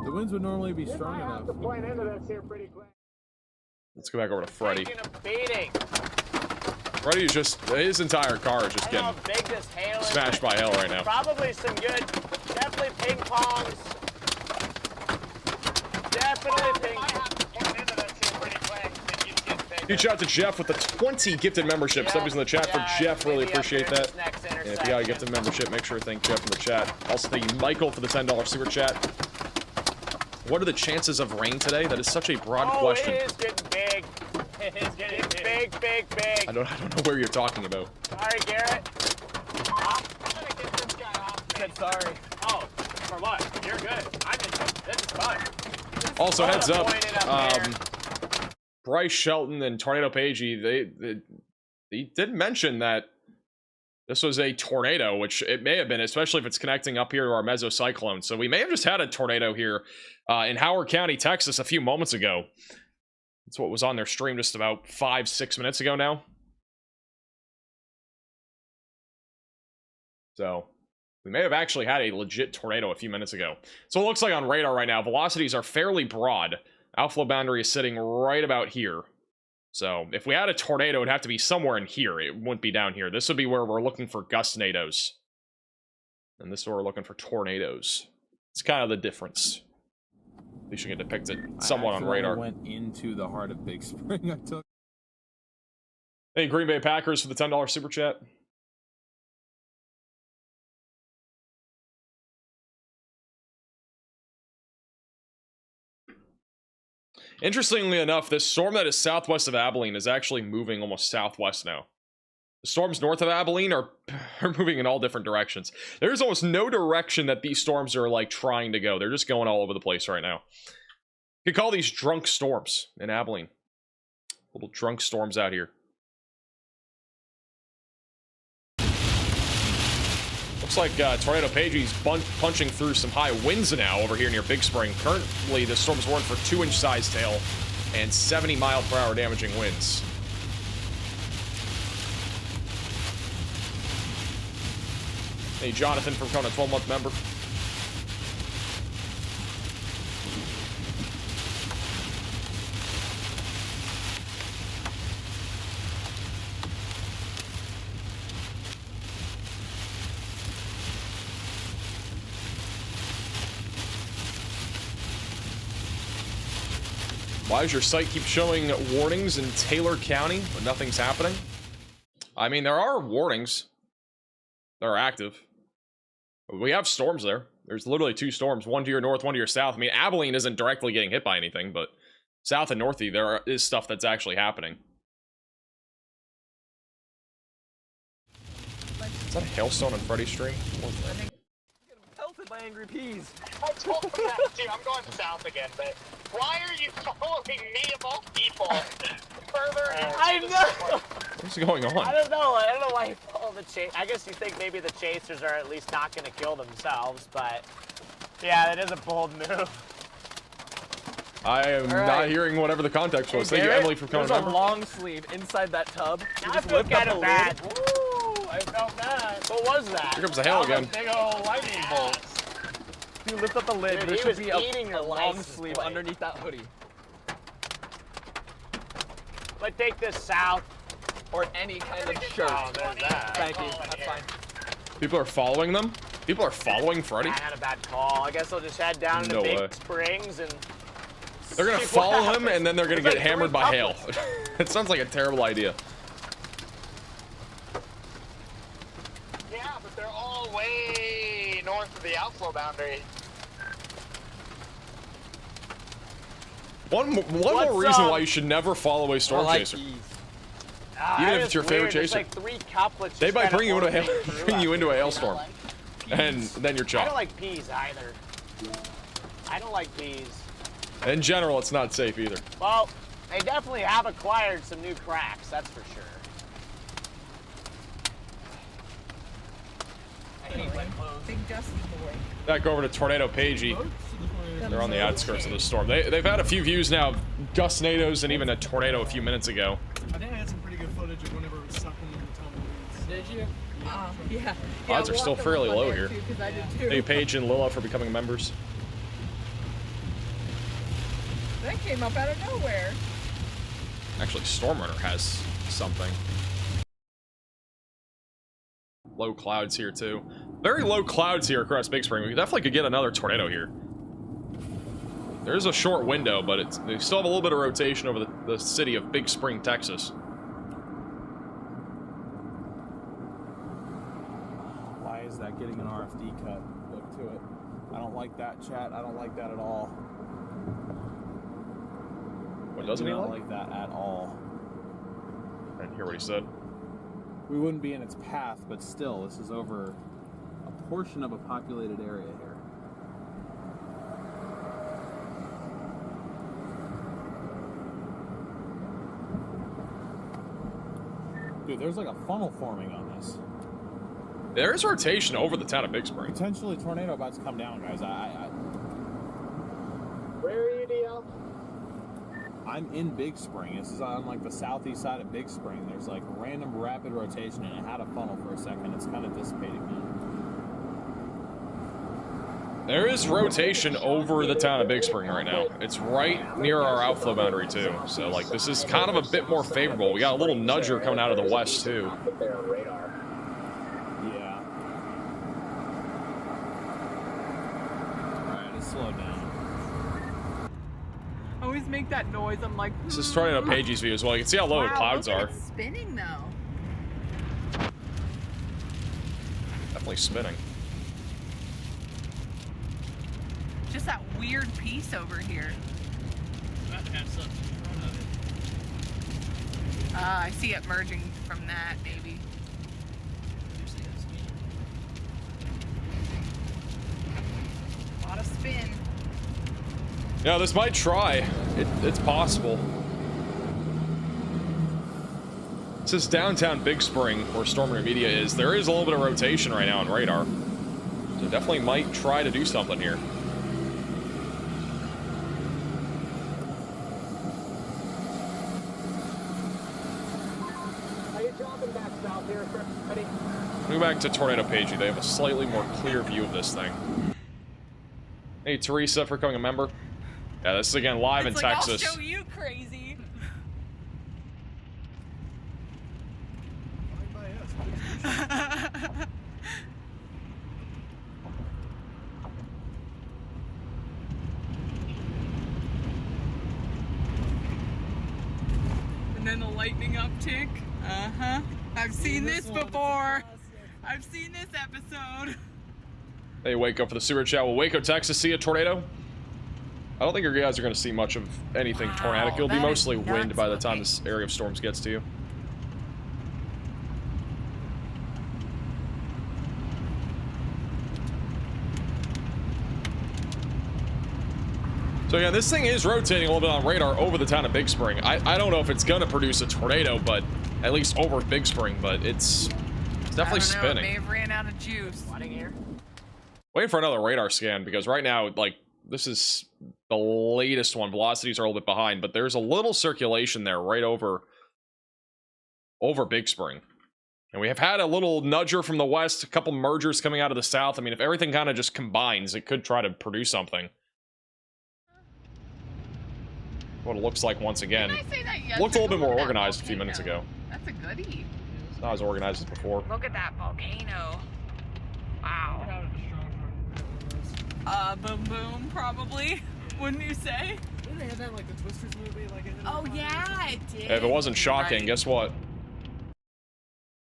The winds would normally be strong enough. To point into this here pretty quick. Let's go back over to Freddy. Taking a beating. Freddy is just, his entire car is just getting big this hail is. smashed by hail right now. Probably some good, definitely ping pongs. definitely think. Huge shout out to Jeff with the 20 gifted memberships. Somebody's in the chat for Jeff. Really appreciate that. And if you got a gifted membership, make sure to thank Jeff in the chat. Also thank you, Michael, for the $10 super chat. What are the chances of rain today? That is such a broad question. It is getting big. It is getting big. I don't know where you're talking about. Sorry, Garrett. I'm gonna get this guy off. Said sorry. Oh, for what? You're good. I'm in. This is fun. Also, heads up. Bryce Shelton and Tornado Pagey, they did mention that this was a tornado, which it may have been, especially if it's connecting up here to our mesocyclone. So we may have just had a tornado here in Howard County, Texas, a few moments ago. That's what was on their stream just about 5-6 minutes ago now. So we may have actually had a legit tornado a few minutes ago. So it looks like on radar right now, velocities are fairly broad. Outflow boundary is sitting right about here. So if we had a tornado, it'd have to be somewhere in here. It wouldn't be down here. This would be where we're looking for gustnados. And this is where we're looking for tornadoes. It's kind of the difference. At least you get depicted somewhat on radar. I went into the heart of Big Spring. I took. Hey, Green Bay Packers for the $10 super chat. Interestingly enough, this storm that is southwest of Abilene is actually moving almost southwest now. The storms north of Abilene are moving in all different directions. There's almost no direction that these storms are like trying to go. They're just going all over the place right now. You could call these drunk storms in Abilene. Little drunk storms out here. Looks like Tornado Pagey's punching through some high winds now over here near Big Spring. Currently, the storm's warned for 2-inch size tail and 70-mile-per-hour damaging winds. Hey, Jonathan from Kona, 12-month member. Why does your site keep showing warnings in Taylor County, but nothing's happening? I mean, there are warnings. They're active. We have storms there. There's literally 2 storms, one to your north, one to your south. I mean, Abilene isn't directly getting hit by anything, but south and northy, there is stuff that's actually happening. Is that a hailstone on Freddy's stream? Pelted by angry peas. I told him that too. I'm going south again, but why are you following me of all people? Further into I know. What's going on? I don't know why you follow the chase. I guess you think maybe the chasers are at least not going to kill themselves, but yeah, that is a bold move. I am not hearing whatever the context was. Thank you, Emily, for coming. There's a long sleeve inside that tub. You I just feel lift up kind the of lid. bad. Woo, I felt bad. What was that? Here comes the hail again. Big old lightning bolt. You lift up the lid, Dude, there he should was be eating a your long license sleeve plate. underneath that hoodie. Let's take this south. Or any kind of shirt. Oh, there's that. Thank you, that's fine. People are following them? People are following Freddy? I had a bad call. I guess I'll just head down to No Big way. Springs and... They're gonna see follow what him happens. and then they're gonna There's get like hammered 3 by hail. couples. It sounds like a terrible idea. Yeah, but they're all way north of the outflow boundary. One more reason why you should never follow a storm chaser. Even if it's your favorite chaser. Like 3 couplets. They might just bring you into a kinda orbiting bring you through into a us. hailstorm. And then you're I chopped. don't like peas either. I don't like peas. In general, it's not safe either. Well, they definitely have acquired some new cracks, that's for sure. Big dusty boy. Back over to Tornado Pagey. They're on the outskirts of the storm. They've had a few views now of gustnados and even a tornado a few minutes ago. I think I had some pretty good footage of whenever it was sucking in the tumbleweeds. Did you? Yeah. Odds are still fairly low here. Because I did too. Thank you, Paige and Lila, for becoming members. That came up out of nowhere. Actually, Stormrunner has something. Low clouds here, too. Very low clouds here across Big Spring. We definitely could get another tornado here. There's a short window, but they still have a little bit of rotation over the city of Big Spring, Texas. Why is that getting an RFD cut look to it? I don't like that, chat. I don't like that at all. What doesn't he I don't like? like that at all. I didn't hear what he said. We wouldn't be in its path, but still, this is over a portion of a populated area here. Dude, there's like a funnel forming on this. There is rotation over the town of Big Spring. Potentially tornado about to come down, guys. Where are you, DL? I'm in Big Spring. This is on like the southeast side of Big Spring. There's like random rapid rotation, and it had a funnel for a second. It's kind of dissipating now. There is rotation over the town of Big Spring right now. It's right near our outflow boundary too. So like this is kind of a bit more favorable. We got a little nudger coming out of the west too. Yeah. Alright, it's slowed down. I always make that noise. I'm like, This is turning up Pagey's view as well. You can see how low the clouds look, are. It's spinning though. Definitely spinning. Just that weird piece over here. I see it merging from that, maybe. A lot of spin. Yeah, this might try. It's possible. This is downtown Big Spring, where Storm Media is. There is a little bit of rotation right now on radar. So definitely might try to do something here. Move back to Tornado Pagey. They have a slightly more clear view of this thing. Hey, Teresa, for becoming a member. Yeah, this is again live in Texas. I'll show you crazy. And then the lightning uptick. Uh-huh. I've seen this before. I've seen this episode. Hey, Waco for the super chat. Will Waco, Texas see a tornado? I don't think your guys are going to see much of anything tornadic. It'll be mostly wind by the time this area of storms gets to you. So yeah, this thing is rotating a little bit on radar over the town of Big Spring. I don't know if it's going to produce a tornado, but at least over Big Spring, but it's definitely spinning. It may have ran out of juice. Waiting for another radar scan, because right now, like, this is the latest one. Velocities are a little bit behind, but there's a little circulation there right over Big Spring. And we have had a little nudger from the west, a couple mergers coming out of the south. I mean, if everything kind of just combines, it could try to produce something. What it looks like once again. Looked a little bit more organized a few minutes ago. That's a goodie. It's not as organized as before. Look at that volcano. Wow. Boom boom, probably. Wouldn't you say? Didn't they have that like the Twisters movie? Like, oh yeah, it did. If it wasn't shocking, guess what?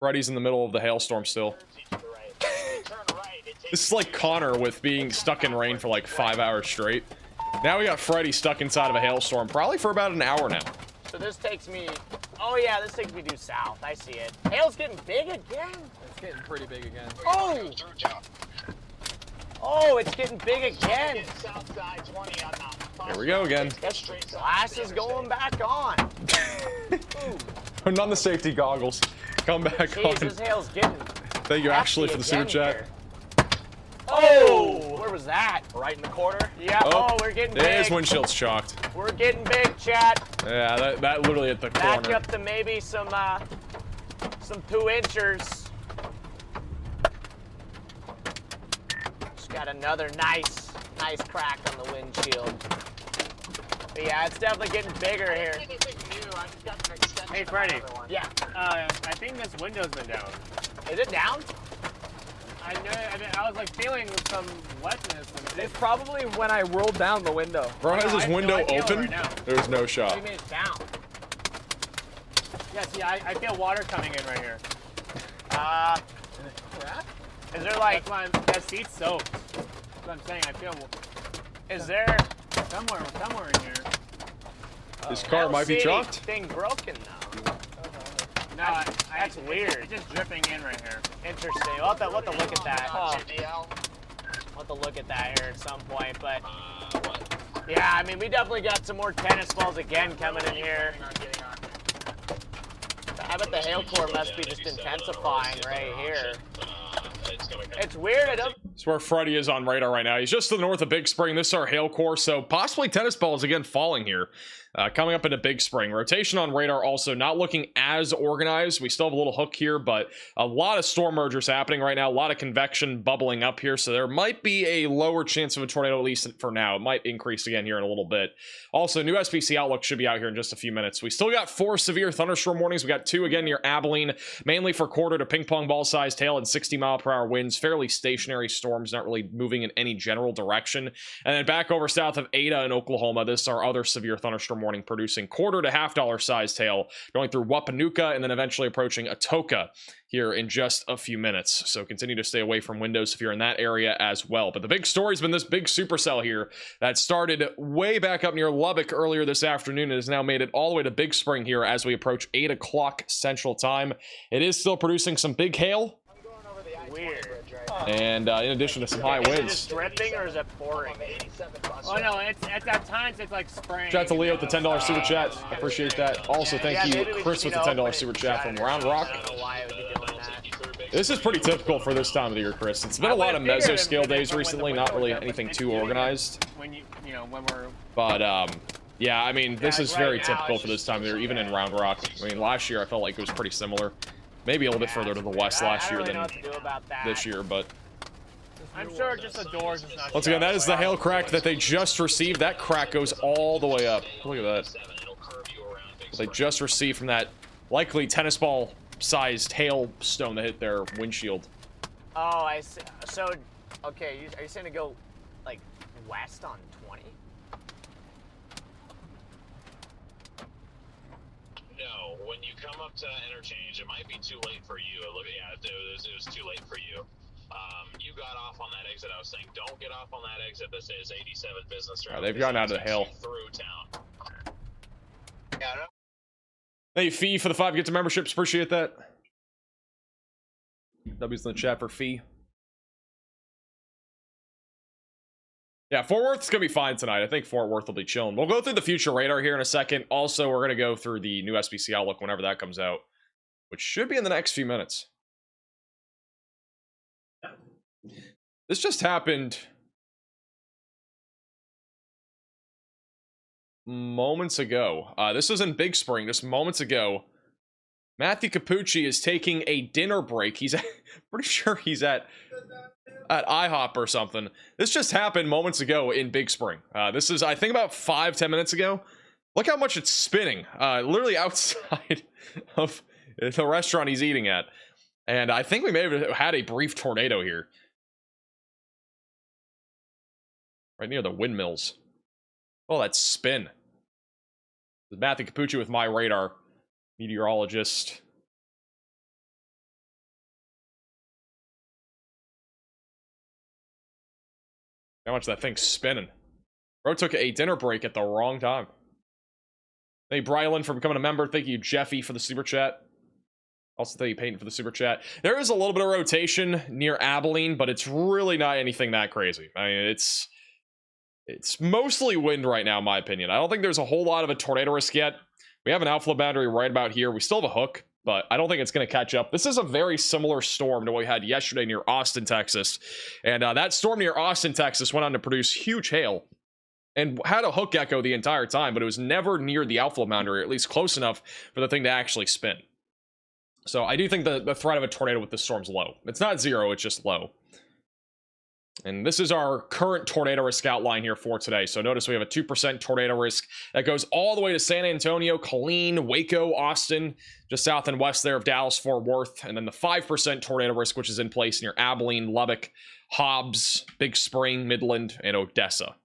Freddy's in the middle of the hailstorm still. This is like Connor with being stuck in rain for like 5 hours straight. Now we got Freddy stuck inside of a hailstorm, probably for about an hour now. So this takes me, oh yeah, this takes me due south. I see it. Hail's getting big again. It's getting pretty big again. Oh! Oh, it's getting big again. Here we go again. Glass is going back on. Putting on the safety goggles. Come back Jeez, on. this hail's getting Thank you, Ashley, for the super chat. here. Oh! Where was that? Right in the corner? Yeah, oh we're getting big. There's windshield's chalked. We're getting big, chat. Yeah, that literally at the corner. Back up to maybe some 2-inchers. Just got another nice crack on the windshield. But yeah, it's definitely getting bigger here. Hey, Freddy. Yeah. I think this window's been down. Is it down? I know. I mean, I was like feeling some wetness. It's probably when I rolled down the window. Bro has his window open. Right now. There's no What do shot. you mean it's down? Yeah, see, I feel water coming in right here. Is there like that seat's soaked? That's what I'm saying. I feel. Is there somewhere in here? His car might be chalked. Thing broken now. No, that's weird. It's just dripping in right here. Interesting. We'll have to look at that. We'll have to look at that here at some point, but yeah, I mean, we definitely got some more tennis balls again coming in here. I bet the hail core must be just intensifying right here. It's weird. I don't. That's where Freddy is on radar right now. He's just to the north of Big Spring. This is our hail core, so possibly tennis balls again falling here. Coming up into Big Spring. Rotation on radar also not looking as organized. We still have a little hook here, but a lot of storm mergers happening right now. A lot of convection bubbling up here, so there might be a lower chance of a tornado, at least for now. It might increase again here in a little bit. Also, new SPC outlook should be out here in just a few minutes. We still got 4 severe thunderstorm warnings. We got 2 again near Abilene, mainly for quarter to ping pong ball sized hail and 60-mile-per-hour winds. Fairly stationary storms, not really moving in any general direction. And then back over south of Ada in Oklahoma, this is our other severe thunderstorm warning, producing quarter to half-dollar sized hail going through Wapanuka and then eventually approaching Atoka here in just a few minutes. So continue to stay away from windows if you're in that area as well. But the big story's been this big supercell here that started way back up near Lubbock earlier this afternoon and has now made it all the way to Big Spring here as we approach 8 o'clock Central Time. It is still producing some big hail. Weird. And in addition to some high winds. Is it just dripping or is it pouring? Oh no, it's at times it's like spraying. Shout out to Leo with the $10 super chat. I appreciate that. Also, thank you, Chris, with the $10 super chat from Round Rock. This is pretty typical for this time of the year, Chris. It's been a lot of mesoscale days recently, not really anything too organized. When we're. But yeah, I mean, this is very typical for this time of the year, even in Round Rock. I mean, last year I felt like it was pretty similar. Maybe a little bit further to the west last year than this year, but I'm sure just the doors is not. once again, that is the hail crack that they just received. That crack goes all the way up. Look at that. They just received from that likely tennis ball sized hailstone that hit their windshield. Oh, I see. So, okay, are you saying to go like west on 20? No, when you come up to interchange, it might be too late for you. Yeah, it was too late for you. You got off on that exit. I was saying, don't get off on that exit. This is 87 business route. They've gone out of the hail. Through town. Yeah, no. Hey, Fee for the 5 gifted memberships. Appreciate that. W's in the chat for Fee. Yeah, Fort Worth's gonna be fine tonight. I think Fort Worth will be chilling. We'll go through the future radar here in a second. Also, we're gonna go through the new SPC outlook whenever that comes out, which should be in the next few minutes. This just happened moments ago. This was in Big Spring just moments ago. Matthew Capucci is taking a dinner break. He's pretty sure he's at IHOP or something. This just happened moments ago in Big Spring. This is, I think, about 5-10 minutes ago. Look how much it's spinning. Literally outside of the restaurant he's eating at. And I think we may have had a brief tornado here. Right near the windmills. Oh, that spin. Matthew Capucci with my radar. Meteorologist. How much that thing's spinning. Bro took a dinner break at the wrong time. Thank you, Brylan, for becoming a member. Thank you, Jeffy, for the super chat. Also, thank you, Peyton, for the super chat. There is a little bit of rotation near Abilene, but it's really not anything that crazy. I mean, it's mostly wind right now, in my opinion. I don't think there's a whole lot of a tornado risk yet. We have an outflow boundary right about here. We still have a hook, but I don't think it's going to catch up. This is a very similar storm to what we had yesterday near Austin, Texas. And that storm near Austin, Texas went on to produce huge hail and had a hook echo the entire time, but it was never near the outflow boundary, or at least close enough for the thing to actually spin. So I do think the threat of a tornado with this storm's low. It's not zero, it's just low. And this is our current tornado risk outline here for today. So notice we have a 2% tornado risk that goes all the way to San Antonio, Killeen, Waco, Austin, just south and west there of Dallas, Fort Worth. And then the 5% tornado risk, which is in place near Abilene, Lubbock, Hobbs, Big Spring, Midland, and Odessa.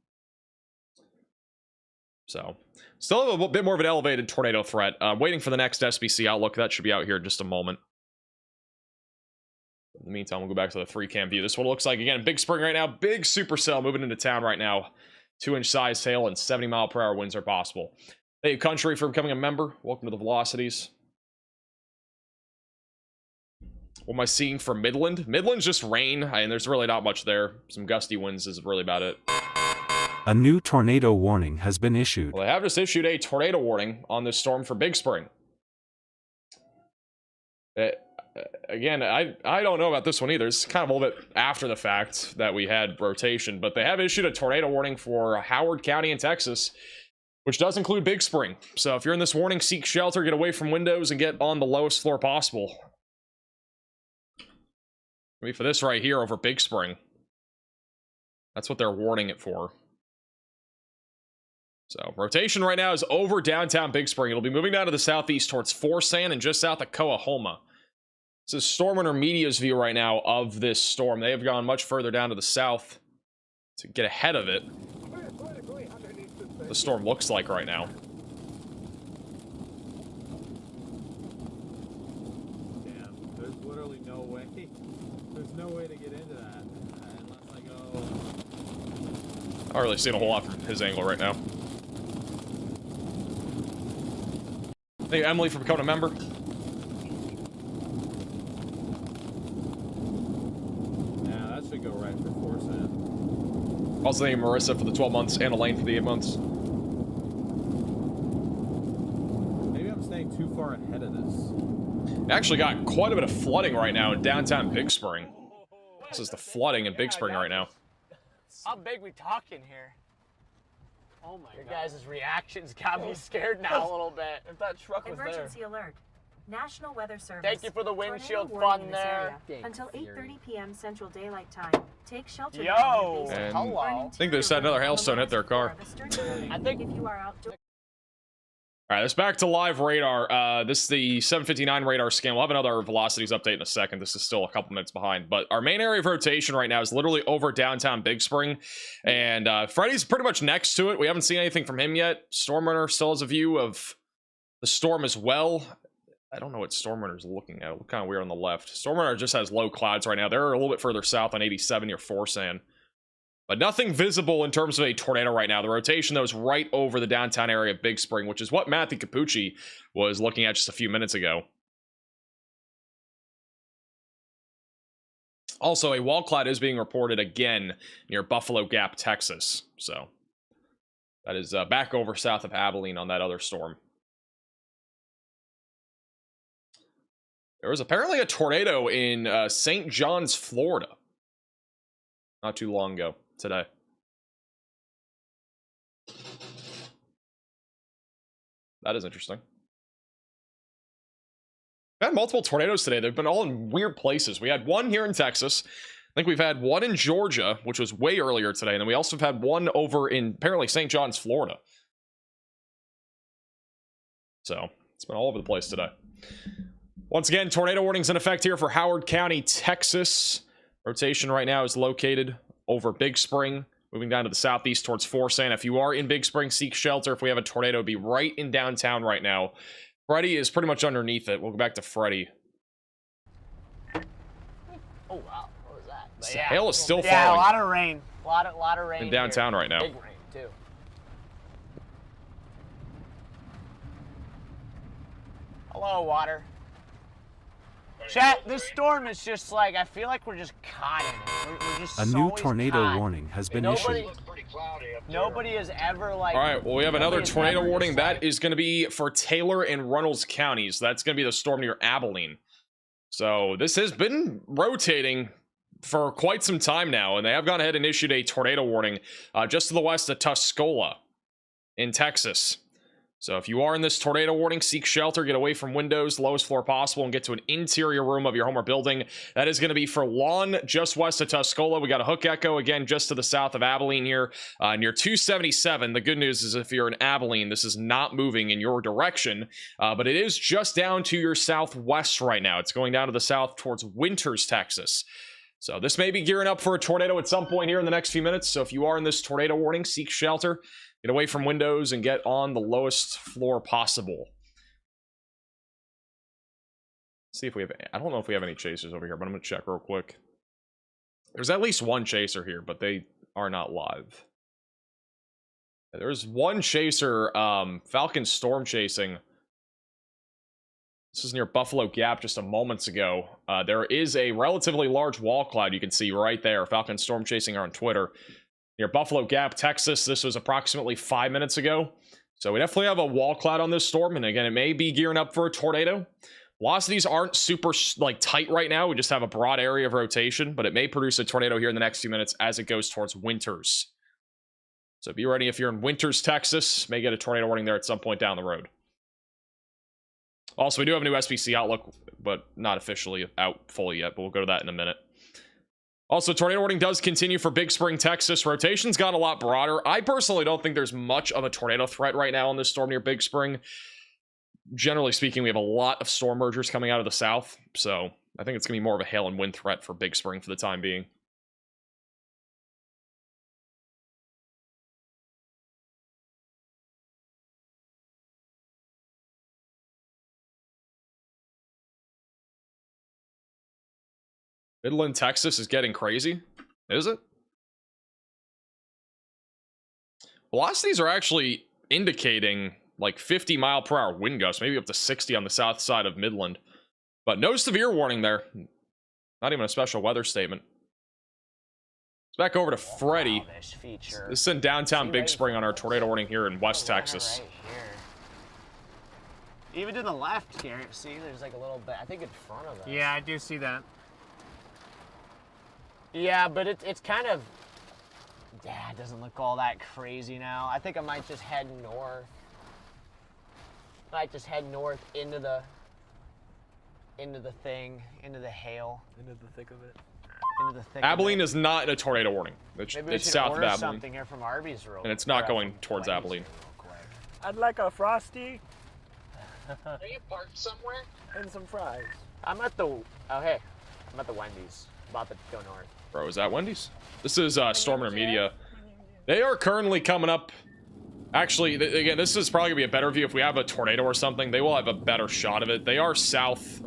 So still a bit more of an elevated tornado threat. Waiting for the next SBC outlook. That should be out here in just a moment. In the meantime, we'll go back to the 3-cam view. This one looks like, again, Big Spring right now. Big supercell moving into town right now. 2-inch size hail and 70-mile-per-hour winds are possible. Thank you, country, for becoming a member. Welcome to the Velocities. What am I seeing for Midland? Midland's just rain, and there's really not much there. Some gusty winds is really about it. A new tornado warning has been issued. Well, they have just issued a tornado warning on this storm for Big Spring. Again, I don't know about this one either. It's kind of a little bit after the fact that we had rotation, but they have issued a tornado warning for Howard County in Texas, which does include Big Spring. So if you're in this warning, seek shelter, get away from windows, and get on the lowest floor possible. Maybe for this right here over Big Spring. That's what they're warning it for. So rotation right now is over downtown Big Spring. It'll be moving down to the southeast towards Forsan and just south of Coahoma. This is Storm Winter Media's view right now of this storm. They have gone much further down to the south to get ahead of it. The storm looks like right now. Damn, there's literally no way. There's no way to get into that unless I go. I'm not really seeing a whole lot from his angle right now. Thank you, Emily, for becoming a member. Go right for Forsan. Also thank you, Marissa, for the 12 months and Elaine for the 8 months. Maybe I'm staying too far ahead of this. Actually got quite a bit of flooding right now in downtown Big Spring. This is the flooding in Big Spring right now. How big we talking here? Oh my Your god. guys' reactions got me scared now a little bit. If that truck was there. Emergency alert. National Weather Service. Thank you for the windshield Tornado warning fun in this there. area until 8:30 p.m. Central Daylight Time. Take shelter. Yo! And Hello. I think they said another hailstone hit their car. I think if you are outdoors. All right, let's back to live radar. This is the 759 radar scan. We'll have another velocities update in a second. This is still a couple minutes behind, but our main area of rotation right now is literally over downtown Big Spring, and Freddy's pretty much next to it. We haven't seen anything from him yet. Stormrunner still has a view of the storm as well. I don't know what Stormrunner's looking at. It looks kind of weird on the left. Stormrunner just has low clouds right now. They're a little bit further south on 87 near Forsan. But nothing visible in terms of a tornado right now. The rotation, though, is right over the downtown area of Big Spring, which is what Matthew Capucci was looking at just a few minutes ago. Also, a wall cloud is being reported again near Buffalo Gap, Texas. So that is back over south of Abilene on that other storm. There was apparently a tornado in St. John's, Florida. Not too long ago today. That is interesting. We've had multiple tornadoes today. They've been all in weird places. We had one here in Texas. I think we've had one in Georgia, which was way earlier today. And then we also have had one over in apparently St. John's, Florida. So it's been all over the place today. Once again, tornado warnings in effect here for Howard County, Texas. Rotation right now is located over Big Spring, moving down to the southeast towards Forsan. If you are in Big Spring, seek shelter. If we have a tornado, be right in downtown right now. Freddy is pretty much underneath it. We'll go back to Freddy. Oh wow, what was that? The hail is still falling. Yeah, a lot of rain. A lot of rain in downtown here. right now. Big rain too. Hello, water. Chat, this storm is just like, I feel like we're just caught in it. We're just A new tornado warning has been issued. Nobody has ever like... All right, well, we have another tornado warning. That is going to be for Taylor and Runnels counties. That's going to be the storm near Abilene. So this has been rotating for quite some time now, and they have gone ahead and issued a tornado warning just to the west of Tuscola in Texas. So if you are in this tornado warning, seek shelter, get away from windows, lowest floor possible, and get to an interior room of your home or building. That is going to be for Lawn, just west of Tuscola. We got a hook echo, again, just to the south of Abilene here, near 277. The good news is if you're in Abilene, this is not moving in your direction, but it is just down to your southwest right now. It's going down to the south towards Winters, Texas. So this may be gearing up for a tornado at some point here in the next few minutes. So if you are in this tornado warning, seek shelter, get away from windows, and get on the lowest floor possible. See if we have... I don't know if we have any chasers over here, but I'm going to check real quick. There's at least one chaser here, but they are not live. There's one chaser, Falcon storm chasing. This is near Buffalo Gap just a moments ago. There is a relatively large wall cloud you can see right there. Falcon storm chasing on Twitter. Near Buffalo Gap, Texas. This was approximately 5 minutes ago. So we definitely have a wall cloud on this storm. And again, it may be gearing up for a tornado. Velocities aren't super tight right now. We just have a broad area of rotation. But it may produce a tornado here in the next few minutes as it goes towards Winters. So be ready if you're in Winters, Texas. May get a tornado warning there at some point down the road. Also, we do have a new SPC outlook, but not officially out fully yet. But we'll go to that in a minute. Also, tornado warning does continue for Big Spring, Texas. Rotation's got a lot broader. I personally don't think there's much of a tornado threat right now on this storm near Big Spring. Generally speaking, we have a lot of storm mergers coming out of the south. So I think it's going to be more of a hail and wind threat for Big Spring for the time being. Midland, Texas is getting crazy. Is it? Velocities are actually indicating like 50-mile-per-hour wind gusts, maybe up to 60 on the south side of Midland. But no severe warning there. Not even a special weather statement. It's back over to Freddie. This is in downtown Big Spring on our tornado warning here in West Texas. Right here. Even to the left, Garrett, see, there's like a little bit, I think in front of us. Yeah, I do see that. Yeah, but it's kind of, yeah, it doesn't look all that crazy now. I think I might just head north. Might just head north into the thing, into the hail. Into the thick of it. Into the thick Abilene is not in a tornado warning. It's south of Abilene. Something here from Arby's real and it's not going towards Abilene. I'd like a Frosty. Are you parked somewhere? And some fries. I'm at the, oh hey, I'm at the Wendy's. About to go north. Bro, is that Wendy's? This is Storm Intermedia. They are currently coming up. Actually, again, this is probably going to be a better view. If we have a tornado or something, they will have a better shot of it. They are south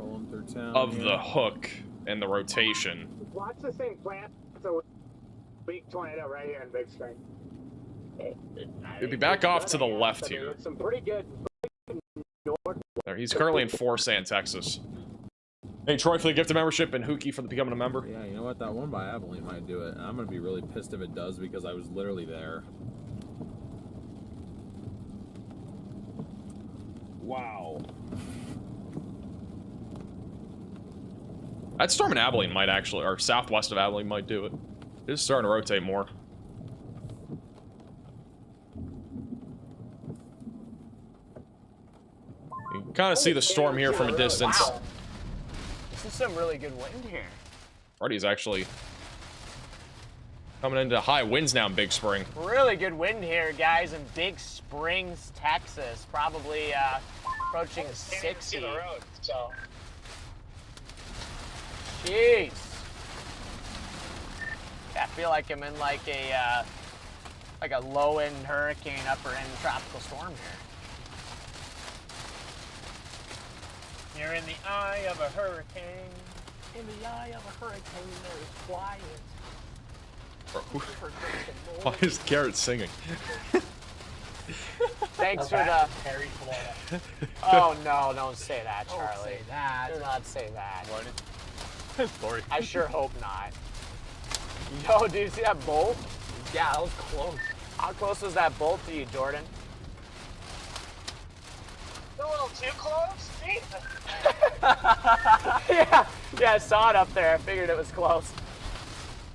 of the hook and the rotation. Watch the same plant. It's a big tornado right here in Big Spring. It'd be back off to the left here. Some pretty good. There, he's currently in Forsan, Texas. Hey, Troy for the gift of membership and Hookie for the becoming a member. Yeah, you know what? That one by Abilene might do it. And I'm going to be really pissed if it does because I was literally there. Wow. That storm in Abilene might actually, or southwest of Abilene might do it. It's starting to rotate more. You can kind of see the storm here from a distance. Wow. This is some really good wind here. Freddy's actually coming into high winds now in Big Spring. Really good wind here, guys, in Big Springs, Texas. Probably approaching 60. The road, so. Jeez. Yeah, I feel like I'm in like a low-end hurricane, upper-end tropical storm here. You're in the eye of a hurricane. In the eye of a hurricane, there is quiet. Why is Garrett singing? Thanks for the... Harry Florida. Oh, no, don't say that, Charlie. Don't say that. Do not say that. Sorry. I sure hope not. Yo, do you see that bolt? Yeah, that was close. How close was that bolt to you, Jordan? A little too close? Jesus. yeah, I saw it up there. I figured it was close.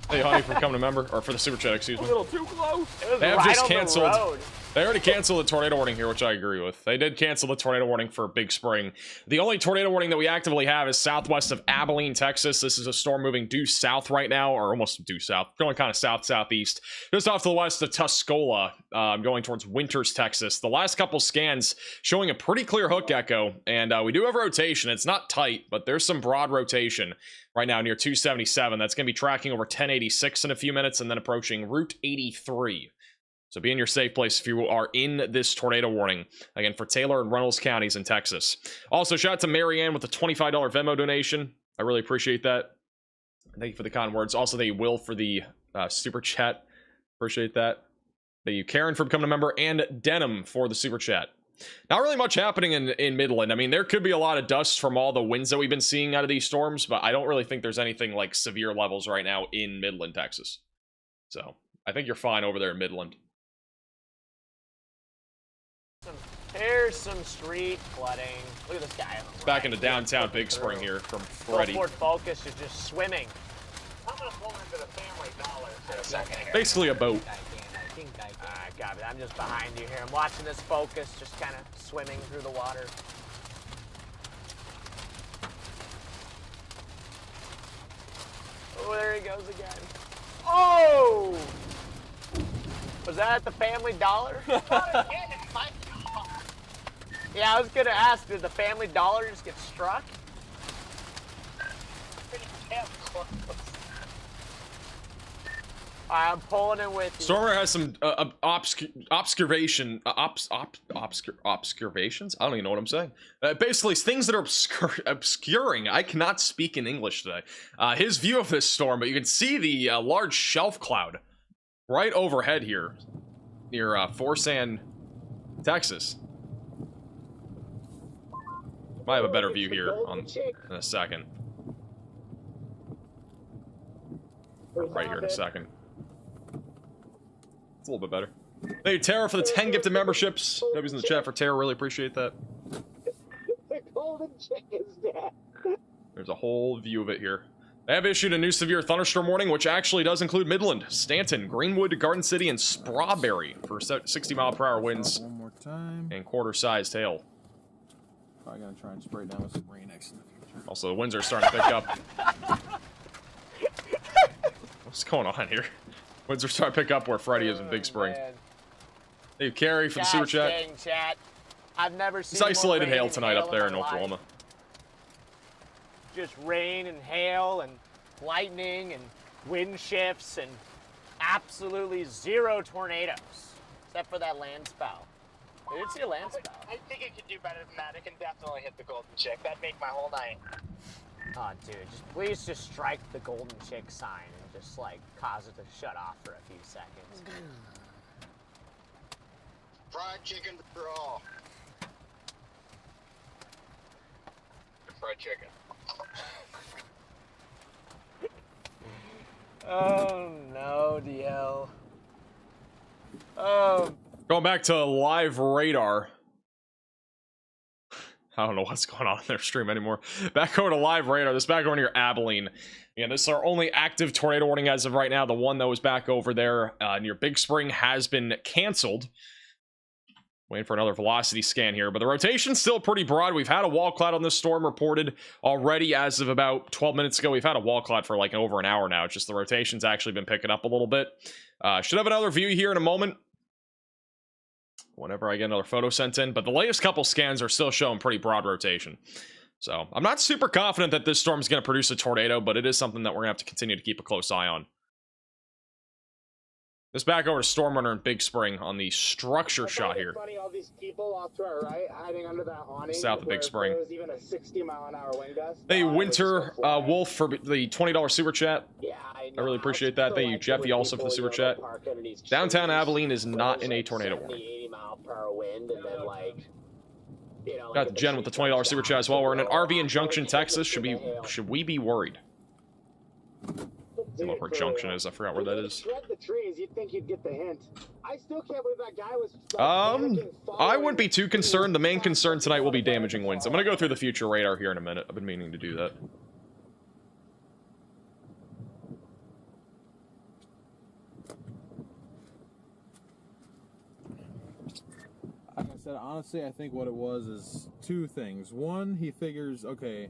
Hey, honey, for becoming a member, or for the super chat, excuse me. A little too close. It was They have right just on canceled. the road. They already canceled the tornado warning here, which I agree with. They did cancel the tornado warning for Big Spring. The only tornado warning that we actively have is southwest of Abilene, Texas. This is a storm moving due south right now, or almost due south, going kind of south-southeast. Just off to the west of Tuscola, going towards Winters, Texas. The last couple scans showing a pretty clear hook echo, and we do have rotation. It's not tight, but there's some broad rotation right now near 277. That's going to be tracking over 1086 in a few minutes, and then approaching Route 83. So be in your safe place if you are in this tornado warning. Again, for Taylor and Reynolds counties in Texas. Also, shout out to Marianne with a $25 Venmo donation. I really appreciate that. Thank you for the kind words. Also, thank you, Will, for the super chat. Appreciate that. Thank you, Karen, for becoming a member, and Denim for the super chat. Not really much happening in Midland. I mean, there could be a lot of dust from all the winds that we've been seeing out of these storms, but I don't really think there's anything like severe levels right now in Midland, Texas. So I think you're fine over there in Midland. There's some street flooding. Look at this guy on the right. Back into downtown Big Spring here from Freddy. Ford Focus is just swimming. I'm gonna pull into the Family Dollar for a second here. Basically a boat. God, I'm just behind you here. I'm watching this Focus just kind of swimming through the water. Oh, there he goes again. Oh! Was that at the Family Dollar? Yeah, I was gonna ask, did the Family Dollar just get struck? I'm pulling it with you. Stormer has some obscurations. I don't even know what I'm saying. Basically, things that are obscuring. I cannot speak in English today. His view of this storm, but you can see the large shelf cloud right overhead here near Forsan, Texas. Might have a better view here in a second. Right here in a second. It's a little bit better. Thank you, Tara, for the 10 gifted memberships. W's in the chat for Tara. Really appreciate that. The golden chick is dead. There's a whole view of it here. They have issued a new severe thunderstorm warning, which actually does include Midland, Stanton, Greenwood, Garden City, and Strawberry for 60-mile-per-hour winds. One more time. And quarter-sized hail. Probably gonna try and spray down with some rain next in the future. Also, the winds are starting to pick up. What's going on here? Winds are starting to pick up where Freddy is in Big Spring. Man. Thank you, Carrie, for the super chat. Dang, chat. I've never seen It's isolated more rain hail and tonight up there in my life. Oklahoma. Just rain and hail and lightning and wind shifts and absolutely zero tornadoes, except for that land spout. I did see a land spout. I think it could do better than that. It can definitely hit the golden chick. That'd make my whole night. Oh, dude, please just strike the golden chick sign and just, like, cause it to shut off for a few seconds. Fried chicken raw. Fried chicken. Oh, no, DL. Oh. Going back to live radar. I don't know what's going on in their stream anymore. Back over to live radar. This back over near Abilene. Yeah, this is our only active tornado warning as of right now. The one that was back over there near Big Spring has been canceled. Waiting for another velocity scan here, but the rotation's still pretty broad. We've had a wall cloud on this storm reported already as of about 12 minutes ago. We've had a wall cloud for like over an hour now. It's just the rotation's actually been picking up a little bit. Should have another view here in a moment whenever I get another photo sent in, but the latest couple scans are still showing pretty broad rotation. So I'm not super confident that this storm is going to produce a tornado, but it is something that we're going to have to continue to keep a close eye on. This back over to Stormrunner in Big Spring on the structure shot here. Funny, all these people off to our right hiding under that awning. South of Big Spring. There was even a 60-mile-an-hour wind gust. Hey, Winter Wolf for the $20 super chat. Yeah, I really appreciate that. Thank you, Jeffy, also for the super chat. Downtown Abilene is not in a tornado warning. 80-mile-per-hour wind, and then like, you know, Got Jen with the $20 super chat as well. We're in an RV in Junction, Texas. Should we be worried? I don't know where Junction is. I forgot where that is. Shred the trees. You'd think you'd get the hint. I still can't believe that guy was. I wouldn't be too concerned. The main concern tonight will be damaging winds. I'm gonna go through the future radar here in a minute. I've been meaning to do that. said, honestly, I think what it was is two things. One, he figures, okay,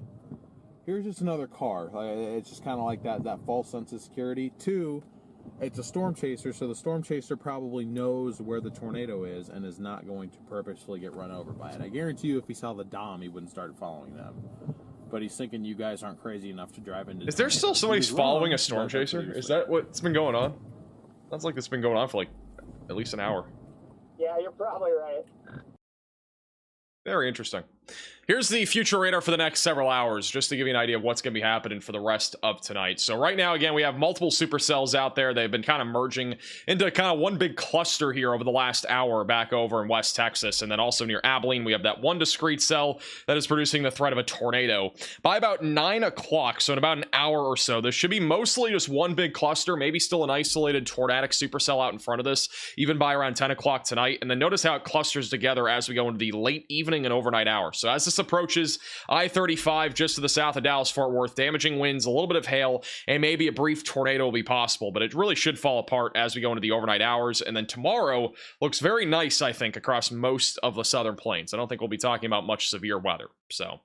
here's just another car. It's just kind of like that false sense of security. Two, it's a storm chaser, so the storm chaser probably knows where the tornado is and is not going to purposefully get run over by it. I guarantee you if he saw the Dom, he wouldn't start following them. But he's thinking you guys aren't crazy enough to drive into... Is there still somebody following a storm chaser? Is that what's been going on? Sounds like it's been going on for like at least an hour. Yeah, you're probably right. Very interesting. Here's the future radar for the next several hours, just to give you an idea of what's going to be happening for the rest of tonight. So right now, again, we have multiple supercells out there. They've been kind of merging into kind of one big cluster here over the last hour back over in West Texas. And then also near Abilene, we have that one discrete cell that is producing the threat of a tornado. By about 9 o'clock, so in about an hour or so, this should be mostly just one big cluster, maybe still an isolated tornadic supercell out in front of this, even by around 10 o'clock tonight. And then notice how it clusters together as we go into the late evening and overnight hours. So as this approaches I-35 just to the south of Dallas-Fort Worth, damaging winds, a little bit of hail, and maybe a brief tornado will be possible, but it really should fall apart as we go into the overnight hours. And then tomorrow looks very nice, I think, across most of the southern plains. I don't think we'll be talking about much severe weather, so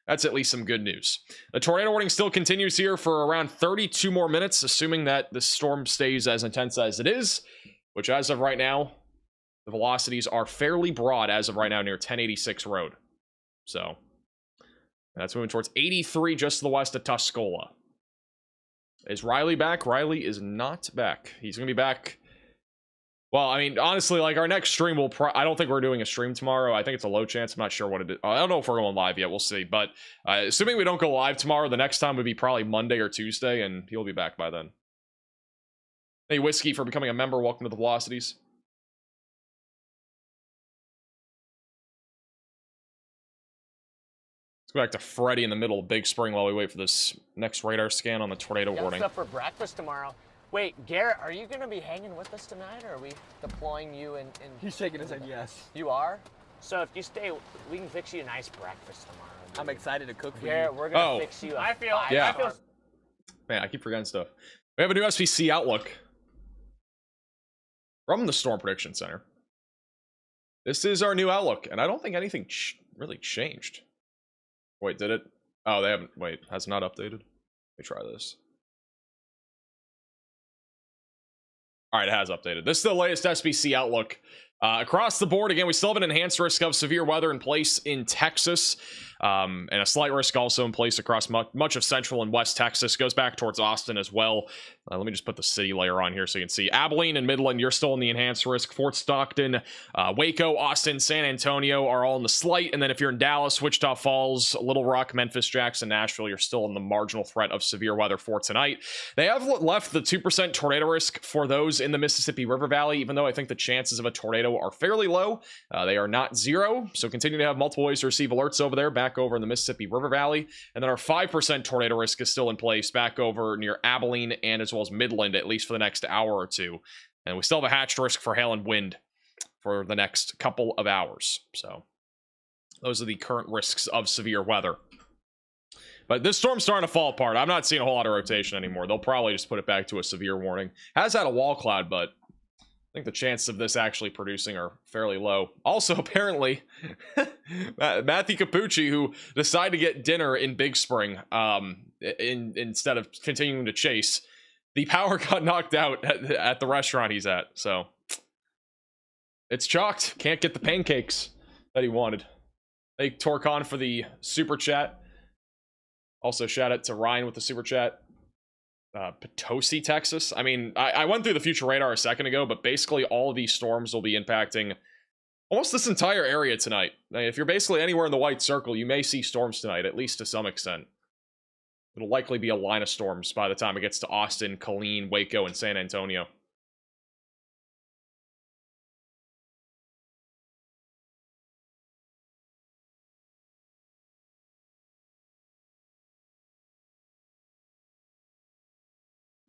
that's at least some good news. The tornado warning still continues here for around 32 more minutes, assuming that the storm stays as intense as it is, which as of right now, the velocities are fairly broad as of right now near 1086 road. So that's moving towards 83 just to the west of Tuscola. Is Riley back? Riley is not back. He's going to be back. Well, I mean, honestly, like our next stream will I don't think we're doing a stream tomorrow. I think it's a low chance. I'm not sure what it is. I don't know if we're going live yet. We'll see. But assuming we don't go live tomorrow, the next time would be probably Monday or Tuesday, and he'll be back by then. Hey, Whiskey, for becoming a member. Welcome to the Velocities. Let's go back to Freddy in the middle of Big Spring while we wait for this next radar scan on the tornado warning. Stuff for breakfast tomorrow. Wait, Garrett, are you going to be hanging with us tonight, or are we deploying you in... He's shaking his head yes. You are? So if you stay, we can fix you a nice breakfast tomorrow. Dude. I'm excited to cook for Garrett, you. we're going to fix you I feel... Man, I keep forgetting stuff. We have a new SVC outlook from the Storm Prediction Center. This is our new outlook, and I don't think anything really changed. Wait, did it? Oh, they haven't. Wait, has it not updated? Let me try this. All right, it has updated. This is the latest SBC outlook. Across the board, again, we still have an enhanced risk of severe weather in place in Texas, and a slight risk also in place across much of central and west Texas. Goes back towards Austin as well. Let me just put the city layer on here so you can see. Abilene and Midland, you're still in the enhanced risk. Fort Stockton, Waco, Austin, San Antonio are all in the slight. And then if you're in Dallas, Wichita Falls, Little Rock, Memphis, Jackson, Nashville, you're still in the marginal threat of severe weather for tonight. They have left the 2% tornado risk for those in the Mississippi River Valley, even though I think the chances of a tornado are fairly low. They are not zero, so continue to have multiple ways to receive alerts over there, back over in the Mississippi River Valley. And then our 5% tornado risk is still in place back over near Abilene and as well as Midland, at least for the next hour or two. And we still have a hatched risk for hail and wind for the next couple of hours. So those are the current risks of severe weather. But this storm's starting to fall apart. I'm not seeing a whole lot of rotation anymore. They'll probably just put it back to a severe warning. Has had a wall cloud, but I think the chances of this actually producing are fairly low. Also, apparently, Matthew Capucci, who decided to get dinner in Big Spring instead of continuing to chase, the power got knocked out at the restaurant he's at. So it's chalked. Can't get the pancakes that he wanted. Thank Torcon for the super chat. Also, shout out to Ryan with the super chat. Potosi, Texas. I mean, I went through the future radar a second ago, but basically all of these storms will be impacting almost this entire area tonight. If you're basically anywhere in the white circle, you may see storms tonight, at least to some extent. It'll likely be a line of storms by the time it gets to Austin, Killeen, Waco, and San Antonio.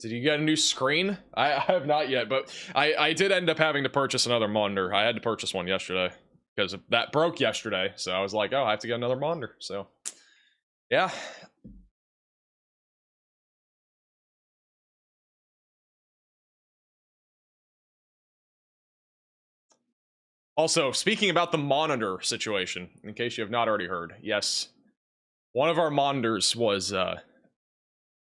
Did you get a new screen? I have not yet, but I did end up having to purchase another monitor. I had to purchase one yesterday because that broke yesterday. So I was like, oh, I have to get another monitor. So, yeah. Also, speaking about the monitor situation, in case you have not already heard, yes, one of our monitors was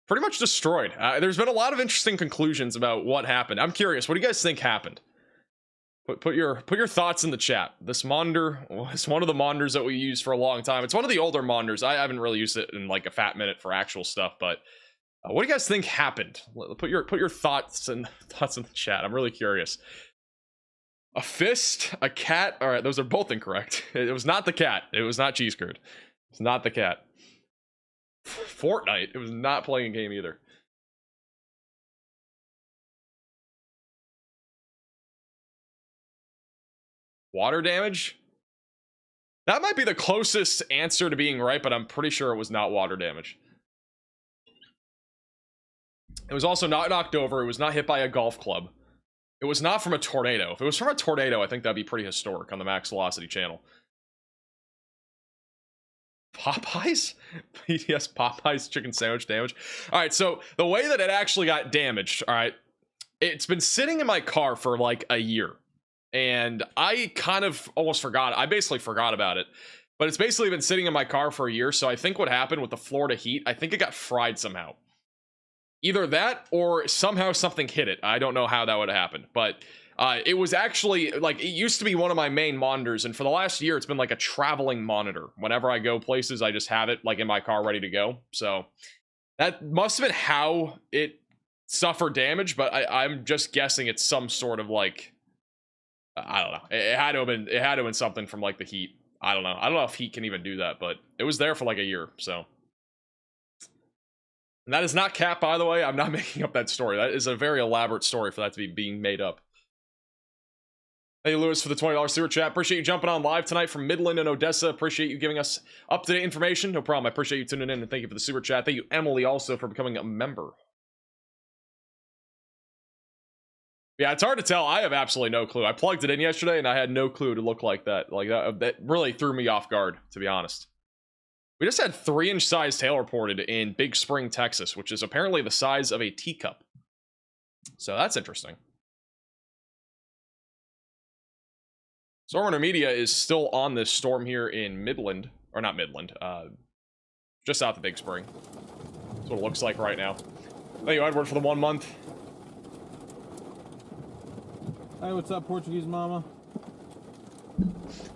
pretty much destroyed. There's been a lot of interesting conclusions about what happened. I'm curious, what do you guys think happened? Put your thoughts in the chat. This monitor was one of the monitors that we used for a long time. It's one of the older monitors. I haven't really used it in like a fat minute for actual stuff, but what do you guys think happened? Put your thoughts in the chat. I'm really curious. A fist, a cat. All right, those are both incorrect. It was not the cat. It was not cheese curd. It's not the cat. Fortnite. It was not playing a game either. Water damage? That might be the closest answer to being right, but I'm pretty sure it was not water damage. It was also not knocked over. It was not hit by a golf club. It was not from a tornado. If it was from a tornado, I think that'd be pretty historic on the Max Velocity channel. Popeyes? Yes, Popeyes chicken sandwich damage. All right, so the way that it actually got damaged, all right, it's been sitting in my car for like a year. And I kind of almost forgot. I basically forgot about it. But it's basically been sitting in my car for a year. So I think what happened with the Florida heat, I think it got fried somehow. Either that or somehow something hit it. I don't know how that would have happened. But it was actually, like, it used to be one of my main monitors. And for the last year, it's been like a traveling monitor. Whenever I go places, I just have it like in my car ready to go. So that must have been how it suffered damage. But I'm just guessing it's some sort of like... I don't know. It had to have been something from like the heat. I don't know. I don't know if heat can even do that, but it was there for like a year, so. And that is not cap, by the way. I'm not making up that story. That is a very elaborate story for that to be being made up. Thank you, Lewis, for the $20 super chat. Appreciate you jumping on live tonight from Midland and Odessa. Appreciate you giving us up-to-date information. No problem. I appreciate you tuning in, and thank you for the super chat. Thank you, Emily, also for becoming a member. Yeah, it's hard to tell. I have absolutely no clue. I plugged it in yesterday, and I had no clue to look like that. Like, that really threw me off guard, to be honest. We just had 3-inch size hail reported in Big Spring, Texas, which is apparently the size of a teacup. So that's interesting. Storm Intermedia is still on this storm here in Midland. Or not Midland. Just south of Big Spring. That's what it looks like right now. Thank you, Edward, for the 1 month. Hey, what's up, Portuguese mama?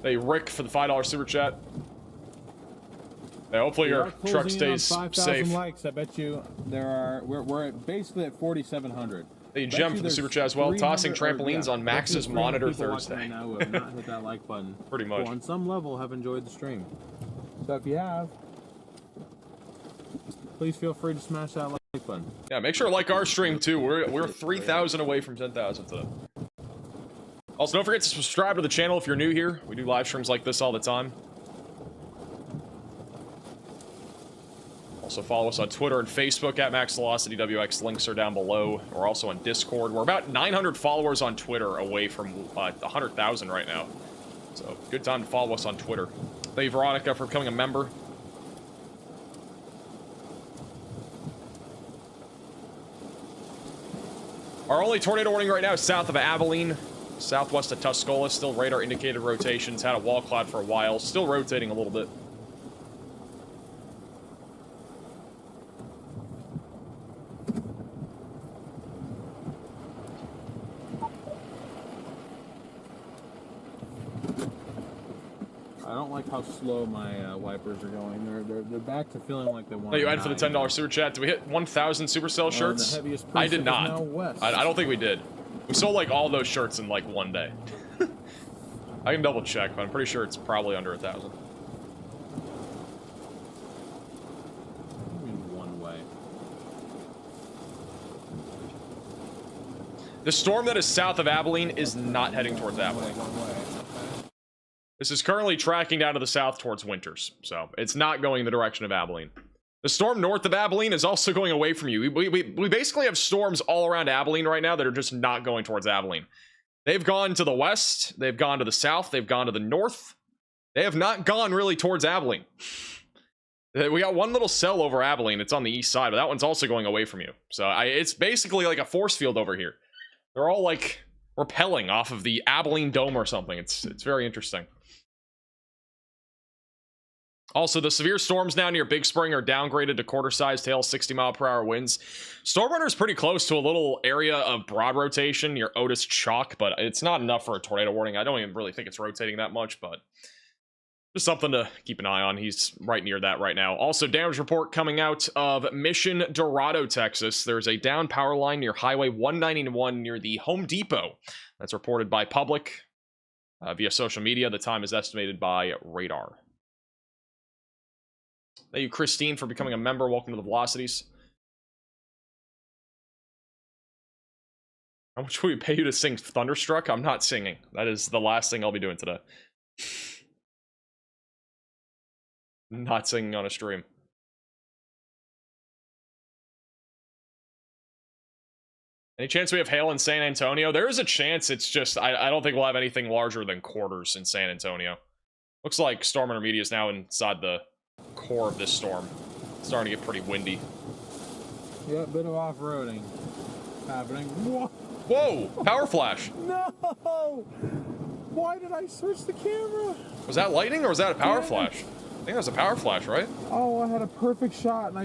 Hey, Rick, for the $5 super chat. Hey, hopefully your truck stays 5,000 likes. I bet you there are. We're basically at 4,700. Hey, Gem for the super chat as well. Tossing trampolines on Max's monitor Thursday. Right now who have not hit that like button. Pretty much. Who on some level have enjoyed the stream. So if you have, please feel free to smash that like button. Yeah, make sure to like our stream too. We're 3,000 away from 10,000 today. Also, don't forget to subscribe to the channel if you're new here. We do live streams like this all the time. Also, follow us on Twitter and Facebook at MaxVelocityWX. Links are down below. We're also on Discord. We're about 900 followers on Twitter away from 100,000 right now. So, good time to follow us on Twitter. Thank you, Veronica, for becoming a member. Our only tornado warning right now is south of Abilene. Southwest of Tuscola, still radar indicated rotations. Had a wall cloud for a while, still rotating a little bit. I don't like how slow my wipers are going. They're back to feeling like they want. Thank you, Ed, for the $10 super chat. Did we hit 1,000 Supercell shirts? I did not. I don't think we did. We sold like all those shirts in like one day. I can double check, but I'm pretty sure it's probably under 1,000. One way. The storm that is south of Abilene is not heading towards Abilene. This is currently tracking down to the south towards Winters, so it's not going in the direction of Abilene. The storm north of Abilene is also going away from you. We basically have storms all around Abilene right now that are just not going towards Abilene. They've gone to the west, they've gone to the south, they've gone to the north. They have not gone really towards Abilene. We got one little cell over Abilene. It's on the east side, but that one's also going away from you. So it's basically like a force field over here. They're all like repelling off of the Abilene Dome or something. It's very interesting. Also, the severe storms now near Big Spring are downgraded to quarter-sized hail, 60-mile-per-hour winds. Stormrunner is pretty close to a little area of broad rotation near Otis Chalk, but it's not enough for a tornado warning. I don't even really think it's rotating that much, but just something to keep an eye on. He's right near that right now. Also, damage report coming out of Mission Dorado, Texas. There's a down power line near Highway 191 near the Home Depot. That's reported by public via social media. The time is estimated by radar. Thank you, Christine, for becoming a member. Welcome to the Velocities. How much will we pay you to sing Thunderstruck? I'm not singing. That is the last thing I'll be doing today. Not singing on a stream. Any chance we have hail in San Antonio? There is a chance. It's just, I don't think we'll have anything larger than quarters in San Antonio. Looks like storm intermediate is now inside the core of this storm. It's starting to get pretty windy. Yeah, a bit of off-roading happening. Whoa! Power flash! No! Why did I switch the camera? Was that lightning or was that a power flash? I think that was a power flash, right? Oh, I had a perfect shot and I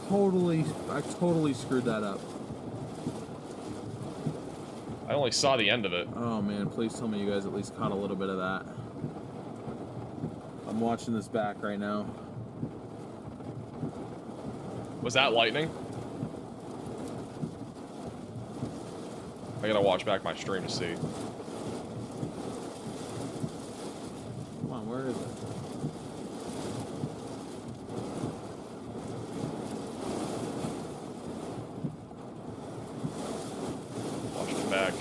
totally screwed that up. I only saw the end of it. Oh man, please tell me you guys at least caught a little bit of that. I'm watching this back right now. Was that lightning? I gotta watch back my stream to see. Come on, where is it? Watch it back.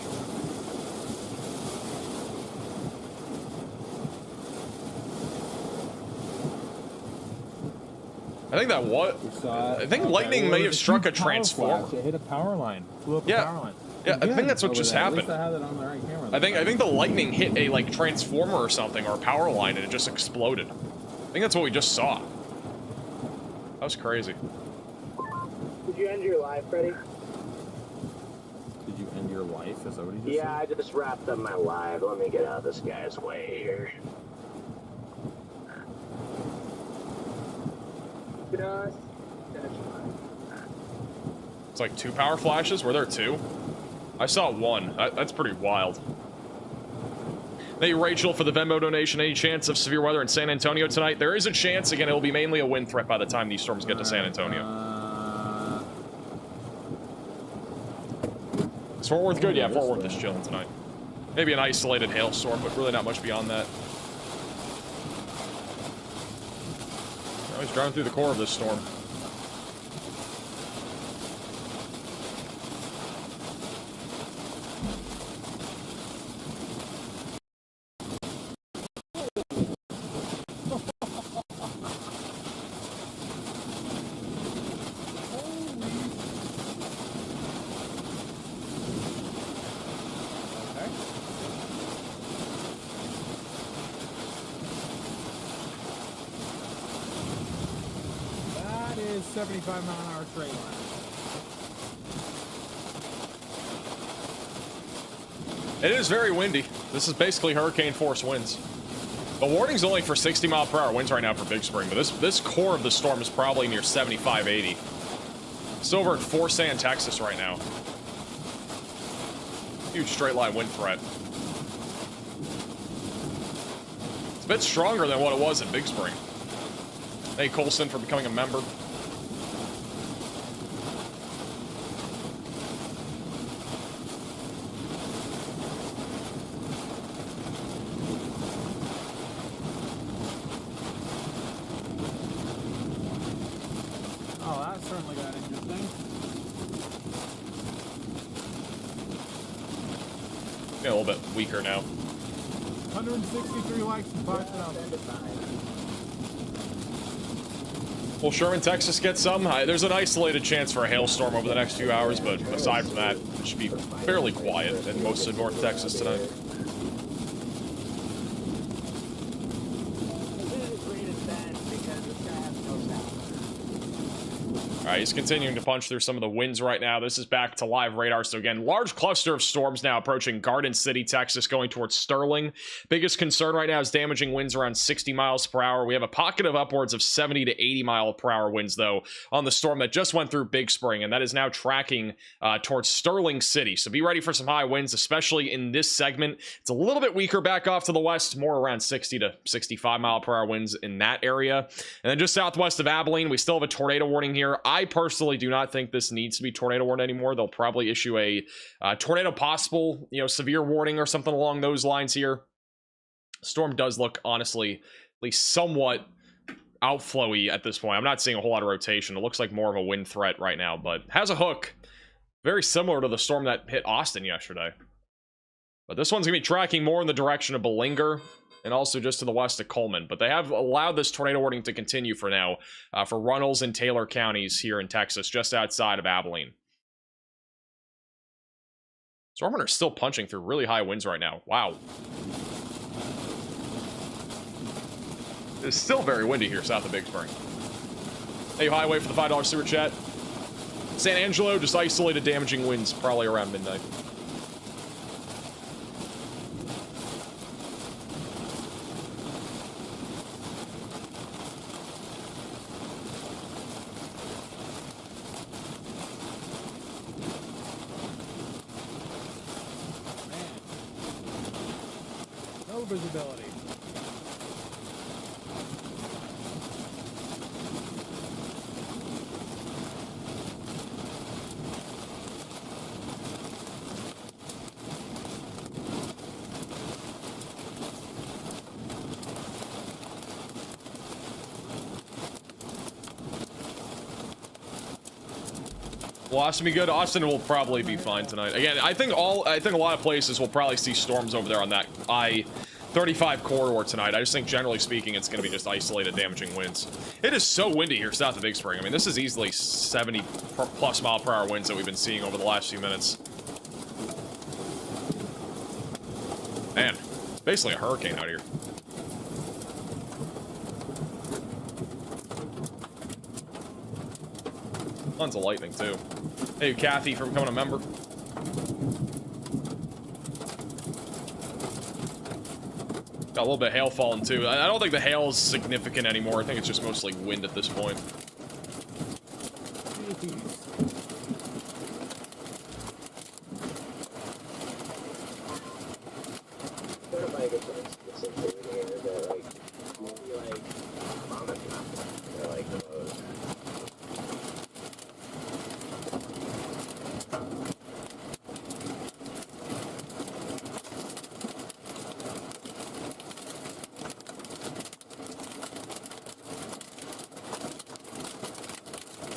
I think that I think lightning may have struck a transformer. It hit a power line. Blew up a power line. Yeah, I think that's what just happened. At least I had it on the right camera. I think the lightning hit a like transformer or something or a power line and it just exploded. I think that's what we just saw. That was crazy. Did you end your live, Freddy? Did you end your life? Is that what he just Yeah, I just wrapped up my live. Let me get out of this guy's way here. Just finish mine. It's like 2 power flashes. Were there 2? I saw 1. That's pretty wild. Thank you, Rachel, for the Venmo donation. Any chance of severe weather in San Antonio tonight? There is a chance. Again, it will be mainly a wind threat by the time these storms get to San Antonio. Is Fort Worth good? Yeah, Fort Worth is chilling tonight. Maybe an isolated hailstorm, but really not much beyond that. Oh, he's driving through the core of this storm. That is 75-mile-an-hour straight line. It is very windy. This is basically hurricane force winds. The warning's only for 60-mile-per-hour winds right now for Big Spring, but this core of the storm is probably near 75, 80. It's over at Fort San, Texas right now. Huge straight line wind threat. It's a bit stronger than what it was at Big Spring. Hey, Colson, for becoming a member. Oh, that certainly got interesting. Yeah, a little bit weaker now. 163 likes and 5,000. Will Sherman, Texas get some? There's an isolated chance for a hailstorm over the next few hours, but aside from that, it should be fairly quiet in most of North Texas tonight. All right, he's continuing to punch through some of the winds right now. This is back to live radar. So again, large cluster of storms now approaching Garden City, Texas, going towards Sterling. Biggest concern right now is damaging winds around 60 miles per hour. We have a pocket of upwards of 70 to 80 mile per hour winds, though, on the storm that just went through Big Spring, and that is now tracking towards Sterling City. So be ready for some high winds, especially in this segment. It's a little bit weaker back off to the west, more around 60 to 65 mile per hour winds in that area. And then just southwest of Abilene, we still have a tornado warning here. I personally do not think this needs to be tornado warned anymore. They'll probably issue a tornado possible, severe warning or something along those lines here. Storm does look, honestly, at least somewhat outflowy at this point. I'm not seeing a whole lot of rotation. It looks like more of a wind threat right now, but has a hook. Very similar to the storm that hit Austin yesterday. But this one's going to be tracking more in the direction of Belanger and also just to the west of Coleman. But they have allowed this tornado warning to continue for now for Runnels and Taylor counties here in Texas, just outside of Abilene. Storm Runner's still punching through really high winds right now. Wow. It's still very windy here south of Big Spring. Hey, Highway for the $5 super chat. San Angelo, just isolated damaging winds probably around midnight. No visibility. Will Austin be good? Austin will probably be fine tonight. Again, I think a lot of places will probably see storms over there on that I-35 corridor tonight. I just think, generally speaking, it's going to be just isolated damaging winds. It is so windy here south of Big Spring. I mean, this is easily 70 plus mile per hour winds that we've been seeing over the last few minutes. Man, basically a hurricane out here. Tons of lightning, too. Hey, Kathy, for becoming a member. Got a little bit of hail falling, too. I don't think the hail is significant anymore. I think it's just mostly wind at this point.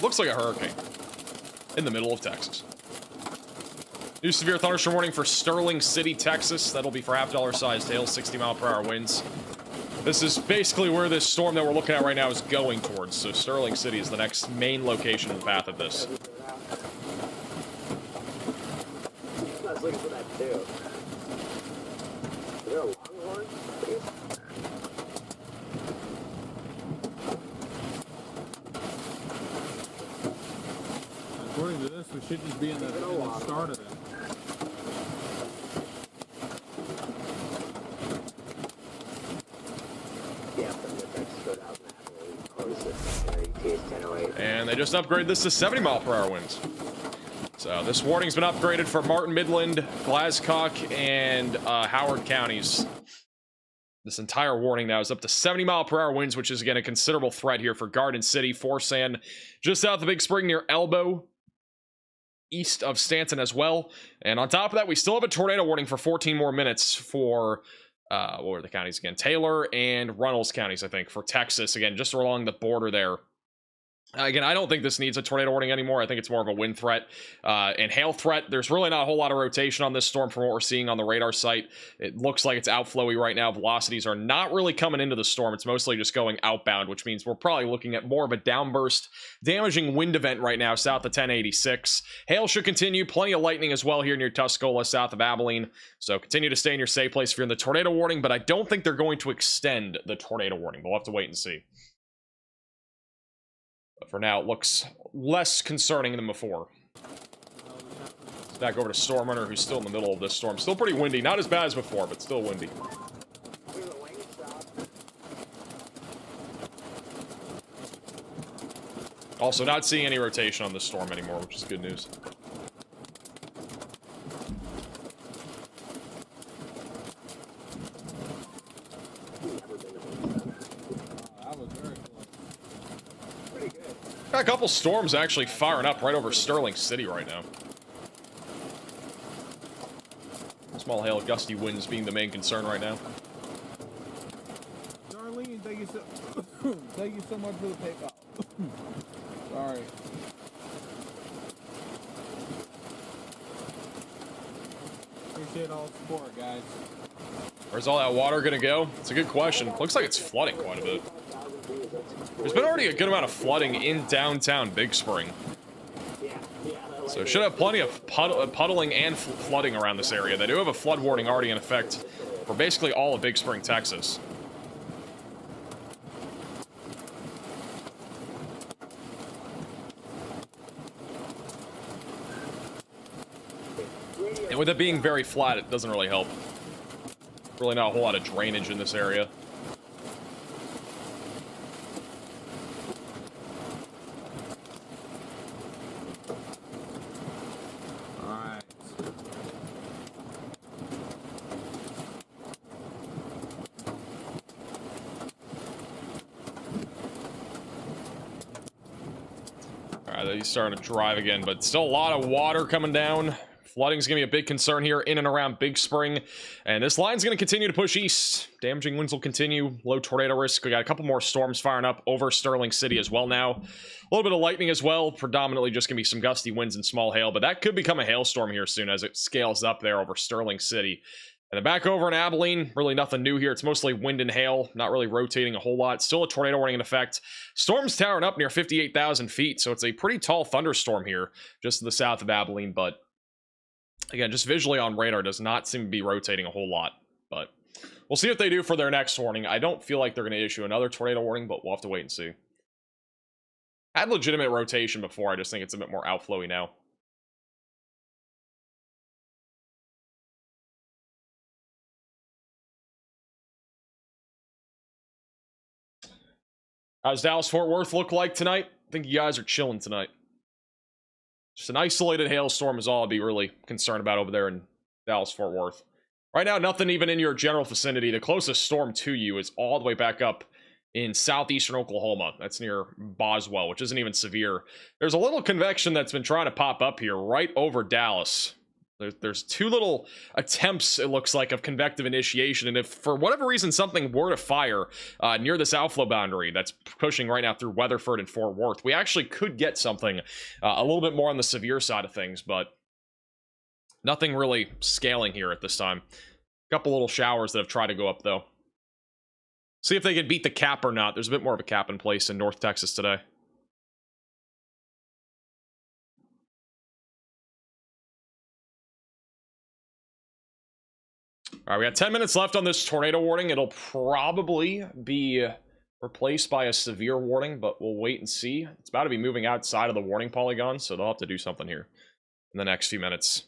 Looks like a hurricane in the middle of Texas. New severe thunderstorm warning for Sterling City, Texas. That'll be for half-dollar sized hail, 60 mile per hour winds. This is basically where this storm that we're looking at right now is going towards. So Sterling City is the next main location in the path of this. I was looking for that too. Is there a longhorn? According to this, we should just be in the start of it. And they just upgraded this to 70 mile per hour winds. So this warning's been upgraded for Martin Midland, Glasscock, and Howard counties. This entire warning now is up to 70 mile per hour winds, which is, again, a considerable threat here for Garden City, Forsan, just south of Big Spring near Elbow, east of Stanton as well. And on top of that, we still have a tornado warning for 14 more minutes for, what were the counties again? Taylor and Runnels counties, I think, for Texas. Again, just along the border there. Again, I don't think this needs a tornado warning anymore. I think it's more of a wind threat and hail threat. There's really not a whole lot of rotation on this storm from what we're seeing on the radar site. It looks like it's outflowy right now. Velocities are not really coming into the storm. It's mostly just going outbound, which means we're probably looking at more of a downburst, damaging wind event right now south of 1086. Hail should continue. Plenty of lightning as well here near Tuscola, south of Abilene. So continue to stay in your safe place if you're in the tornado warning, but I don't think they're going to extend the tornado warning. We'll have to wait and see. But for now, it looks less concerning than before. Back over to Storm Runner, who's still in the middle of this storm. Still pretty windy. Not as bad as before, but still windy. Also, not seeing any rotation on this storm anymore, which is good news. Got a couple storms actually firing up right over Sterling City right now. Small hail, gusty winds being the main concern right now. Darlene, thank you so much for the PayPal. Sorry. Appreciate all the support, guys. Where's all that water gonna go? It's a good question. Looks like it's flooding quite a bit. There's been already a good amount of flooding in downtown Big Spring. So it should have plenty of puddling and flooding around this area. They do have a flood warning already in effect for basically all of Big Spring, Texas. And with it being very flat, it doesn't really help. Really not a whole lot of drainage in this area. He's starting to drive again, but still a lot of water coming down. Flooding's gonna be a big concern here in and around Big Spring, and this line's gonna continue to push east. Damaging winds will continue. Low tornado risk. We got a couple more storms firing up over Sterling City as well now. A little bit of lightning as well. Predominantly just gonna be some gusty winds and small hail, but that could become a hailstorm here soon as it scales up there over Sterling City. And then back over in Abilene, really nothing new here. It's mostly wind and hail, not really rotating a whole lot. Still a tornado warning in effect. Storm's towering up near 58,000 feet, so it's a pretty tall thunderstorm here, just to the south of Abilene. But again, just visually on radar, does not seem to be rotating a whole lot. But we'll see what they do for their next warning. I don't feel like they're going to issue another tornado warning, but we'll have to wait and see. Had legitimate rotation before, I just think it's a bit more outflowy now. How's Dallas-Fort Worth look like tonight? I think you guys are chilling tonight. Just an isolated hailstorm is all I'd be really concerned about over there in Dallas-Fort Worth. Right now, nothing even in your general vicinity. The closest storm to you is all the way back up in southeastern Oklahoma. That's near Boswell, which isn't even severe. There's a little convection that's been trying to pop up here right over Dallas. There's two little attempts, it looks like, of convective initiation, and if for whatever reason something were to fire near this outflow boundary that's pushing right now through Weatherford and Fort Worth, we actually could get something a little bit more on the severe side of things, but nothing really scaling here at this time. A couple little showers that have tried to go up, though. See if they can beat the cap or not. There's a bit more of a cap in place in North Texas today. All right, we got 10 minutes left on this tornado warning. It'll probably be replaced by a severe warning, but we'll wait and see. It's about to be moving outside of the warning polygon, so they'll have to do something here in the next few minutes.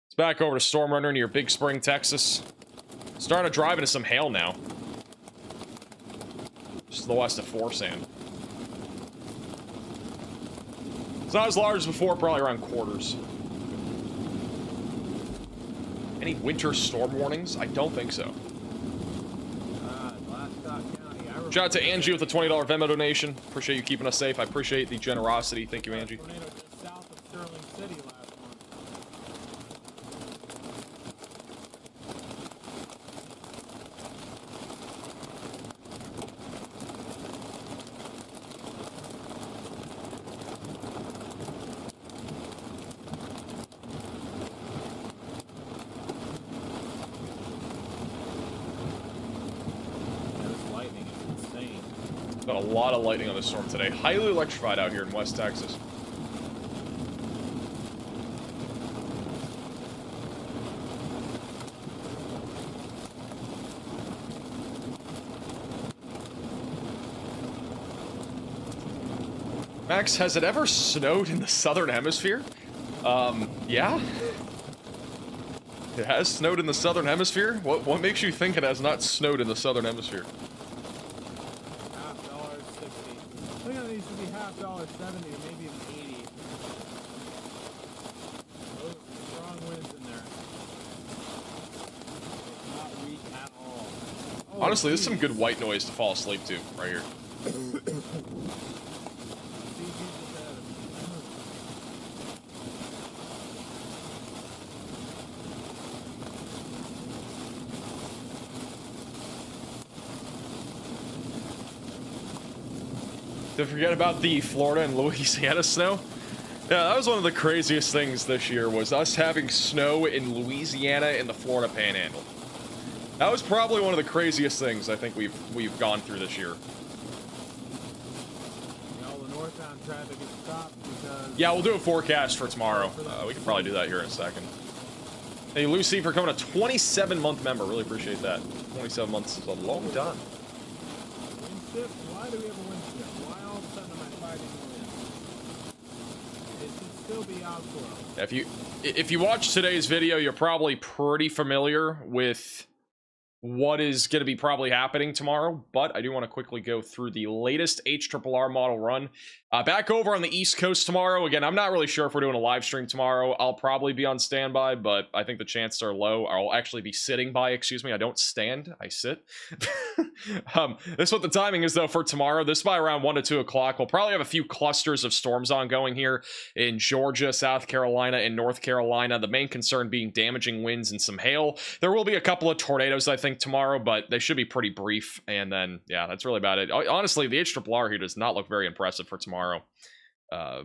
It's back over to Storm Runner near Big Spring, Texas. Starting to drive into some hail now. Just to the west of Forsand. It's not as large as before, probably around quarters. Any winter storm warnings? I don't think so. Shout out to Angie with the $20 Venmo donation. Appreciate you keeping us safe. I appreciate the generosity. Thank you, Angie. South of Sterling City last month. Got a lot of lightning on this storm today. Highly electrified out here in West Texas. Max, has it ever snowed in the southern hemisphere? Yeah. It has snowed in the southern hemisphere? What makes you think it has not snowed in the southern hemisphere? $50.60. I think it needs to be $50.70, maybe even 80. Those strong winds in there. It's not weak at all. Oh, Honestly, this is some good white noise to fall asleep to right here. Don't forget about the Florida and Louisiana snow. Yeah, that was one of the craziest things this year, was us having snow in Louisiana and the Florida Panhandle. That was probably one of the craziest things I think we've gone through this year. You know, the northbound traffic is stopped because... Yeah, we'll do a forecast for tomorrow. We can probably do that here in a second. Hey, Lucy, for coming a 27-month member. Really appreciate that. 27 months is a long time. Wind shift? Why do we have a wind shift? Why all of a sudden am I fighting the wind? It should still be outflow. If you watch today's video, you're probably pretty familiar with what is going to be probably happening tomorrow, but I do want to quickly go through the latest HRRR model run. Back over on the East Coast tomorrow. Again, I'm not really sure if we're doing a live stream tomorrow. I'll probably be on standby, but I think the chances are low. I'll actually be sitting by, excuse me. I don't stand, I sit. This is what the timing is, though, for tomorrow. This by around 1 to 2 o'clock. We'll probably have a few clusters of storms ongoing here in Georgia, South Carolina, and North Carolina. The main concern being damaging winds and some hail. There will be a couple of tornadoes, I think, tomorrow, but they should be pretty brief. And then, yeah, that's really about it. Honestly, the HRRR here does not look very impressive for tomorrow.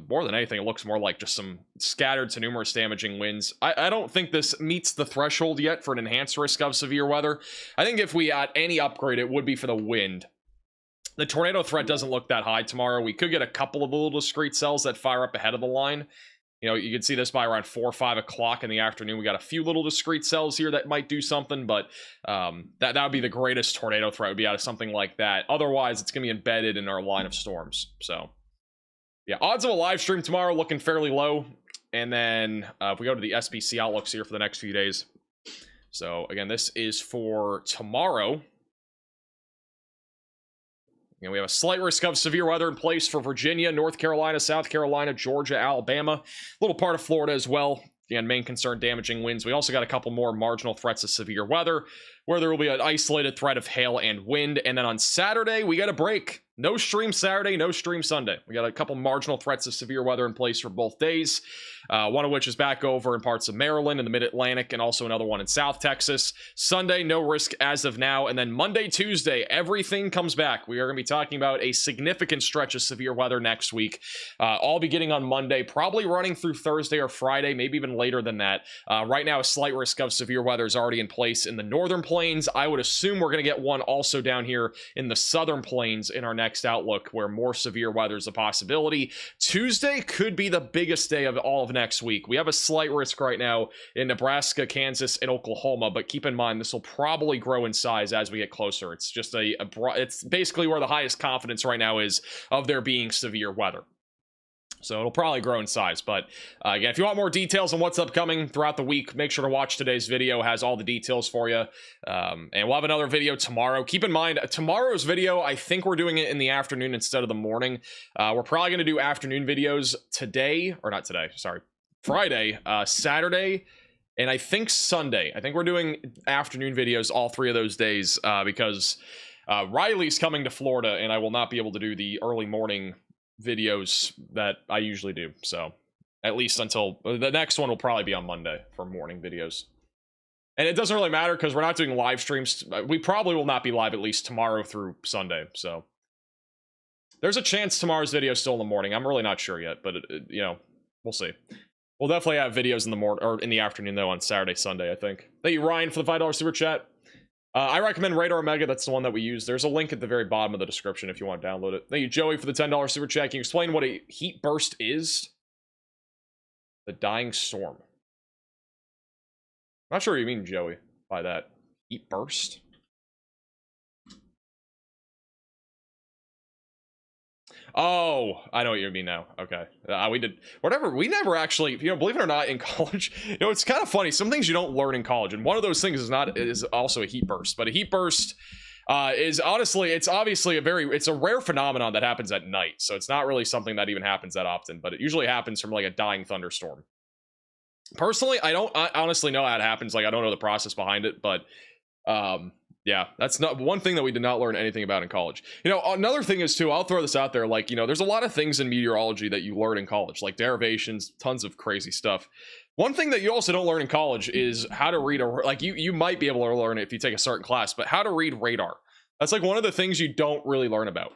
More than anything, it looks more like just some scattered to numerous damaging winds. I don't think this meets the threshold yet for an enhanced risk of severe weather. I think if we had any upgrade, it would be for the wind. The tornado threat doesn't look that high tomorrow. We could get a couple of little discrete cells that fire up ahead of the line. You know, you can see this by around 4 or 5 o'clock in the afternoon. We got a few little discrete cells here that might do something, but that would be the greatest tornado threat, would be out of something like that. Otherwise, it's going to be embedded in our line of storms. So, yeah, odds of a live stream tomorrow looking fairly low. And then if we go to the SPC outlooks here for the next few days. So, again, this is for tomorrow. And we have a slight risk of severe weather in place for Virginia, North Carolina, South Carolina, Georgia, Alabama, a little part of Florida as well. Again, main concern, damaging winds. We also got a couple more marginal threats of severe weather, where there will be an isolated threat of hail and wind. And then on Saturday, we got a break. No stream Saturday, no stream Sunday. We got a couple marginal threats of severe weather in place for both days. One of which is back over in parts of Maryland and the Mid-Atlantic, and also another one in South Texas. Sunday, no risk as of now. And then Monday, Tuesday, everything comes back. We are going to be talking about a significant stretch of severe weather next week. All beginning on Monday, probably running through Thursday or Friday, maybe even later than that. Right now, a slight risk of severe weather is already in place in the northern plains. I would assume we're going to get one also down here in the southern plains in our next outlook, where more severe weather is a possibility. Tuesday could be the biggest day of all of next week. We have a slight risk right now in Nebraska, Kansas, and Oklahoma, but keep in mind this will probably grow in size as we get closer. It's just it's basically where the highest confidence right now is of there being severe weather. So it'll probably grow in size. But again, if you want more details on what's upcoming throughout the week, make sure to watch today's video. It has all the details for you. And we'll have another video tomorrow. Keep in mind, tomorrow's video, I think we're doing it in the afternoon instead of the morning. We're probably going to do afternoon videos today, or not today, sorry, Friday, Saturday, and I think Sunday. I think we're doing afternoon videos all 3 of those days because Riley's coming to Florida, and I will not be able to do the early morning videos that I usually do. So at least until the next one will probably be on Monday for morning videos. And it doesn't really matter because we're not doing live streams. We probably will not be live at least tomorrow through Sunday. So there's a chance tomorrow's video is still in the morning. I'm really not sure yet, but you know, we'll see. We'll definitely have videos in the morning or in the afternoon though on Saturday, Sunday, I think. Thank you, Ryan, for the $5 super chat. I recommend Radar Omega. That's the one that we use. There's a link at the very bottom of the description if you want to download it. Thank you, Joey, for the $10 super chat. Can you explain what a heat burst is? The dying storm. Not sure what you mean, Joey, by that. Heat burst? Oh, I know what you mean now. Okay. We did whatever. We never actually, you know, believe it or not, in college, you know, it's kind of funny. Some things you don't learn in college, and one of those things is also a heat burst. But a heat burst is honestly, it's obviously it's a rare phenomenon that happens at night. So it's not really something that even happens that often, but it usually happens from like a dying thunderstorm. Personally, I honestly know how it happens. Like, I don't know the process behind it, but yeah, that's not one thing that we did not learn anything about in college. You know, another thing is too, I'll throw this out there, like, you know, there's a lot of things in meteorology that you learn in college, like derivations, tons of crazy stuff. One thing that you also don't learn in college is how to read like you might be able to learn it if you take a certain class, but how to read radar. That's like one of the things you don't really learn about.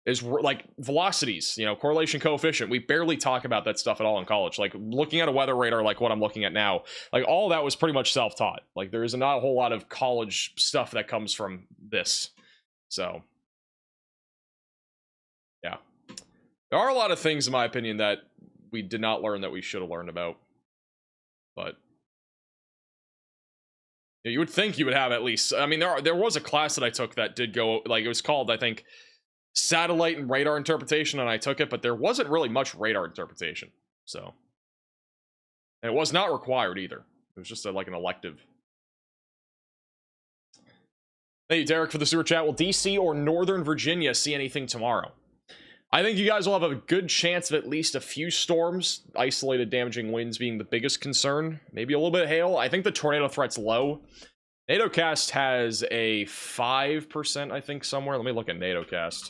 Is like velocities, you know, correlation coefficient. We barely talk about that stuff at all in college. Like looking at a weather radar, like what I'm looking at now, like all that was pretty much self-taught. Like there is not a whole lot of college stuff that comes from this. So yeah, there are a lot of things, in my opinion, that we did not learn that we should have learned about. But yeah, you would think you would have at least. I mean, there was a class that I took that did go, like, it was called, I think, satellite and radar interpretation, and I took it, but there wasn't really much radar interpretation. So, and it was not required either. It was just like an elective. Thank you, Derek, for the super chat. Will DC or Northern Virginia see anything tomorrow? I think you guys will have a good chance of at least a few storms, isolated damaging winds being the biggest concern. Maybe a little bit of hail. I think the tornado threat's low. NATOcast has a 5%, I think, somewhere. Let me look at NATOcast.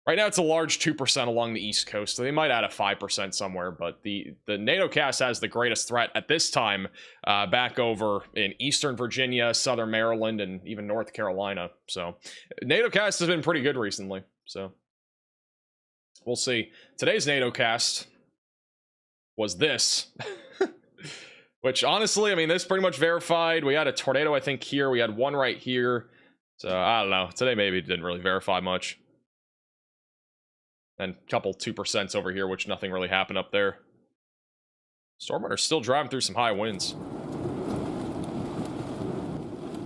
Right now, it's a large 2% along the East Coast, so they might add a 5% somewhere, but the NATOcast has the greatest threat at this time back over in Eastern Virginia, Southern Maryland, and even North Carolina. So NATOcast has been pretty good recently, so we'll see. Today's NATOcast was this, which honestly, I mean, this pretty much verified. We had a tornado, I think, here. We had one right here. So I don't know. Today maybe didn't really verify much. And a couple 2% over here, which nothing really happened up there. Stormrunner's still driving through some high winds.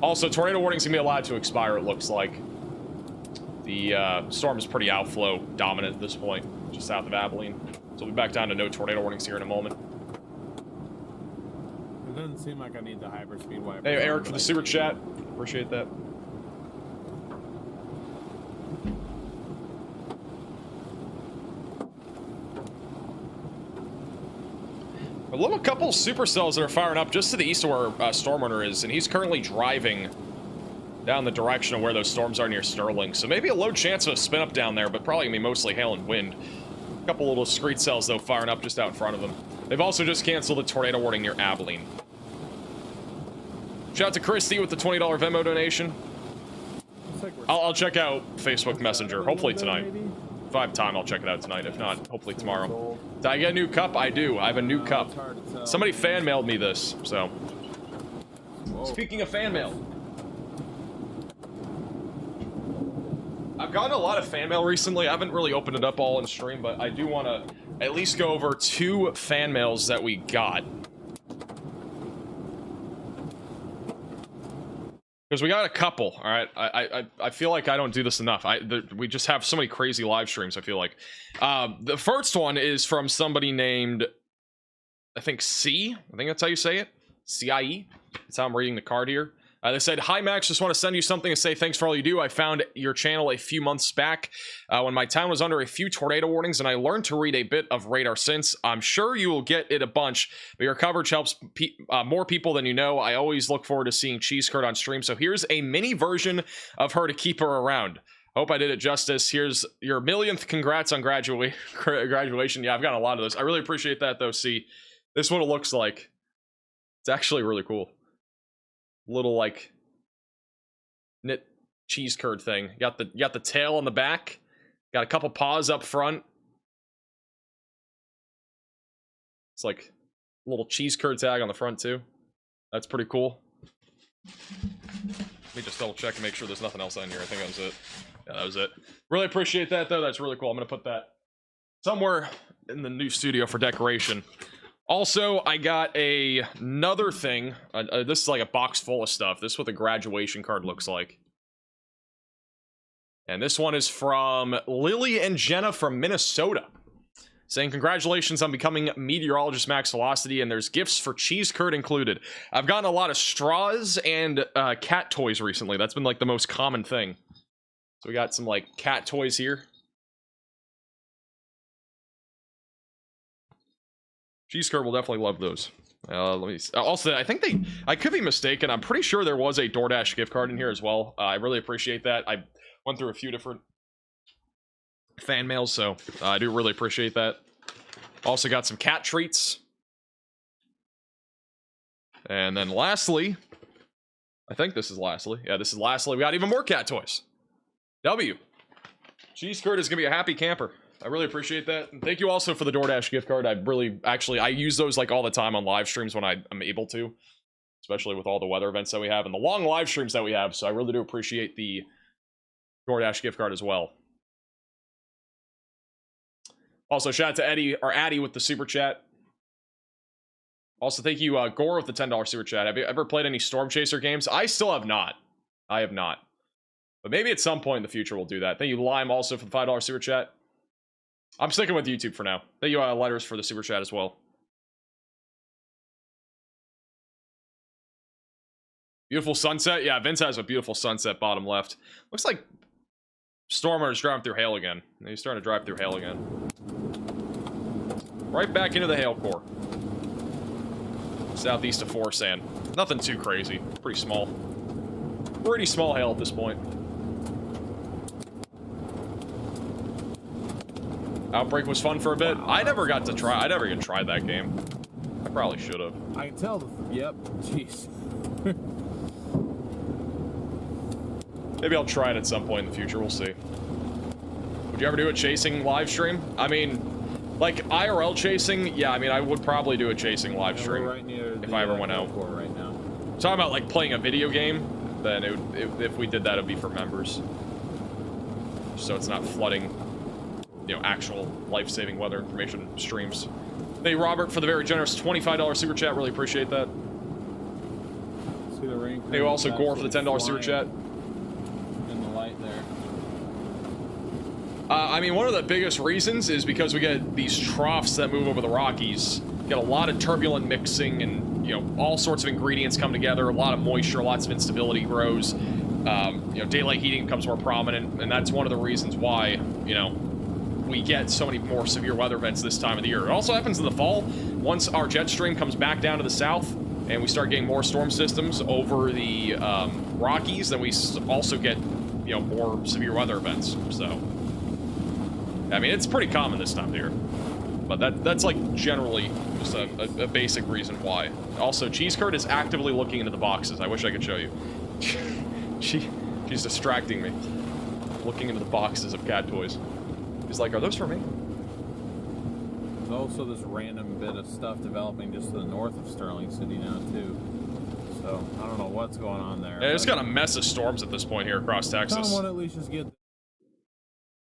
Also, tornado warnings can be allowed to expire, it looks like. The storm is pretty outflow dominant at this point, just south of Abilene. So we'll be back down to no tornado warnings here in a moment. It doesn't seem like I need the hyperspeed wiper. Hey, Eric, for the super chat. Appreciate that. A little couple supercells that are firing up just to the east of where Stormrunner is, and he's currently driving down the direction of where those storms are near Sterling. So maybe a low chance of a spin up down there, but probably gonna be mostly hail and wind. A couple little screed cells though firing up just out in front of them. They've also just canceled a tornado warning near Abilene. Shout out to Christy with the $20 Venmo donation. I'll check out Facebook Messenger, hopefully tonight. If I have time, I'll check it out tonight. If not, hopefully tomorrow. Did I get a new cup? I do. I have a new cup. Somebody fan mailed me this, so. Whoa. Speaking of fan mail. I've gotten a lot of fan mail recently. I haven't really opened it up all in stream, but I do want to at least go over 2 fan mails that we got. Because we got a couple, all right? I feel like I don't do this enough. We just have so many crazy live streams, I feel like. The first one is from somebody named, I think C. I think that's how you say it. C-I-E. That's how I'm reading the card here. They said, "Hi Max, just want to send you something to say thanks for all you do. I found your channel a few months back when my town was under a few tornado warnings, and I learned to read a bit of radar since. I'm sure you will get it a bunch, but your coverage helps more people than you know. I always look forward to seeing Cheese Curd on stream, so here's a mini version of her to keep her around. Hope I did it justice. Here's your millionth congrats on graduation." Yeah, I've got a lot of those. I really appreciate that, though. See, this is what it looks like. It's actually really cool. Little like knit cheese curd thing. You got the tail on the back. Got a couple paws up front. It's like a little cheese curd tag on the front too. That's pretty cool. Let me just double check and make sure there's nothing else on here. I think that was it. Yeah, that was it. Really appreciate that though. That's really cool. I'm gonna put that somewhere in the new studio for decoration. Also, I got another thing. This is like a box full of stuff. This is what the graduation card looks like. And this one is from Lily and Jenna from Minnesota, saying, congratulations on becoming Meteorologist Max Velocity, and there's gifts for cheese curd included. I've gotten a lot of straws and cat toys recently. That's been like the most common thing. So we got some like cat toys here. Cheese curd will definitely love those. Let me see. Also, I think I could be mistaken. I'm pretty sure there was a DoorDash gift card in here as well. I really appreciate that. I went through a few different fan mails, so I do really appreciate that. Also got some cat treats. And then lastly, I think this is lastly. Yeah, this is lastly. We got even more cat toys. W. Cheese curd is going to be a happy camper. I really appreciate that. And thank you also for the DoorDash gift card. I really, actually, I use those like all the time on live streams when I'm able to. Especially with all the weather events that we have and the long live streams that we have. So I really do appreciate the DoorDash gift card as well. Also, shout out to Eddie, or Addy with the super chat. Also, thank you, Gore with the $10 super chat. Have you ever played any Storm Chaser games? I still have not. I have not. But maybe at some point in the future we'll do that. Thank you, Lime, also for the $5 super chat. I'm sticking with YouTube for now. Thank you, Letters, for the super chat as well. Beautiful sunset. Yeah, Vince has a beautiful sunset bottom left. Looks like Stormer is driving through hail again. He's starting to drive through hail again. Right back into the hail core. Southeast of Forsan. Nothing too crazy. Pretty small. Pretty small hail at this point. Outbreak was fun for a bit. Wow. I never even tried that game. I probably should have. I can tell. Yep. Jeez. Maybe I'll try it at some point in the future. We'll see. Would you ever do a chasing live stream? I mean, like IRL chasing, yeah, I mean, I would probably do a chasing live stream right if I ever went out. Right now. Talking about like playing a video game, then if we did that, it'd be for members. So it's not flooding, you know, actual life-saving weather information streams. Hey, Robert, for the very generous $25 super chat. Really appreciate that. See the rain. Hey, also Gore for the $10 super chat. In the light there. I mean, one of the biggest reasons is because we get these troughs that move over the Rockies. Get a lot of turbulent mixing and, you know, all sorts of ingredients come together. A lot of moisture, lots of instability grows. You know, daylight heating becomes more prominent, and that's one of the reasons why, you know, we get so many more severe weather events this time of the year. It also happens in the fall. Once our jet stream comes back down to the south and we start getting more storm systems over the Rockies, then we also get, you know, more severe weather events. So, I mean, it's pretty common this time of year. But that's like generally just a basic reason why. Also, Cheese Curd is actively looking into the boxes. I wish I could show you. She's distracting me. Looking into the boxes of cat toys. He's like, are those for me? There's also this random bit of stuff developing just to the north of Sterling City now, too. So, I don't know what's going on there. Yeah, it's got a mess of storms at this point here across Texas. Someone at least just get...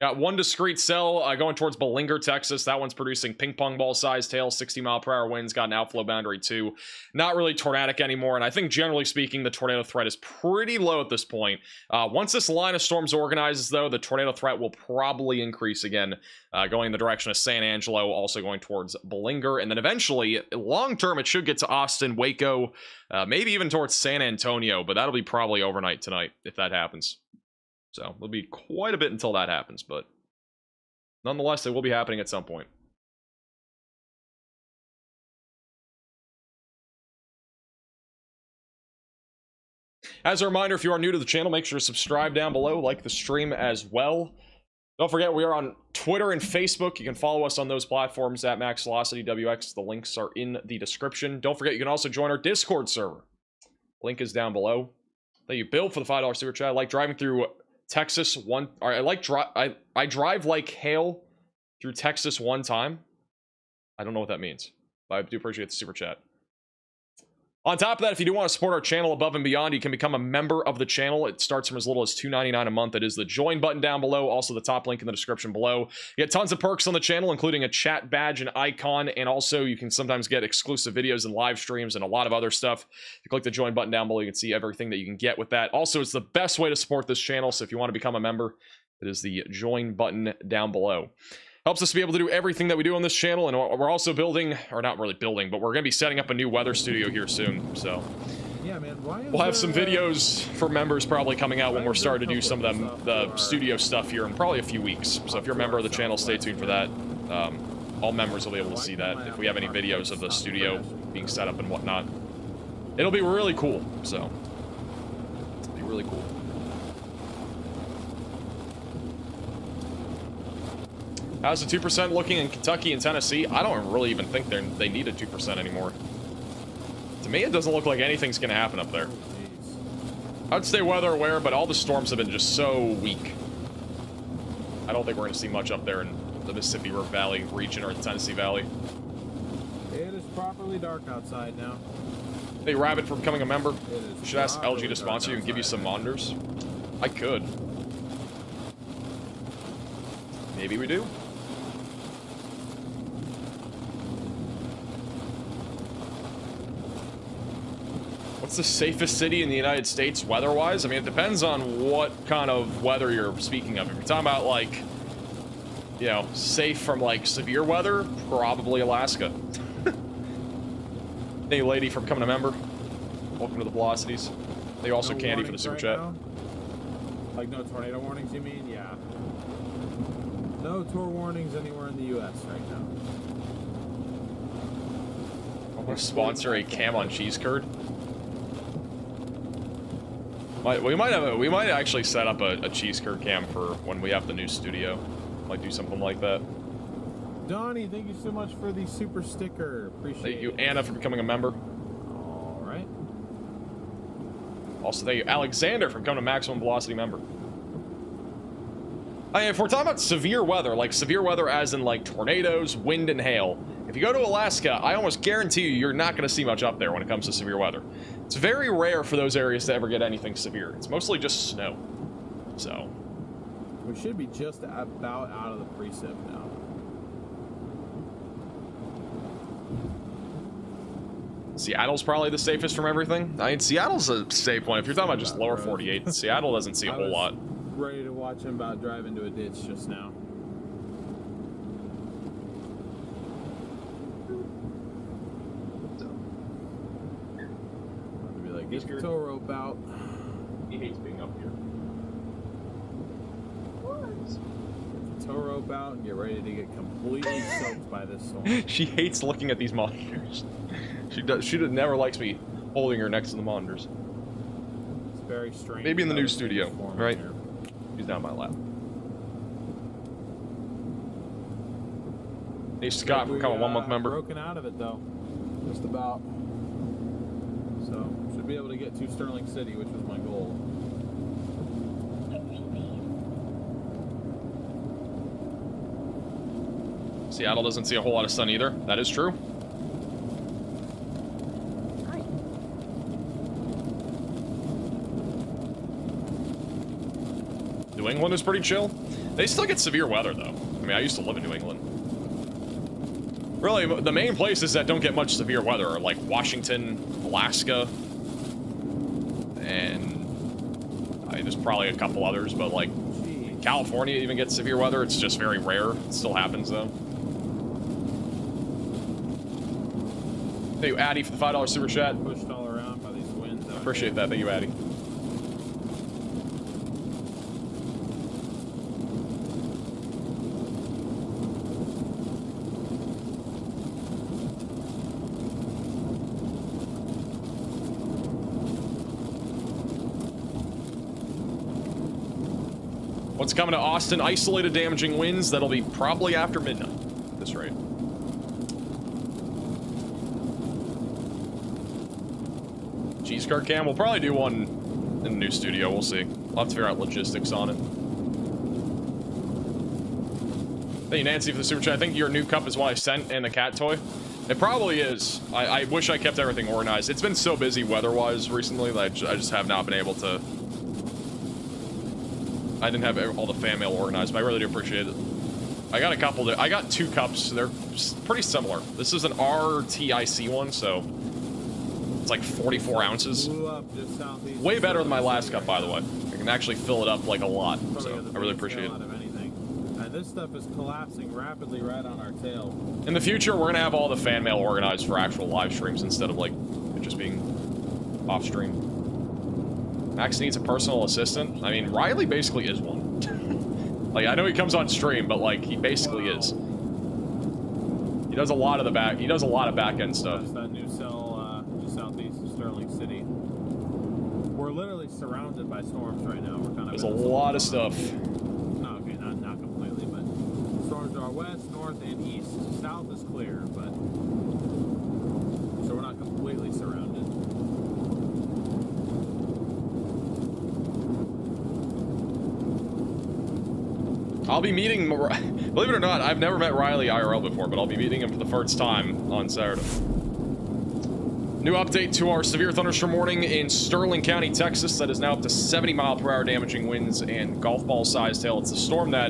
Got one discrete cell going towards Bolinger, Texas. That one's producing ping pong ball sized tail, 60-mile-per-hour winds. Got an outflow boundary too. Not really tornadic anymore, and I think generally speaking, the tornado threat is pretty low at this point. Once this line of storms organizes, though, the tornado threat will probably increase again, going in the direction of San Angelo, also going towards Bolinger, and then eventually, long term, it should get to Austin, Waco, maybe even towards San Antonio, but that'll be probably overnight tonight if that happens. So, it'll be quite a bit until that happens, but nonetheless, it will be happening at some point. As a reminder, if you are new to the channel, make sure to subscribe down below, like the stream as well. Don't forget, we are on Twitter and Facebook. You can follow us on those platforms at Max Velocity WX. The links are in the description. Don't forget, you can also join our Discord server. Link is down below. Thank you, Bill, for the $5 super chat. I like driving through Texas I drive like hail through Texas one time. I don't know what that means, but I do appreciate the super chat. On top of that, if you do want to support our channel above and beyond, you can become a member of the channel. It starts from as little as $2.99 a month. It is the join button down below. Also, the top link in the description below. You get tons of perks on the channel, including a chat badge and icon. And also, you can sometimes get exclusive videos and live streams and a lot of other stuff. If you click the join button down below, you can see everything that you can get with that. Also, it's the best way to support this channel. So if you want to become a member, It is the join button down below. Helps us to be able to do everything that we do on this channel, and we're also building, or not really building, but we're going to be setting up a new weather studio here soon, so... Yeah, man, why is we'll have some videos for members probably coming out when we're starting to do some of the studio stuff here in probably a few weeks. So if you're a member of the channel, stay tuned for that. All members will be able to see that if we have any videos of the studio being set up and whatnot. It'll be really cool, so... it'll be really cool. How's the 2% looking in Kentucky and Tennessee? I don't really even think they need a 2% anymore. To me, it doesn't look like anything's going to happen up there. I'd stay weather aware, but all the storms have been just so weak. I don't think we're going to see much up there in the Mississippi River Valley region or the Tennessee Valley. It is properly dark outside now. Hey, Rabbit, for becoming a member. You should ask LG to sponsor you and give you some monitors. I could. Maybe we do. What's the safest city in the United States weather-wise? I mean, it depends on what kind of weather you're speaking of. If you're talking about, like, you know, safe from, like, severe weather, probably Alaska. Hey, lady, for becoming a member. Welcome to the Velocities. Thank you also, Candy, for the super chat. Now? Like, no tornado warnings, you mean? Yeah. No tour warnings anywhere in the U.S. right now. I want to sponsor a cam on cheese curd. We might actually set up a cheese curd cam for when we have the new studio. Might do something like that. Donnie, thank you so much for the super sticker. Appreciate it. Thank you, Anna, for becoming a member. All right. Also, thank you, Alexander, for becoming a maximum velocity member. I mean, if we're talking about severe weather, like severe weather as in like tornadoes, wind, and hail, if you go to Alaska, I almost guarantee you're not going to see much up there when it comes to severe weather. It's very rare for those areas to ever get anything severe. It's mostly just snow. So. We should be just about out of the precip now. Seattle's probably the safest from everything. I mean, Seattle's a safe one. If you're talking about just lower 48, Seattle doesn't see a whole lot. Ready to watch him about drive into a ditch just now. I'd be like, get the tow rope out. He hates being up here. Get the tow rope out and get ready to get completely soaked by this storm. She hates looking at these monitors. She never likes me holding her next to the monitors. It's very strange. Maybe in the new studio, right? Here. She's down my lap. Hey, Scott, for becoming a 1 month member. Broken out of it though, just about. So should be able to get to Sterling City, which was my goal. Seattle doesn't see a whole lot of sun either. That is true. New England is pretty chill. They still get severe weather, though. I mean, I used to live in New England. Really, the main places that don't get much severe weather are, like, Washington, Alaska, and there's probably a couple others, but, like, California even gets severe weather. It's just very rare. It still happens, though. Thank you, Addy, for the $5 super chat. Pushed all around by these winds. Appreciate that. Thank you, Addy. What's coming to Austin? Isolated damaging winds. That'll be probably after midnight at this rate. Cheese cart cam? We'll probably do one in the new studio. We'll see. We'll have to figure out logistics on it. Thank you, Nancy, for the super chat. I think your new cup is what I sent and the cat toy. It probably is. I wish I kept everything organized. It's been so busy weather-wise recently that I just have not been able to... I didn't have all the fan mail organized, but I really do appreciate it. I got a couple. I got 2 cups. They're pretty similar. This is an RTIC one, so it's like 44 ounces. Way better than my last cup, by the way. can actually fill it up like a lot. So I really appreciate it. Out of anything. And this stuff is collapsing rapidly right on our tail. In the future, we're gonna have all the fan mail organized for actual live streams instead of like it just being off stream. Max needs a personal assistant. I mean, Riley basically is one. Like, I know he comes on stream, but like he basically is. He does a lot of the back. He does a lot of back end stuff. That's that new cell just southeast of Sterling City. We're literally surrounded by storms right now. We're kind of. There's a lot of stuff. No, okay, not completely, but storms are west, north, and east. South is clear, but so we're not completely surrounded. I'll be meeting, believe it or not, I've never met Riley IRL before, but I'll be meeting him for the first time on Saturday. New update to our severe thunderstorm warning in Sterling County, Texas, that is now up to 70-mile-per-hour damaging winds and golf ball sized hail. It's the storm that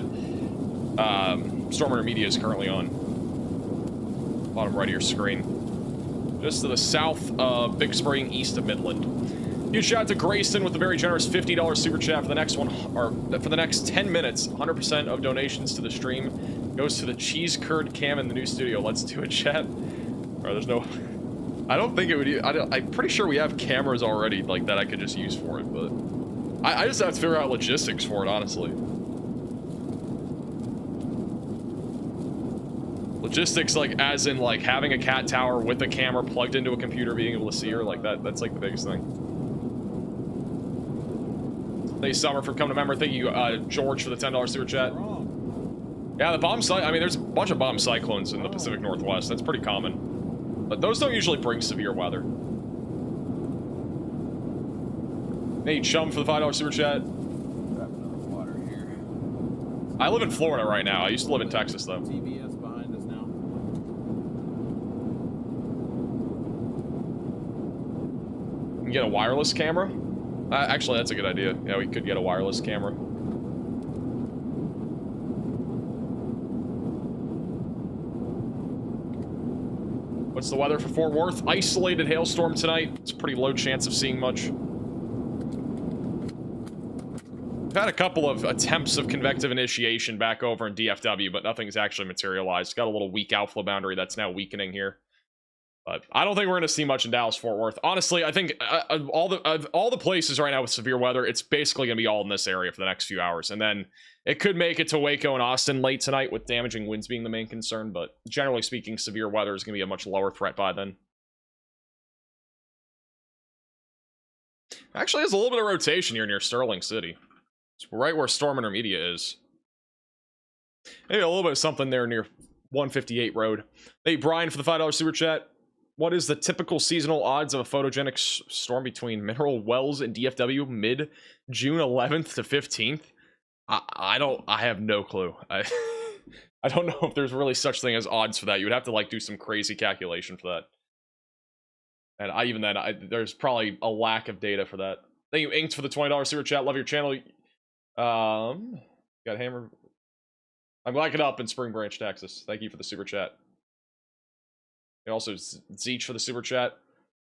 Storm Intermediate is currently on. Bottom right of your screen. Just to the south of Big Spring, east of Midland. Huge shout out to Grayson with the very generous $50 super chat for the next one, or for the next 10 minutes. 100% of donations to the stream goes to the cheese curd cam in the new studio. Let's do a chat. Or there's no. I don't think it would. I'm pretty sure we have cameras already like that I could just use for it, but I just have to figure out logistics for it, honestly. Logistics, like as in like having a cat tower with a camera plugged into a computer, being able to see her like that. That's like the biggest thing. Thank you, Summer, for coming to member. Thank you, George, for the $10 super chat. Yeah, the bomb I mean, there's a bunch of bomb cyclones in the Pacific Northwest. That's pretty common. But those don't usually bring severe weather. Hey, Chum, for the $5 super chat. I live in Florida right now. I used to live in Texas, though. TBS behind us now. You can get a wireless camera? Actually, that's a good idea. Yeah, we could get a wireless camera. What's the weather for Fort Worth? Isolated hailstorm tonight. It's a pretty low chance of seeing much. We've had a couple of attempts of convective initiation back over in DFW, but nothing's actually materialized. Got a little weak outflow boundary that's now weakening here. But I don't think we're going to see much in Dallas-Fort Worth. Honestly, I think all the places right now with severe weather, it's basically going to be all in this area for the next few hours. And then it could make it to Waco and Austin late tonight with damaging winds being the main concern. But generally speaking, severe weather is going to be a much lower threat by then. Actually, there's a little bit of rotation here near Sterling City. It's right where Storm Intermediate is. Maybe a little bit of something there near 158 Road. Hey, Brian, for the $5 super chat. What is the typical seasonal odds of a photogenic storm between Mineral Wells and DFW mid-June 11th to 15th? I have no clue. I don't know if there's really such thing as odds for that. You would have to like do some crazy calculation for that. And there's probably a lack of data for that. Thank you, Inked, for the $20 super chat. Love your channel. Got Hammer. I'm locking up in Spring Branch, Texas. Thank you for the super chat. And also Zeech for the super chat.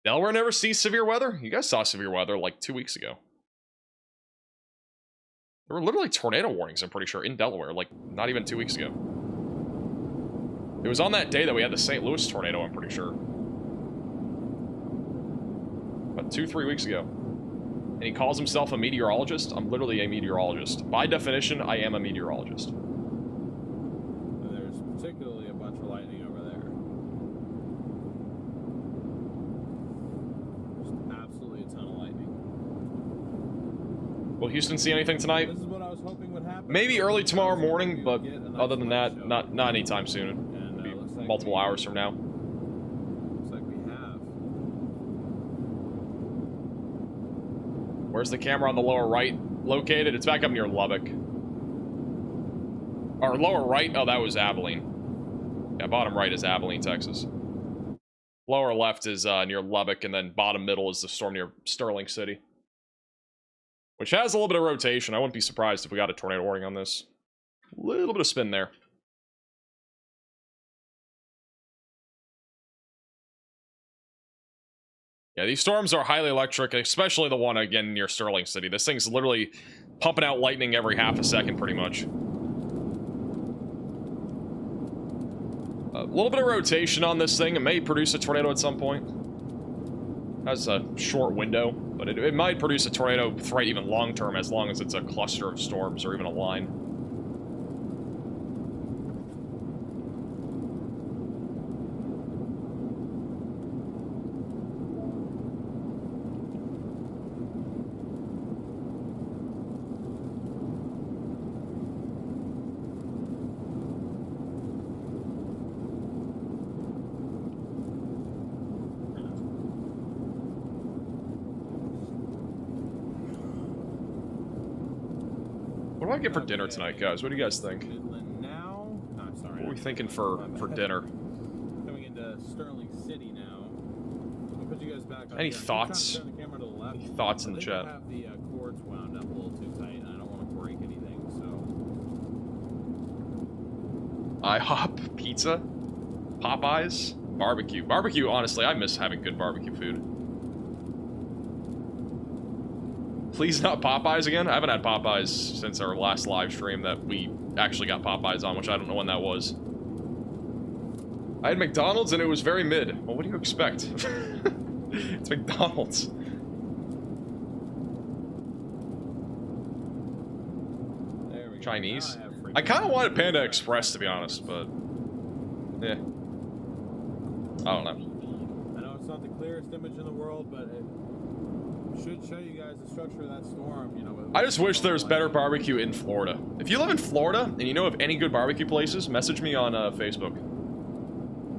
Delaware never sees severe weather? You guys saw severe weather like 2 weeks ago. There were literally tornado warnings, I'm pretty sure, in Delaware, like not even 2 weeks ago. It was on that day that we had the St. Louis tornado, I'm pretty sure. About 2-3 weeks ago. And he calls himself a meteorologist. I'm literally a meteorologist. By definition, I am a meteorologist. And there's particularly a bunch of lightning over there. Just absolutely a ton of lightning. Will Houston see anything tonight? This is what I was hoping would happen. Maybe early tomorrow morning, but other than that, not anytime soon. Maybe multiple hours from now. Looks like we have. Where's the camera on the lower right located? It's back up near Lubbock. Or lower right? Oh, that was Abilene. Yeah, bottom right is Abilene, Texas. Lower left is near Lubbock, and then bottom middle is the storm near Sterling City. Which has a little bit of rotation. I wouldn't be surprised if we got a tornado warning on this. A little bit of spin there. Yeah, these storms are highly electric, especially the one again near Sterling City. This thing's literally pumping out lightning every half a second, pretty much. A little bit of rotation on this thing. It may produce a tornado at some point. Has a short window, but it might produce a tornado threat even long term, as long as it's a cluster of storms or even a line. What do I get for dinner tonight, guys? What do you guys think? Now, no, sorry. What are we thinking for dinner? Coming into Sterling City now. I'll put you guys back on Any here. thoughts? Turn the camera to the left. Any thoughts in the chat? I have the cords wound up a little too tight, and I don't want to break anything. So. IHOP, pizza, Popeyes, barbecue. Barbecue, honestly, I miss having good barbecue food. Please not Popeyes again? I haven't had Popeyes since our last live stream that we actually got Popeyes on, which I don't know when that was. I had McDonald's and it was very mid. Well, what do you expect? It's McDonald's. There we go. Chinese? Now I kind of wanted Panda Express, to be honest, but... yeah. I don't know. I know it's not the clearest image in the world, but it should show you guys the structure of that storm, you know. I just wish there was better barbecue in Florida. If you live in Florida and you know of any good barbecue places, message me on Facebook.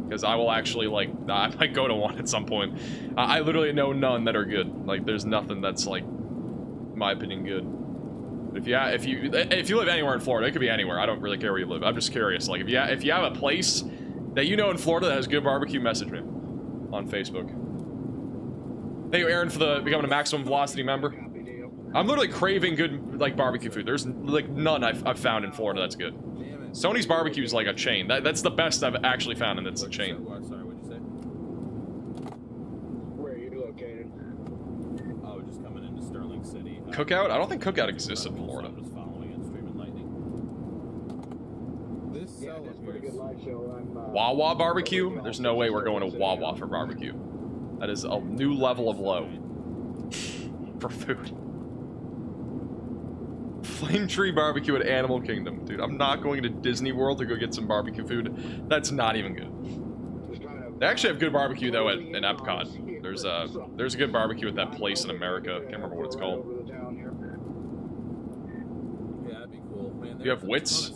Because I will actually, like, I might go to one at some point. I literally know none that are good. Like, there's nothing that's, like, in my opinion, good. But if you live anywhere in Florida, it could be anywhere. I don't really care where you live. I'm just curious. Like, if you have a place that you know in Florida that has good barbecue, message me on Facebook. Thank you, Aaron, for becoming a Maximum Velocity member. I'm literally craving good, like, barbecue food. There's, like, none I've found in Florida that's good. Sony's barbecue is like a chain. That's the best I've actually found, and it's a chain. Sorry, what'd you say? Where are you located? Oh, just coming into Sterling City. Cookout? I don't think Cookout exists in Florida. I'm just following it, streaming lightning. This cell is pretty good live show. Wawa barbecue? There's no way we're going to Wawa for barbecue. That is a new level of low for food. Flame Tree Barbecue at Animal Kingdom. Dude, I'm not going to Disney World to go get some barbecue food. That's not even good. They actually have good barbecue, though, in Epcot. There's a good barbecue at that place in America. I can't remember what it's called. Yeah, that'd be cool. Man, You have Wits?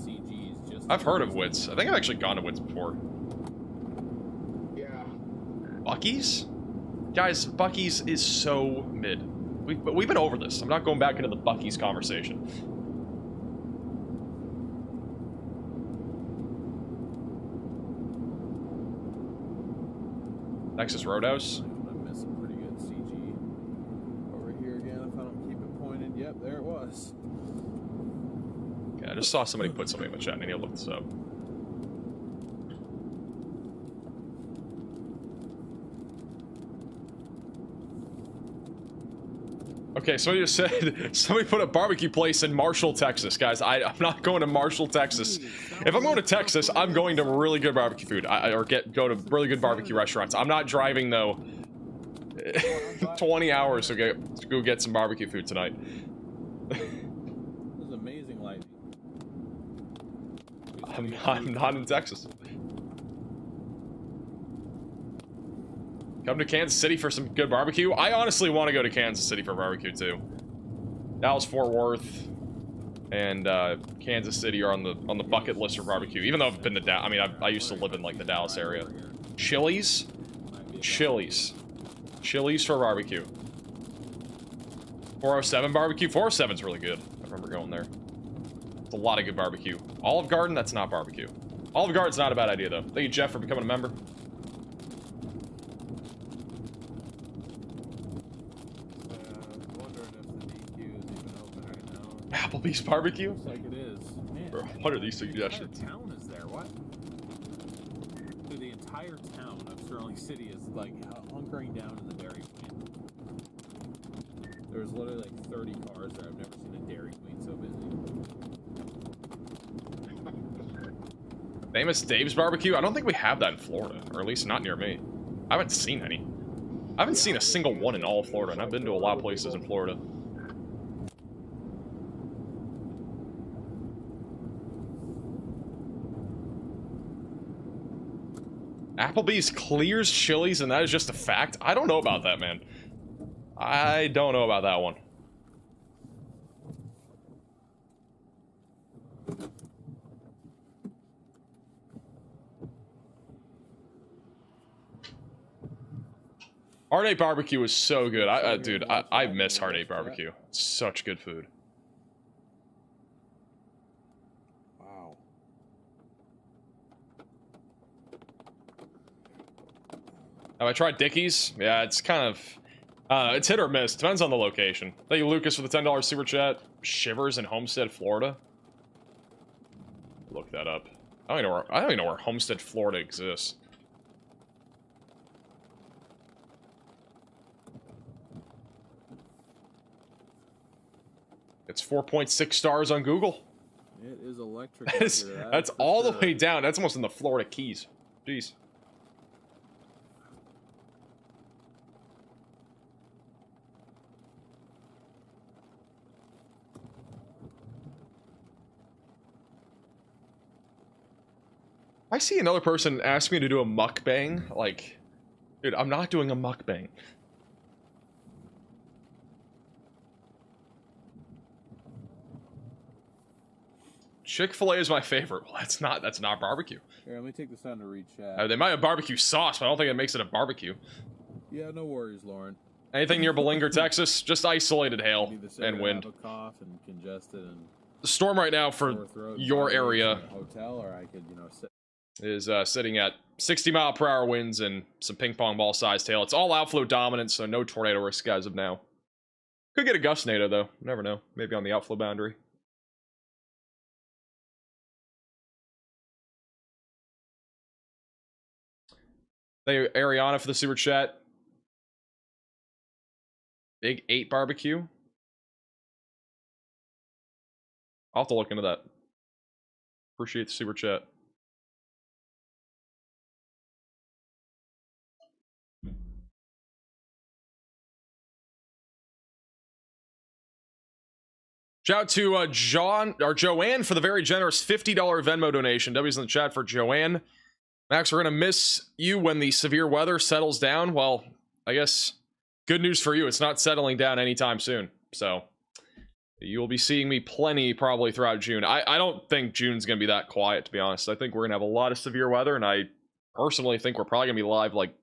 I've heard of Wits. I think I've actually gone to Wits before. Yeah. Buc-ee's? Guys, Buc-ee's is so mid. We've been over this. I'm not going back into the Buc-ee's conversation. Texas Roadhouse. I'm missing pretty good CG over here again. If I don't keep it pointed, yep, there it was. Okay, I just saw somebody put something in the chat. I need to look this up. Okay, somebody just said, somebody put a barbecue place in Marshall, Texas. Guys, I'm not going to Marshall, Texas. If I'm going to Texas, I'm going to really good barbecue food. Or go to really good barbecue restaurants. I'm not driving, though, 20 hours to go get some barbecue food tonight. This is amazing lighting. I'm not in Texas. Come to Kansas City for some good barbecue. I honestly want to go to Kansas City for barbecue too. Dallas, Fort Worth, and Kansas City are on the bucket list for barbecue. Even though I've been to Dallas, I mean, I used to live in like the Dallas area. Chili's for barbecue. 407 barbecue. 407's really good. I remember going there. It's a lot of good barbecue. Olive Garden, that's not barbecue. Olive Garden's not a bad idea though. Thank you, Jeff, for becoming a member. Applebee's barbecue? Looks like it is. Man, Bro, what are these suggestions? The entire town is there. What? Dude, the entire town of Sterling City is like hunkering down in the dairy plant. There's literally like 30 cars there. I've never seen a Dairy Queen so busy. Famous Dave's Barbecue? I don't think we have that in Florida, or at least not near me. I haven't seen any. I haven't seen a single one in all of Florida, and I've been to a lot of places in Florida. Applebee's clears Chili's, and that is just a fact? I don't know about that, man. I don't know about that one. Heart 8 Barbecue is so good. Dude, I miss Heart 8 Barbecue. It's such good food. Wow. Have I tried Dickies? Yeah, it's kind of... it's hit or miss. Depends on the location. Thank you, Lucas, for the $10 super chat. Shivers in Homestead, Florida. Look that up. I don't even know where Homestead, Florida exists. It's 4.6 stars on Google. It is electric. That's all the way down. That's almost in the Florida Keys. Jeez. I see another person ask me to do a mukbang. Like, dude, I'm not doing a mukbang. Chick-fil-A is my favorite. Well, that's not barbecue. Here, let me take this time to read chat. They might have barbecue sauce, but I don't think it makes it a barbecue. Yeah, no worries, Lauren. Anything near Bolinger, Texas? Just isolated hail and wind. Have a cough and congested and The storm right now for your area hotel, or I could, you know, sit. is sitting at 60-mile-per-hour winds and some ping pong ball sized hail. It's all outflow dominant, so no tornado risk as of now. Could get a gustnado though. Never know. Maybe on the outflow boundary. Thank you, Ariana, for the super chat. Big 8 barbecue. I'll have to look into that. Appreciate the super chat. Shout out to Joanne for the very generous $50 Venmo donation. W's in the chat for Joanne. Max, we're going to miss you when the severe weather settles down. Well, I guess good news for you. It's not settling down anytime soon. So you will be seeing me plenty probably throughout June. I don't think June's going to be that quiet, to be honest. I think we're going to have a lot of severe weather, and I personally think we're probably going to be live like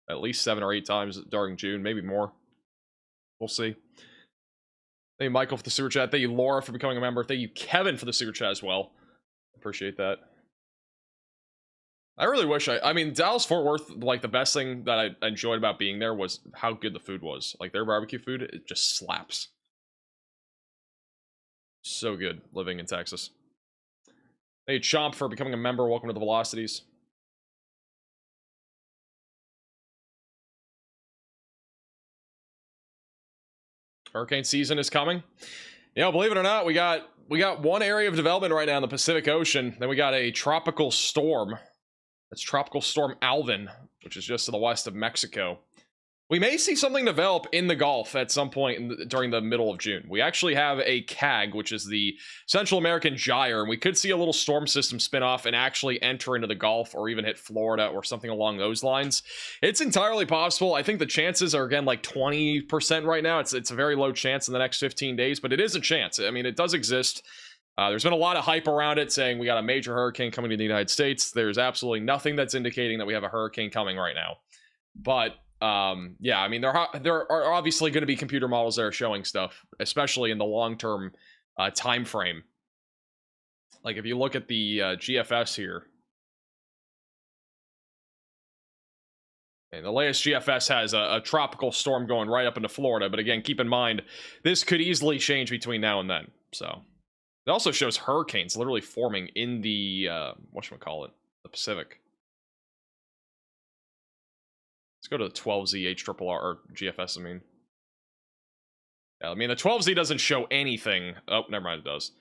at least 7 or 8 times during June, maybe more. We'll see. Thank you, Michael, for the super chat. Thank you, Laura, for becoming a member. Thank you, Kevin, for the super chat as well. Appreciate that. I really wish I mean, Dallas-Fort Worth, like, the best thing that I enjoyed about being there was how good the food was. Like, their barbecue food, it just slaps. So good living in Texas. Hey, Chomp, for becoming a member. Welcome to the Velocities. Hurricane season is coming. You know, believe it or not, we got one area of development right now in the Pacific Ocean. Then we got a tropical storm. That's Tropical Storm Alvin, which is just to the west of Mexico. We may see something develop in the Gulf at some point during the middle of June. We actually have a CAG, which is the Central American Gyre, and we could see a little storm system spin off and actually enter into the Gulf or even hit Florida or something along those lines. It's entirely possible. I think the chances are, again, like 20% right now. It's a very low chance in the next 15 days, but it is a chance. I mean, it does exist. There's been a lot of hype around it saying we got a major hurricane coming to the United States. There's absolutely nothing that's indicating that we have a hurricane coming right now. But yeah, I mean, there are obviously going to be computer models that are showing stuff, especially in the long-term time frame. Like if you look at the GFS here, and the latest GFS has a tropical storm going right up into Florida. But again, keep in mind, this could easily change between now and then. So it also shows hurricanes literally forming in the whatchamacallit, the Pacific. Let's go to the 12Z HRRR, or GFS, I mean. Yeah, I mean, the 12Z doesn't show anything. Oh, never mind, it does.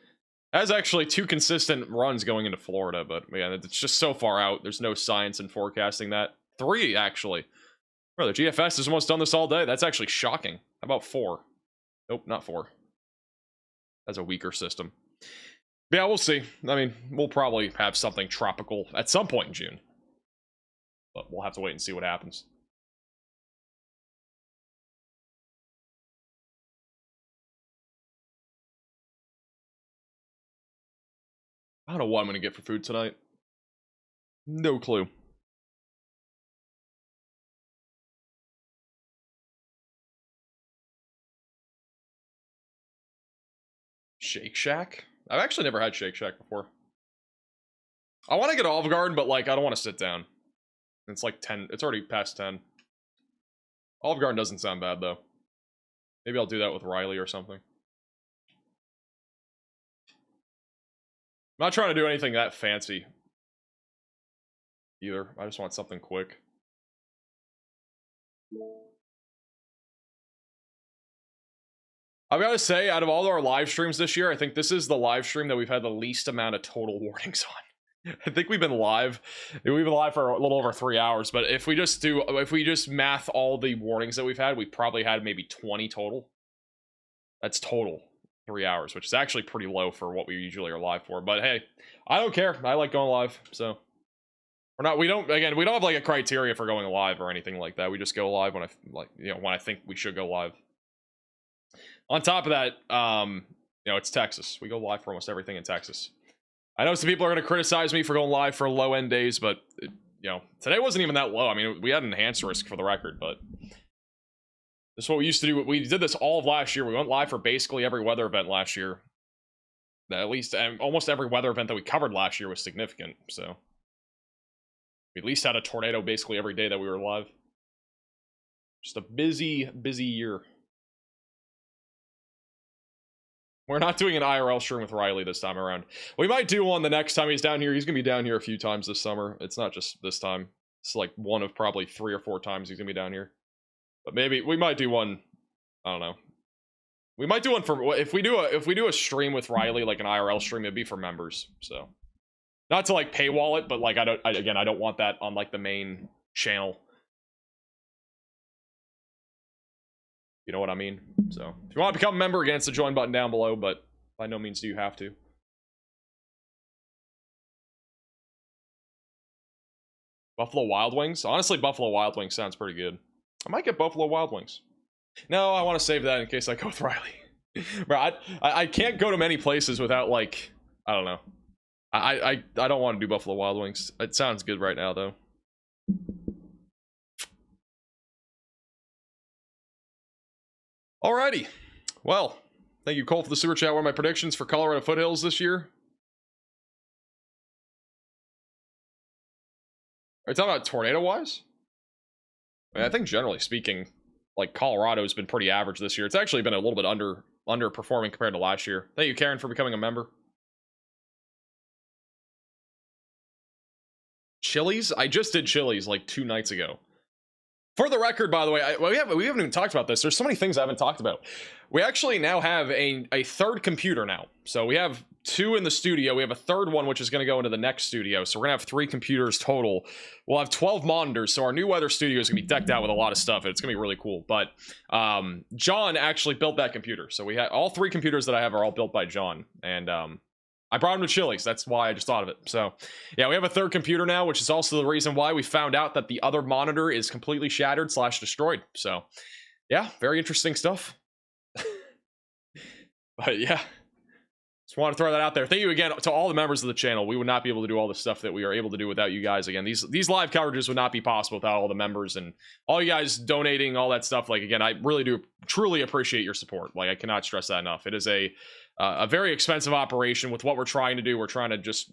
It has actually 2 consistent runs going into Florida, but yeah, it's just so far out. There's no science in forecasting that. 3, actually. Bro, the GFS has almost done this all day. That's actually shocking. How about 4? Nope, not 4. That's a weaker system. But yeah, we'll see. I mean, we'll probably have something tropical at some point in June. But we'll have to wait and see what happens. I don't know what I'm going to get for food tonight. No clue. Shake Shack? I've actually never had Shake Shack before. I want to get Olive Garden, but like I don't want to sit down. It's like 10. It's already past 10. Olive Garden doesn't sound bad though. Maybe I'll do that with Riley or something. I'm not trying to do anything that fancy either. I just want something quick. I've got to say, out of all our live streams this year, I think this is the live stream that we've had the least amount of total warnings on. I think we've been live for a little over 3 hours, but if we just math all the warnings that we've had, we probably had maybe 20 total. That's total 3 hours, which is actually pretty low for what we usually are live for. But hey, I don't care. I like going live, so we don't have like a criteria for going live or anything like that. We just go live when I think we should go live. On top of that, it's Texas. We go live for almost everything in Texas. I know some people are going to criticize me for going live for low-end days, but, today wasn't even that low. I mean, we had an enhanced risk for the record, but this is what we used to do. We did this all of last year. We went live for basically every weather event last year. At least, almost every weather event that we covered last year was significant, so we at least had a tornado basically every day that we were live. Just a busy, busy year. We're not doing an IRL stream with Riley this time around. We might do one the next time he's down here. He's going to be down here a few times this summer. It's not just this time. It's like one of probably 3 or 4 times he's going to be down here. But maybe we might do one. I don't know. We might do one for if we do a stream with Riley, like an IRL stream, it'd be for members. So not to like paywall it, but like I don't want that on like the main channel. You know what I mean? So if you want to become a member, again, it's the join button down below, but by no means do you have to. Buffalo Wild Wings? Honestly, Buffalo Wild Wings sounds pretty good. I might get Buffalo Wild Wings. No, I want to save that in case I go with Riley. Bro, I can't go to many places without, like, I don't know. I don't want to do Buffalo Wild Wings. It sounds good right now, though. Alrighty. Well, thank you, Cole, for the super chat. What are my predictions for Colorado Foothills this year? Are you talking about tornado-wise? I mean, I think generally speaking, like, Colorado's been pretty average this year. It's actually been a little bit underperforming compared to last year. Thank you, Karen, for becoming a member. Chili's? I just did Chili's like 2 nights ago. For the record, by the way, we haven't even talked about this. There's so many things I haven't talked about. We actually now have a 3rd computer now. So we have 2 in the studio. We have a 3rd one, which is going to go into the next studio. So we're going to have 3 computers total. We'll have 12 monitors. So our new weather studio is going to be decked out with a lot of stuff. It's going to be really cool. But John actually built that computer. So we have all 3 computers that I have are all built by John. And I brought him to Chili's. That's why I just thought of it. So, yeah, we have a 3rd computer now, which is also the reason why we found out that the other monitor is completely shattered / destroyed. So, yeah, very interesting stuff. But, yeah, just want to throw that out there. Thank you again to all the members of the channel. We would not be able to do all the stuff that we are able to do without you guys. Again, these live coverages would not be possible without all the members and all you guys donating, all that stuff. Like, again, I really do truly appreciate your support. Like, I cannot stress that enough. It is a very expensive operation with what we're trying to do. We're trying to just,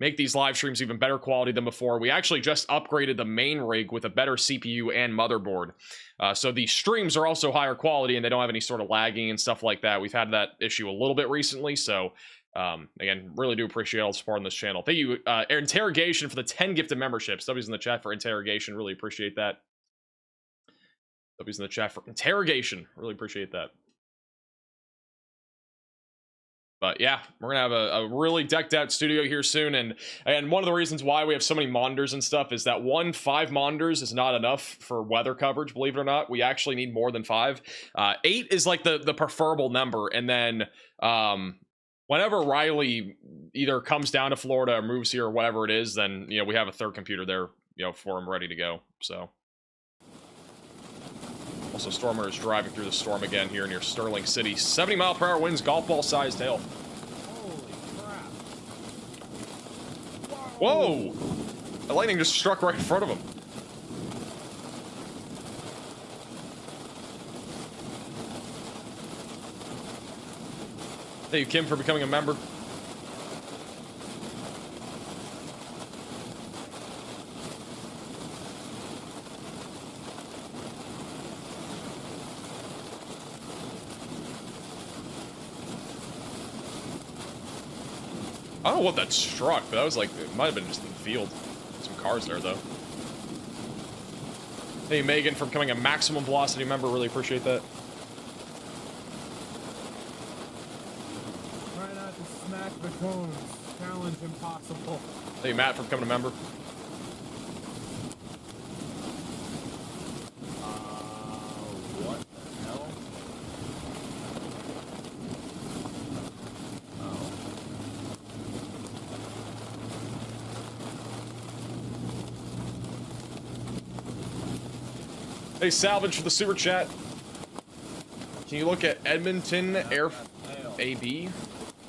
make these live streams even better quality than before. We actually just upgraded the main rig with a better CPU and motherboard. So the streams are also higher quality and they don't have any sort of lagging and stuff like that. We've had that issue a little bit recently. So, again, really do appreciate all the support on this channel. Thank you, Interrogation, for the 10 gifted memberships. W's in the chat for Interrogation. Really appreciate that. W's in the chat for Interrogation. Really appreciate that. But yeah, we're gonna have a really decked out studio here soon, and one of the reasons why we have so many monitors and stuff is that 5 monitors is not enough for weather coverage. Believe it or not, we actually need more than 5. 8 is like the preferable number, and then whenever Riley either comes down to Florida or moves here or whatever it is, then we have a 3rd computer there, for him ready to go. So. Also, Stormer is driving through the storm again here near Sterling City. 70-mile-per-hour winds, golf ball-sized hail. Holy crap. Whoa! The lightning just struck right in front of him. Thank you, Kim, for becoming a member. I don't know what that struck, but that was like, it might have been just in the field. Some cars there, though. Hey, Megan, for becoming a maximum velocity member. Really appreciate that. Try not to smack the cones. Challenge impossible. Hey, Matt, for becoming a member. What the hell? Hey, Salvage for the super chat. Can you look at Edmonton Air AB?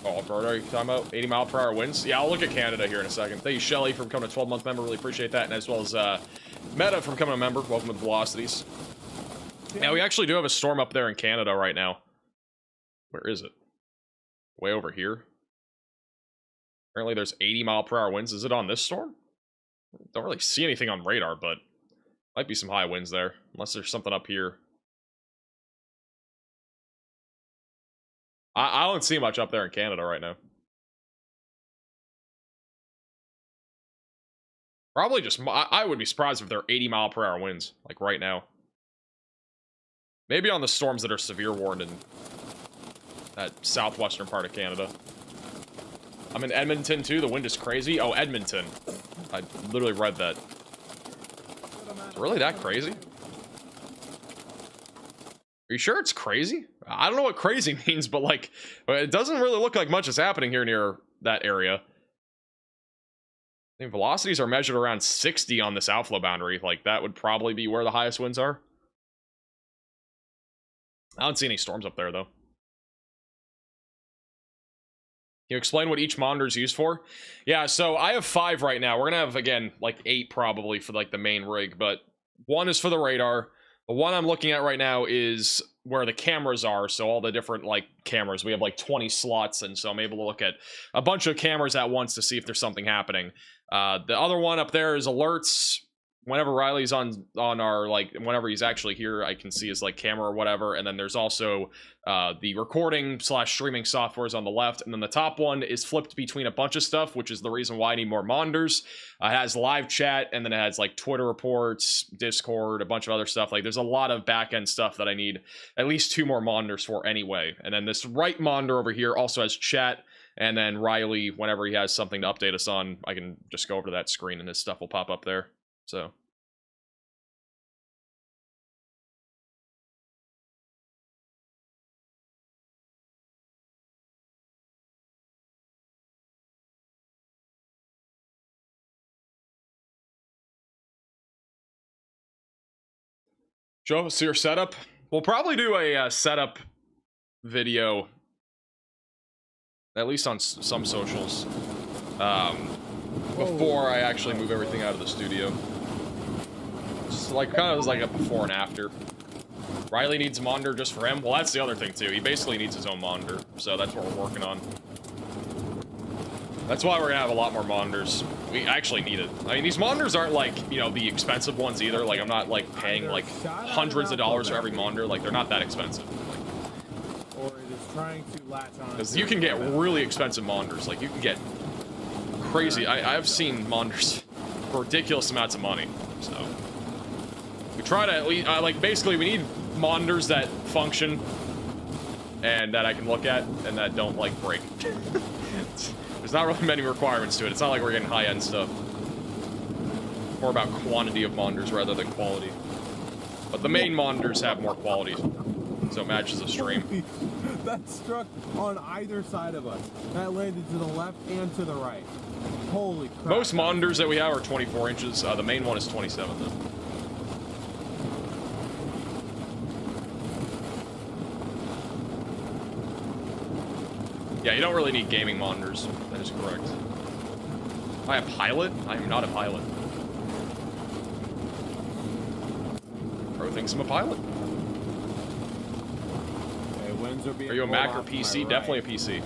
Oh, Alberta, are you talking about 80-mile-per-hour winds? Yeah, I'll look at Canada here in a second. Thank you, Shelly, for becoming a 12-month member. Really appreciate that. And as well as Meta for becoming a member. Welcome to the Velocities. Yeah, we actually do have a storm up there in Canada right now. Where is it? Way over here. Apparently there's 80-mile-per-hour winds. Is it on this storm? Don't really see anything on radar, but might be some high winds there. Unless there's something up here. I don't see much up there in Canada right now. Probably just, I would be surprised if they're 80-mile-per-hour winds, like right now. Maybe on the storms that are severe warned in that southwestern part of Canada. I'm in Edmonton too, the wind is crazy. Oh, Edmonton. I literally read that. Is it really that crazy? Are you sure it's crazy? I don't know what crazy means, but like, it doesn't really look like much is happening here near that area. I think velocities are measured around 60 on this outflow boundary. Like, that would probably be where the highest winds are. I don't see any storms up there, though. Can you explain what each monitor is used for? Yeah, so I have 5 right now. We're gonna have, again, like 8 probably for like the main rig, but 1 is for the radar. The one I'm looking at right now is where the cameras are, so all the different like cameras. We have like 20 slots, and so I'm able to look at a bunch of cameras at once to see if there's something happening. The other one up there is alerts. Whenever Riley's on our, like, whenever he's actually here, I can see his like camera or whatever. And then there's also the recording / streaming softwares on the left. And then the top one is flipped between a bunch of stuff, which is the reason why I need more monitors. It has live chat, and then it has like Twitter reports, Discord, a bunch of other stuff. Like, there's a lot of back-end stuff that I need at least 2 more monitors for anyway. And then this right monitor over here also has chat. And then Riley, whenever he has something to update us on, I can just go over to that screen and his stuff will pop up there. So show us your setup. We'll probably do a setup video, at least on some socials, before I actually move everything out of the studio. Just like kind of like a before and after. Riley needs a monitor just for him. Well, that's the other thing too. He basically needs his own monitor, so that's what we're working on. That's why we're gonna have a lot more monitors. We actually need it. I mean, these monitors aren't like, you know, the expensive ones either. Like, I'm not like paying like hundreds of dollars for every monitor. Like, they're not that expensive. Or it is trying to latch on. Because you can get really expensive monitors. Like, you can get crazy. I've seen monitors for ridiculous amounts of money. So we try to at least like, basically we need monitors that function and that I can look at, and that don't, like, break. There's not really many requirements to it. It's not like we're getting high-end stuff. More about quantity of monitors rather than quality. But the main monitors have more quality, so it matches the stream. That struck on either side of us. That landed to the left and to the right. Holy crap. Most monitors that we have are 24 inches. The main one is 27, though. Yeah, you don't really need gaming monitors. That is correct. Am I a pilot? I am not a pilot. Pro thinks I'm a pilot. Are you a Mac or PC? Right. Definitely a PC.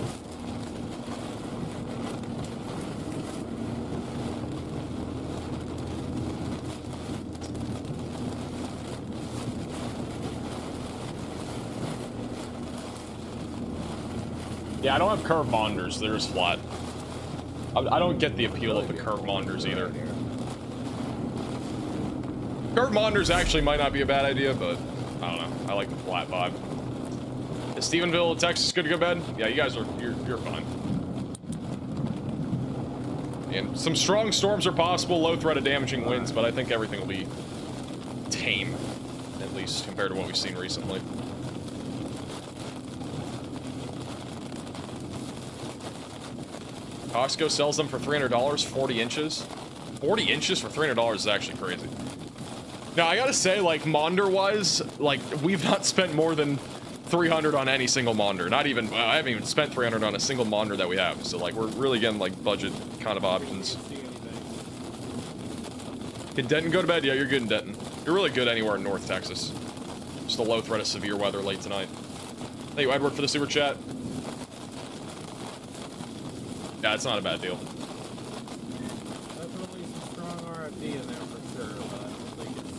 Yeah, I don't have curved monitors. They're just flat. I don't get the appeal of the curved monitors either. Curved monitors actually might not be a bad idea, but I don't know. I like the flat vibe. Is Stephenville, Texas, good to go to bed? Yeah, you guys are, you're fine. And some strong storms are possible, low threat of damaging winds, but I think everything will be tame, at least compared to what we've seen recently. Costco sells them for $300, 40 inches. 40 inches for $300 is actually crazy. Now, I gotta say, like, monitor-wise, like, we've not spent more than $300 on any single monitor. Not even, I haven't even spent $300 on a single monitor that we have. So, like, we're really getting, like, budget kind of options. Can Denton go to bed? Yeah, you're good in Denton. You're really good anywhere in North Texas. Just a low threat of severe weather late tonight. Thank you, Edward, for the super chat. Yeah, it's not a bad deal. Definitely some strong RFD in there for sure, but I don't think it's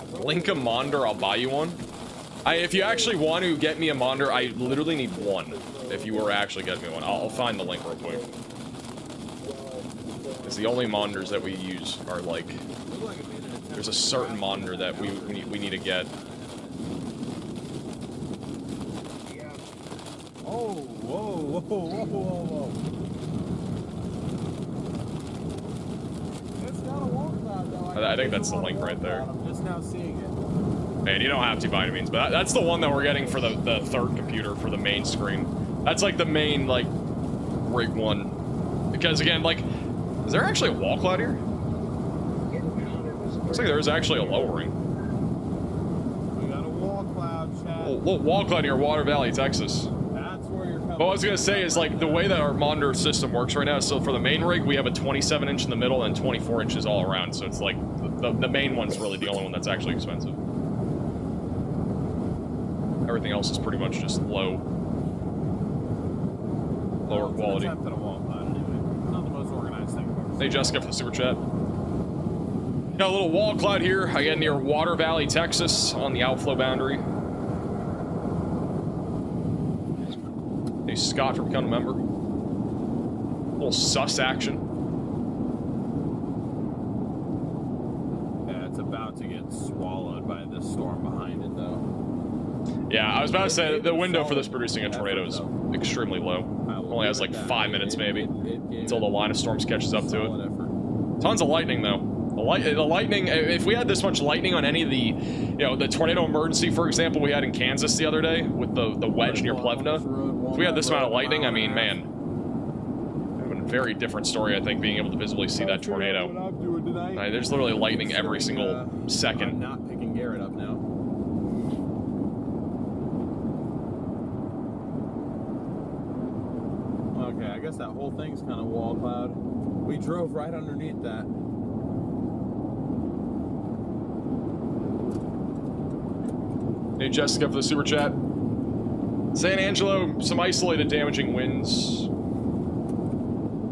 fanatic. Link a monitor, I'll buy you one. If you actually want to get me a monitor, I literally need one. If you were actually getting me one, I'll find the link real quick. Because the only monitors that we use are like, there's a certain monitor that we need to get. Oh, whoa, whoa, whoa, whoa, whoa. It's got a wall cloud, though. I think that's the link right there. I'm just now seeing it. Man, you don't have to by any means, but that's the one that we're getting for the third computer for the main screen. That's like the main, like, rig one. Because again, like, is there actually a wall cloud here? Looks like there is actually a lowering. We got a wall cloud, chat. Wall cloud near Water Valley, Texas. That's where you're coming. What I was gonna say is, like, the way that our monitor system works right now, so for the main rig, we have a 27 inch in the middle and 24 inches all around. So it's like, the main one's really the only one that's actually expensive. Everything else is pretty much just lower quality. Anyway. Not the most organized thing. Hey, Jessica, for the super chat. Got a little wall cloud here, again near Water Valley, Texas, on the outflow boundary. Hey, Scott, for becoming a member. A little sus action. Yeah, it's about to get swallowed by this storm behind it, though. Yeah, I was about to say, the window for this producing a tornado is extremely low. Only has like 5 minutes maybe, until the line of storms catches up to it. Tons of lightning though. The lightning, if we had this much lightning on any of the, you know, the tornado emergency, for example, we had in Kansas the other day with the wedge near Plevna. If we had this amount of lightning, I mean, man, it would have been a very different story, I think, being able to visibly see that tornado. There's literally lightning every single second. I'm not picking Garrett up now. Okay, I guess that whole thing's kind of wall cloud. We drove right underneath that. Hey, Jessica, for the super chat. San Angelo, some isolated damaging winds.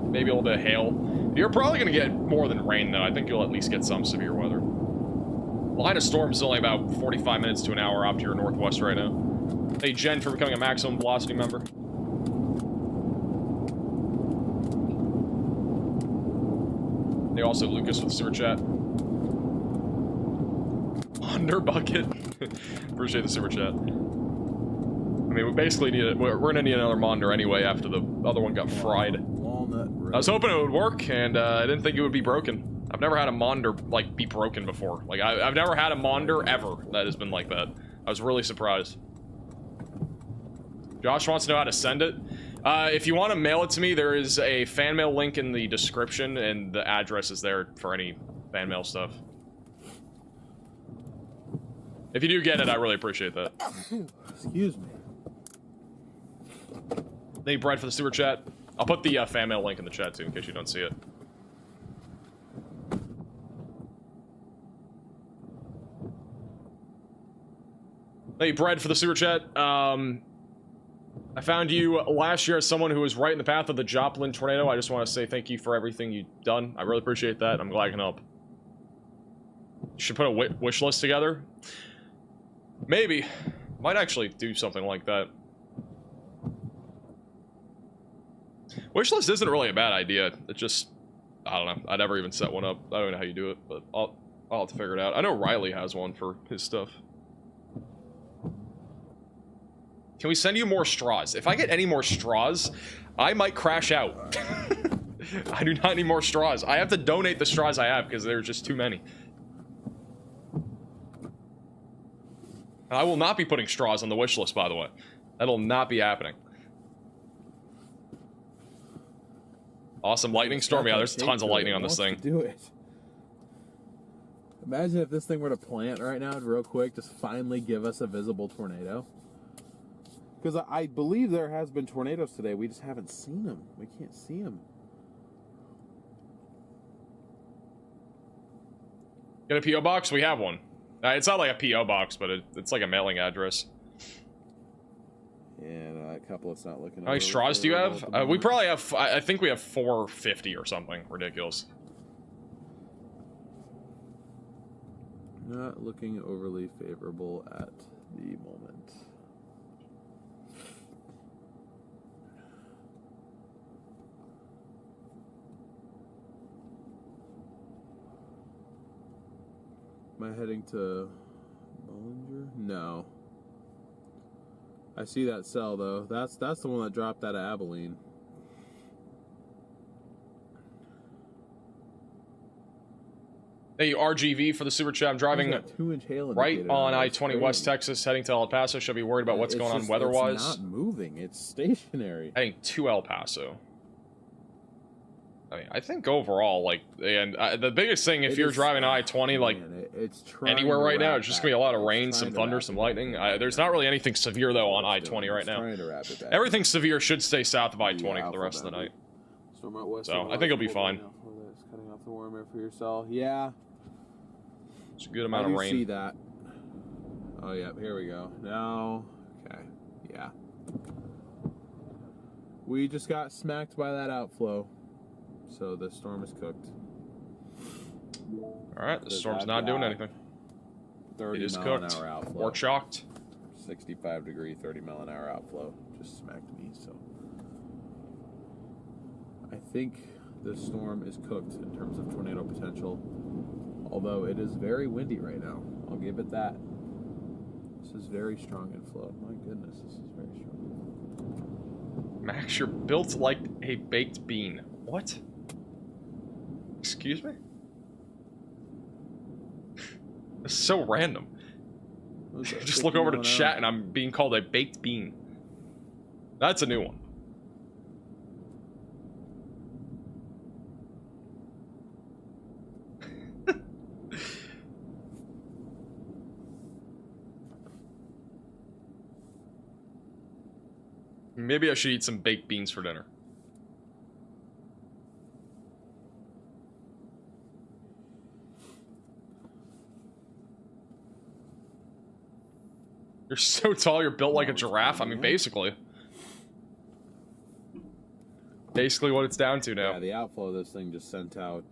Maybe a little bit of hail. You're probably going to get more than rain, though. I think you'll at least get some severe weather. Line of storms is only about 45 minutes to an hour off to your northwest right now. Hey, Jen, for becoming a maximum velocity member. Hey, also Lucas with the super chat. Monder bucket. Appreciate the super chat. I mean, we basically need it. We're gonna need another Monder anyway after the other one got fried. Walnut. I was hoping it would work, and I didn't think it would be broken. I've never had a Monder, like, be broken before. Like, I've never had a Monder ever that has been like that. I was really surprised. Josh wants to know how to send it. If you want to mail it to me, there is a fan mail link in the description, and the address is there for any fan mail stuff. If you do get it, I really appreciate that. Excuse me. Need bread for the super chat. I'll put the fan mail link in the chat too, in case you don't see it. Need bread for the super chat. I found you last year as someone who was right in the path of the Joplin tornado. I just want to say thank you for everything you've done. I really appreciate that. I'm glad I can help. You should put a wish list together. Maybe. Might actually do something like that. Wish list isn't really a bad idea. It just, I don't know. I never even set one up. I don't know how you do it, but I'll have to figure it out. I know Riley has one for his stuff. Can we send you more straws? If I get any more straws, I might crash out. I do not need more straws. I have to donate the straws I have because there's just too many. I will not be putting straws on the wish list, by the way. That'll not be happening. Awesome lightning storm. Yeah, there's tons of lightning on this thing. Do it. Imagine if this thing were to plant right now, real quick, just finally give us a visible tornado. Because I believe there has been tornadoes today. We just haven't seen them. We can't see them. Get a P.O. box? We have one. It's not like a P.O. box, but it's like a mailing address. Yeah, no, that couple it's not looking. How many straws do you have? We probably have, I think we have 450 or something. Ridiculous. Not looking overly favorable at the moment. Am I heading to Bollinger? No. I see that cell though. That's the one that dropped out of Abilene. Hey, RGV for the super chat. I'm driving 2-inch hail right on I-20 West Texas, heading to El Paso. Should be worried about what's going on weather-wise. It's not moving. It's stationary. Heading to El Paso. I mean, I think overall, like, and the biggest thing, if you're driving I-20, like, anywhere right now, it's just gonna be a lot of rain, some thunder, some lightning. There's not really anything severe, though, on I-20 right now. Everything severe should stay south of I-20 for the rest of the night. So, I think it'll be fine. It's cutting off the warm air for your cell. Yeah. It's a good amount of rain. I see that. Oh, yeah, here we go. Now, okay, yeah. We just got smacked by that outflow. So the storm is cooked. Alright, the storm's not doing anything. 30 it is mile cooked. an hour outflow. Or chalked. 65 degree, 30 mile an hour outflow. Just smacked me, so. I think this storm is cooked in terms of tornado potential. Although it is very windy right now. I'll give it that. This is very strong inflow. My goodness, this is very strong. Max, you're built like a baked bean. What? Excuse me? It's so random. Just look over to chat and I'm being called a baked bean. That's a new one. Maybe I should eat some baked beans for dinner. You're so tall, you're built like a giraffe. I mean, basically. Basically what it's down to now. Yeah, the outflow this thing just sent out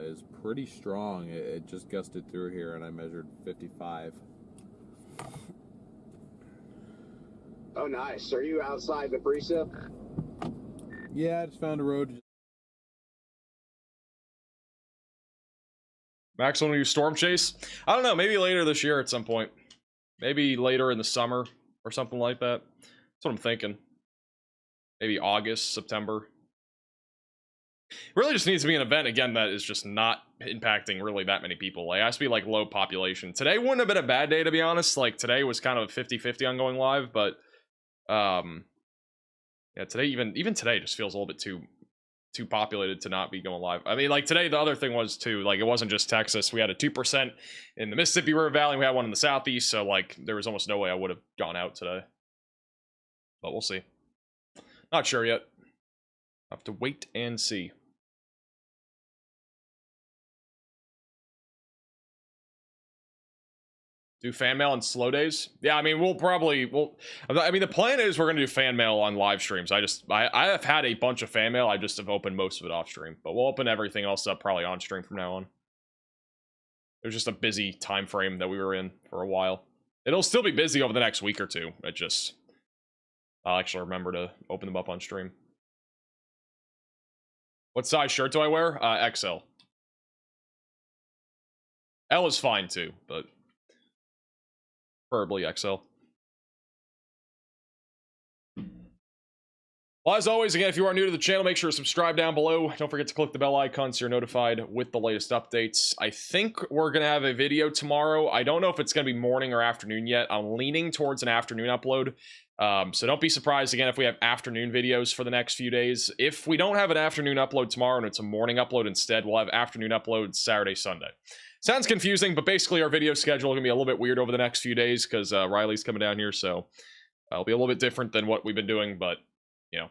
is pretty strong. It just gusted through here, and I measured 55. Oh, nice. Are you outside the precip? Yeah, I just found a road Max want to do Storm Chase? I don't know. Maybe later this year at some point. Maybe later in the summer or something like that. That's what I'm thinking. Maybe August, September. It really just needs to be an event, again, that is just not impacting really that many people. Like, it has to be, like, low population. Today wouldn't have been a bad day, to be honest. Like, today was kind of a 50-50 on going live, but, yeah, today, even today just feels a little bit too populated to not be going live. I mean, like, today, the other thing was, too, like, it wasn't just Texas. We had a 2% in the Mississippi River Valley. We had one in the Southeast, so, like, there was almost no way I would have gone out today. But we'll see. Not sure yet. Have to wait and see. Do fan mail on slow days? Yeah, I mean, I mean, the plan is we're gonna do fan mail on live streams. I have had a bunch of fan mail. I just have opened most of it off stream, but we'll open everything else up probably on stream from now on. It was just a busy time frame that we were in for a while. It'll still be busy over the next week or two. I'll actually remember to open them up on stream. What size shirt do I wear? XL. L is fine too, but preferably XL. Well, as always, again, if you are new to the channel, make sure to subscribe down below. Don't forget to click the bell icon so you're notified with the latest updates. I think we're going to have a video tomorrow. I don't know if it's going to be morning or afternoon yet. I'm leaning towards an afternoon upload. So don't be surprised, again, if we have afternoon videos for the next few days. If we don't have an afternoon upload tomorrow and it's a morning upload instead, we'll have afternoon uploads Saturday, Sunday. Sounds confusing, but basically our video schedule is going to be a little bit weird over the next few days because Riley's coming down here, so it'll be a little bit different than what we've been doing, but, you know,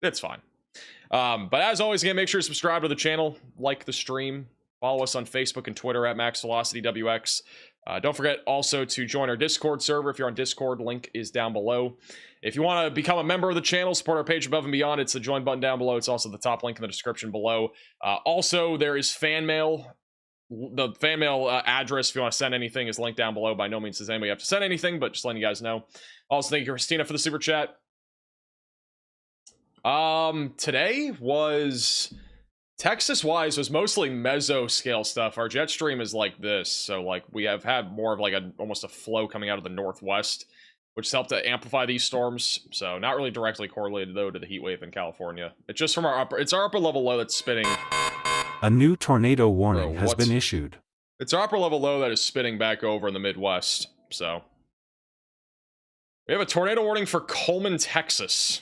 it's fine. But as always, again, make sure to subscribe to the channel, like the stream, follow us on Facebook and Twitter at MaxVelocityWX. Don't forget also to join our Discord server. If you're on Discord, link is down below. If you want to become a member of the channel, support our page above and beyond, it's the join button down below. It's also the top link in the description below. Also, there is fan mail. The fan mail address, if you want to send anything, is linked down below. By no means does anybody have to send anything, but just letting you guys know. Also, thank you, Christina, for the super chat. Today was... Texas-wise was mostly meso-scale stuff. Our jet stream is like this, so like we have had more of like almost a flow coming out of the northwest, which has helped to amplify these storms. So not really directly correlated though to the heat wave in California. It's just from our upper level low that's spinning. A new tornado warning has been issued. It's our upper level low that is spinning back over in the Midwest. So we have a tornado warning for Coleman, Texas.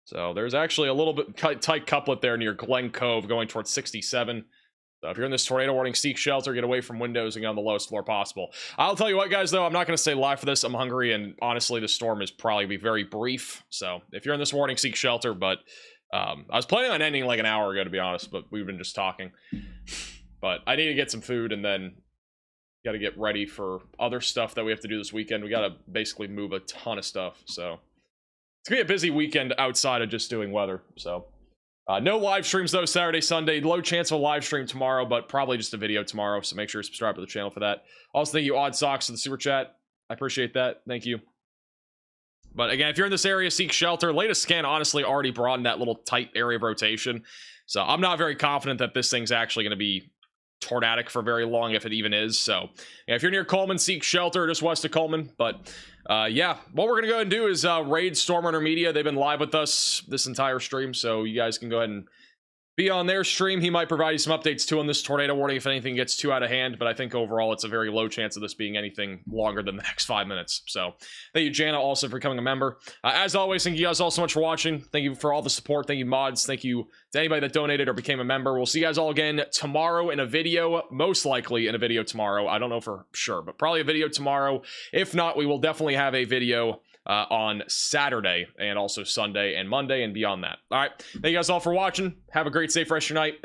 So there's actually a little bit tight couplet there near Glen Cove going towards 67. So if you're in this tornado warning, seek shelter, get away from windows, and get on the lowest floor possible. I'll tell you what, guys, though, I'm not going to stay live for this. I'm hungry, and honestly, the storm is probably be very brief. So if you're in this warning, seek shelter. But I was planning on ending like an hour ago, to be honest, but we've been just talking. But I need to get some food, and then got to get ready for other stuff that we have to do this weekend. We got to basically move a ton of stuff, so... It's gonna be a busy weekend outside of just doing weather, so no live streams though Saturday, Sunday. Low chance of a live stream tomorrow, but probably just a video tomorrow, so make sure to subscribe to the channel for that. Also, thank you Odd Socks for the super chat. I appreciate that. Thank you. But again, if you're in this area, seek shelter. Latest scan honestly already broadened that little tight area of rotation, so I'm not very confident that this thing's actually going to be tornadic for very long, if it even is. So yeah, if you're near Coleman, seek shelter just west of Coleman. But yeah, what we're gonna go ahead and do is raid Stormrunner Media. They've been live with us this entire stream, so you guys can go ahead and be on their stream. He might provide you some updates too on this tornado warning if anything gets too out of hand, but I think overall it's a very low chance of this being anything longer than the next 5 minutes. So thank you, Jana, also for becoming a member. As always, thank you guys all so much for watching. Thank you for all the support. Thank you, mods. Thank you to anybody that donated or became a member. We'll see you guys all again tomorrow in a video, most likely in a video tomorrow. I don't know for sure, but probably a video tomorrow. If not, we will definitely have a video on Saturday and also Sunday and Monday and beyond that. All right. Thank you guys all for watching. Have a great, safe rest of your night.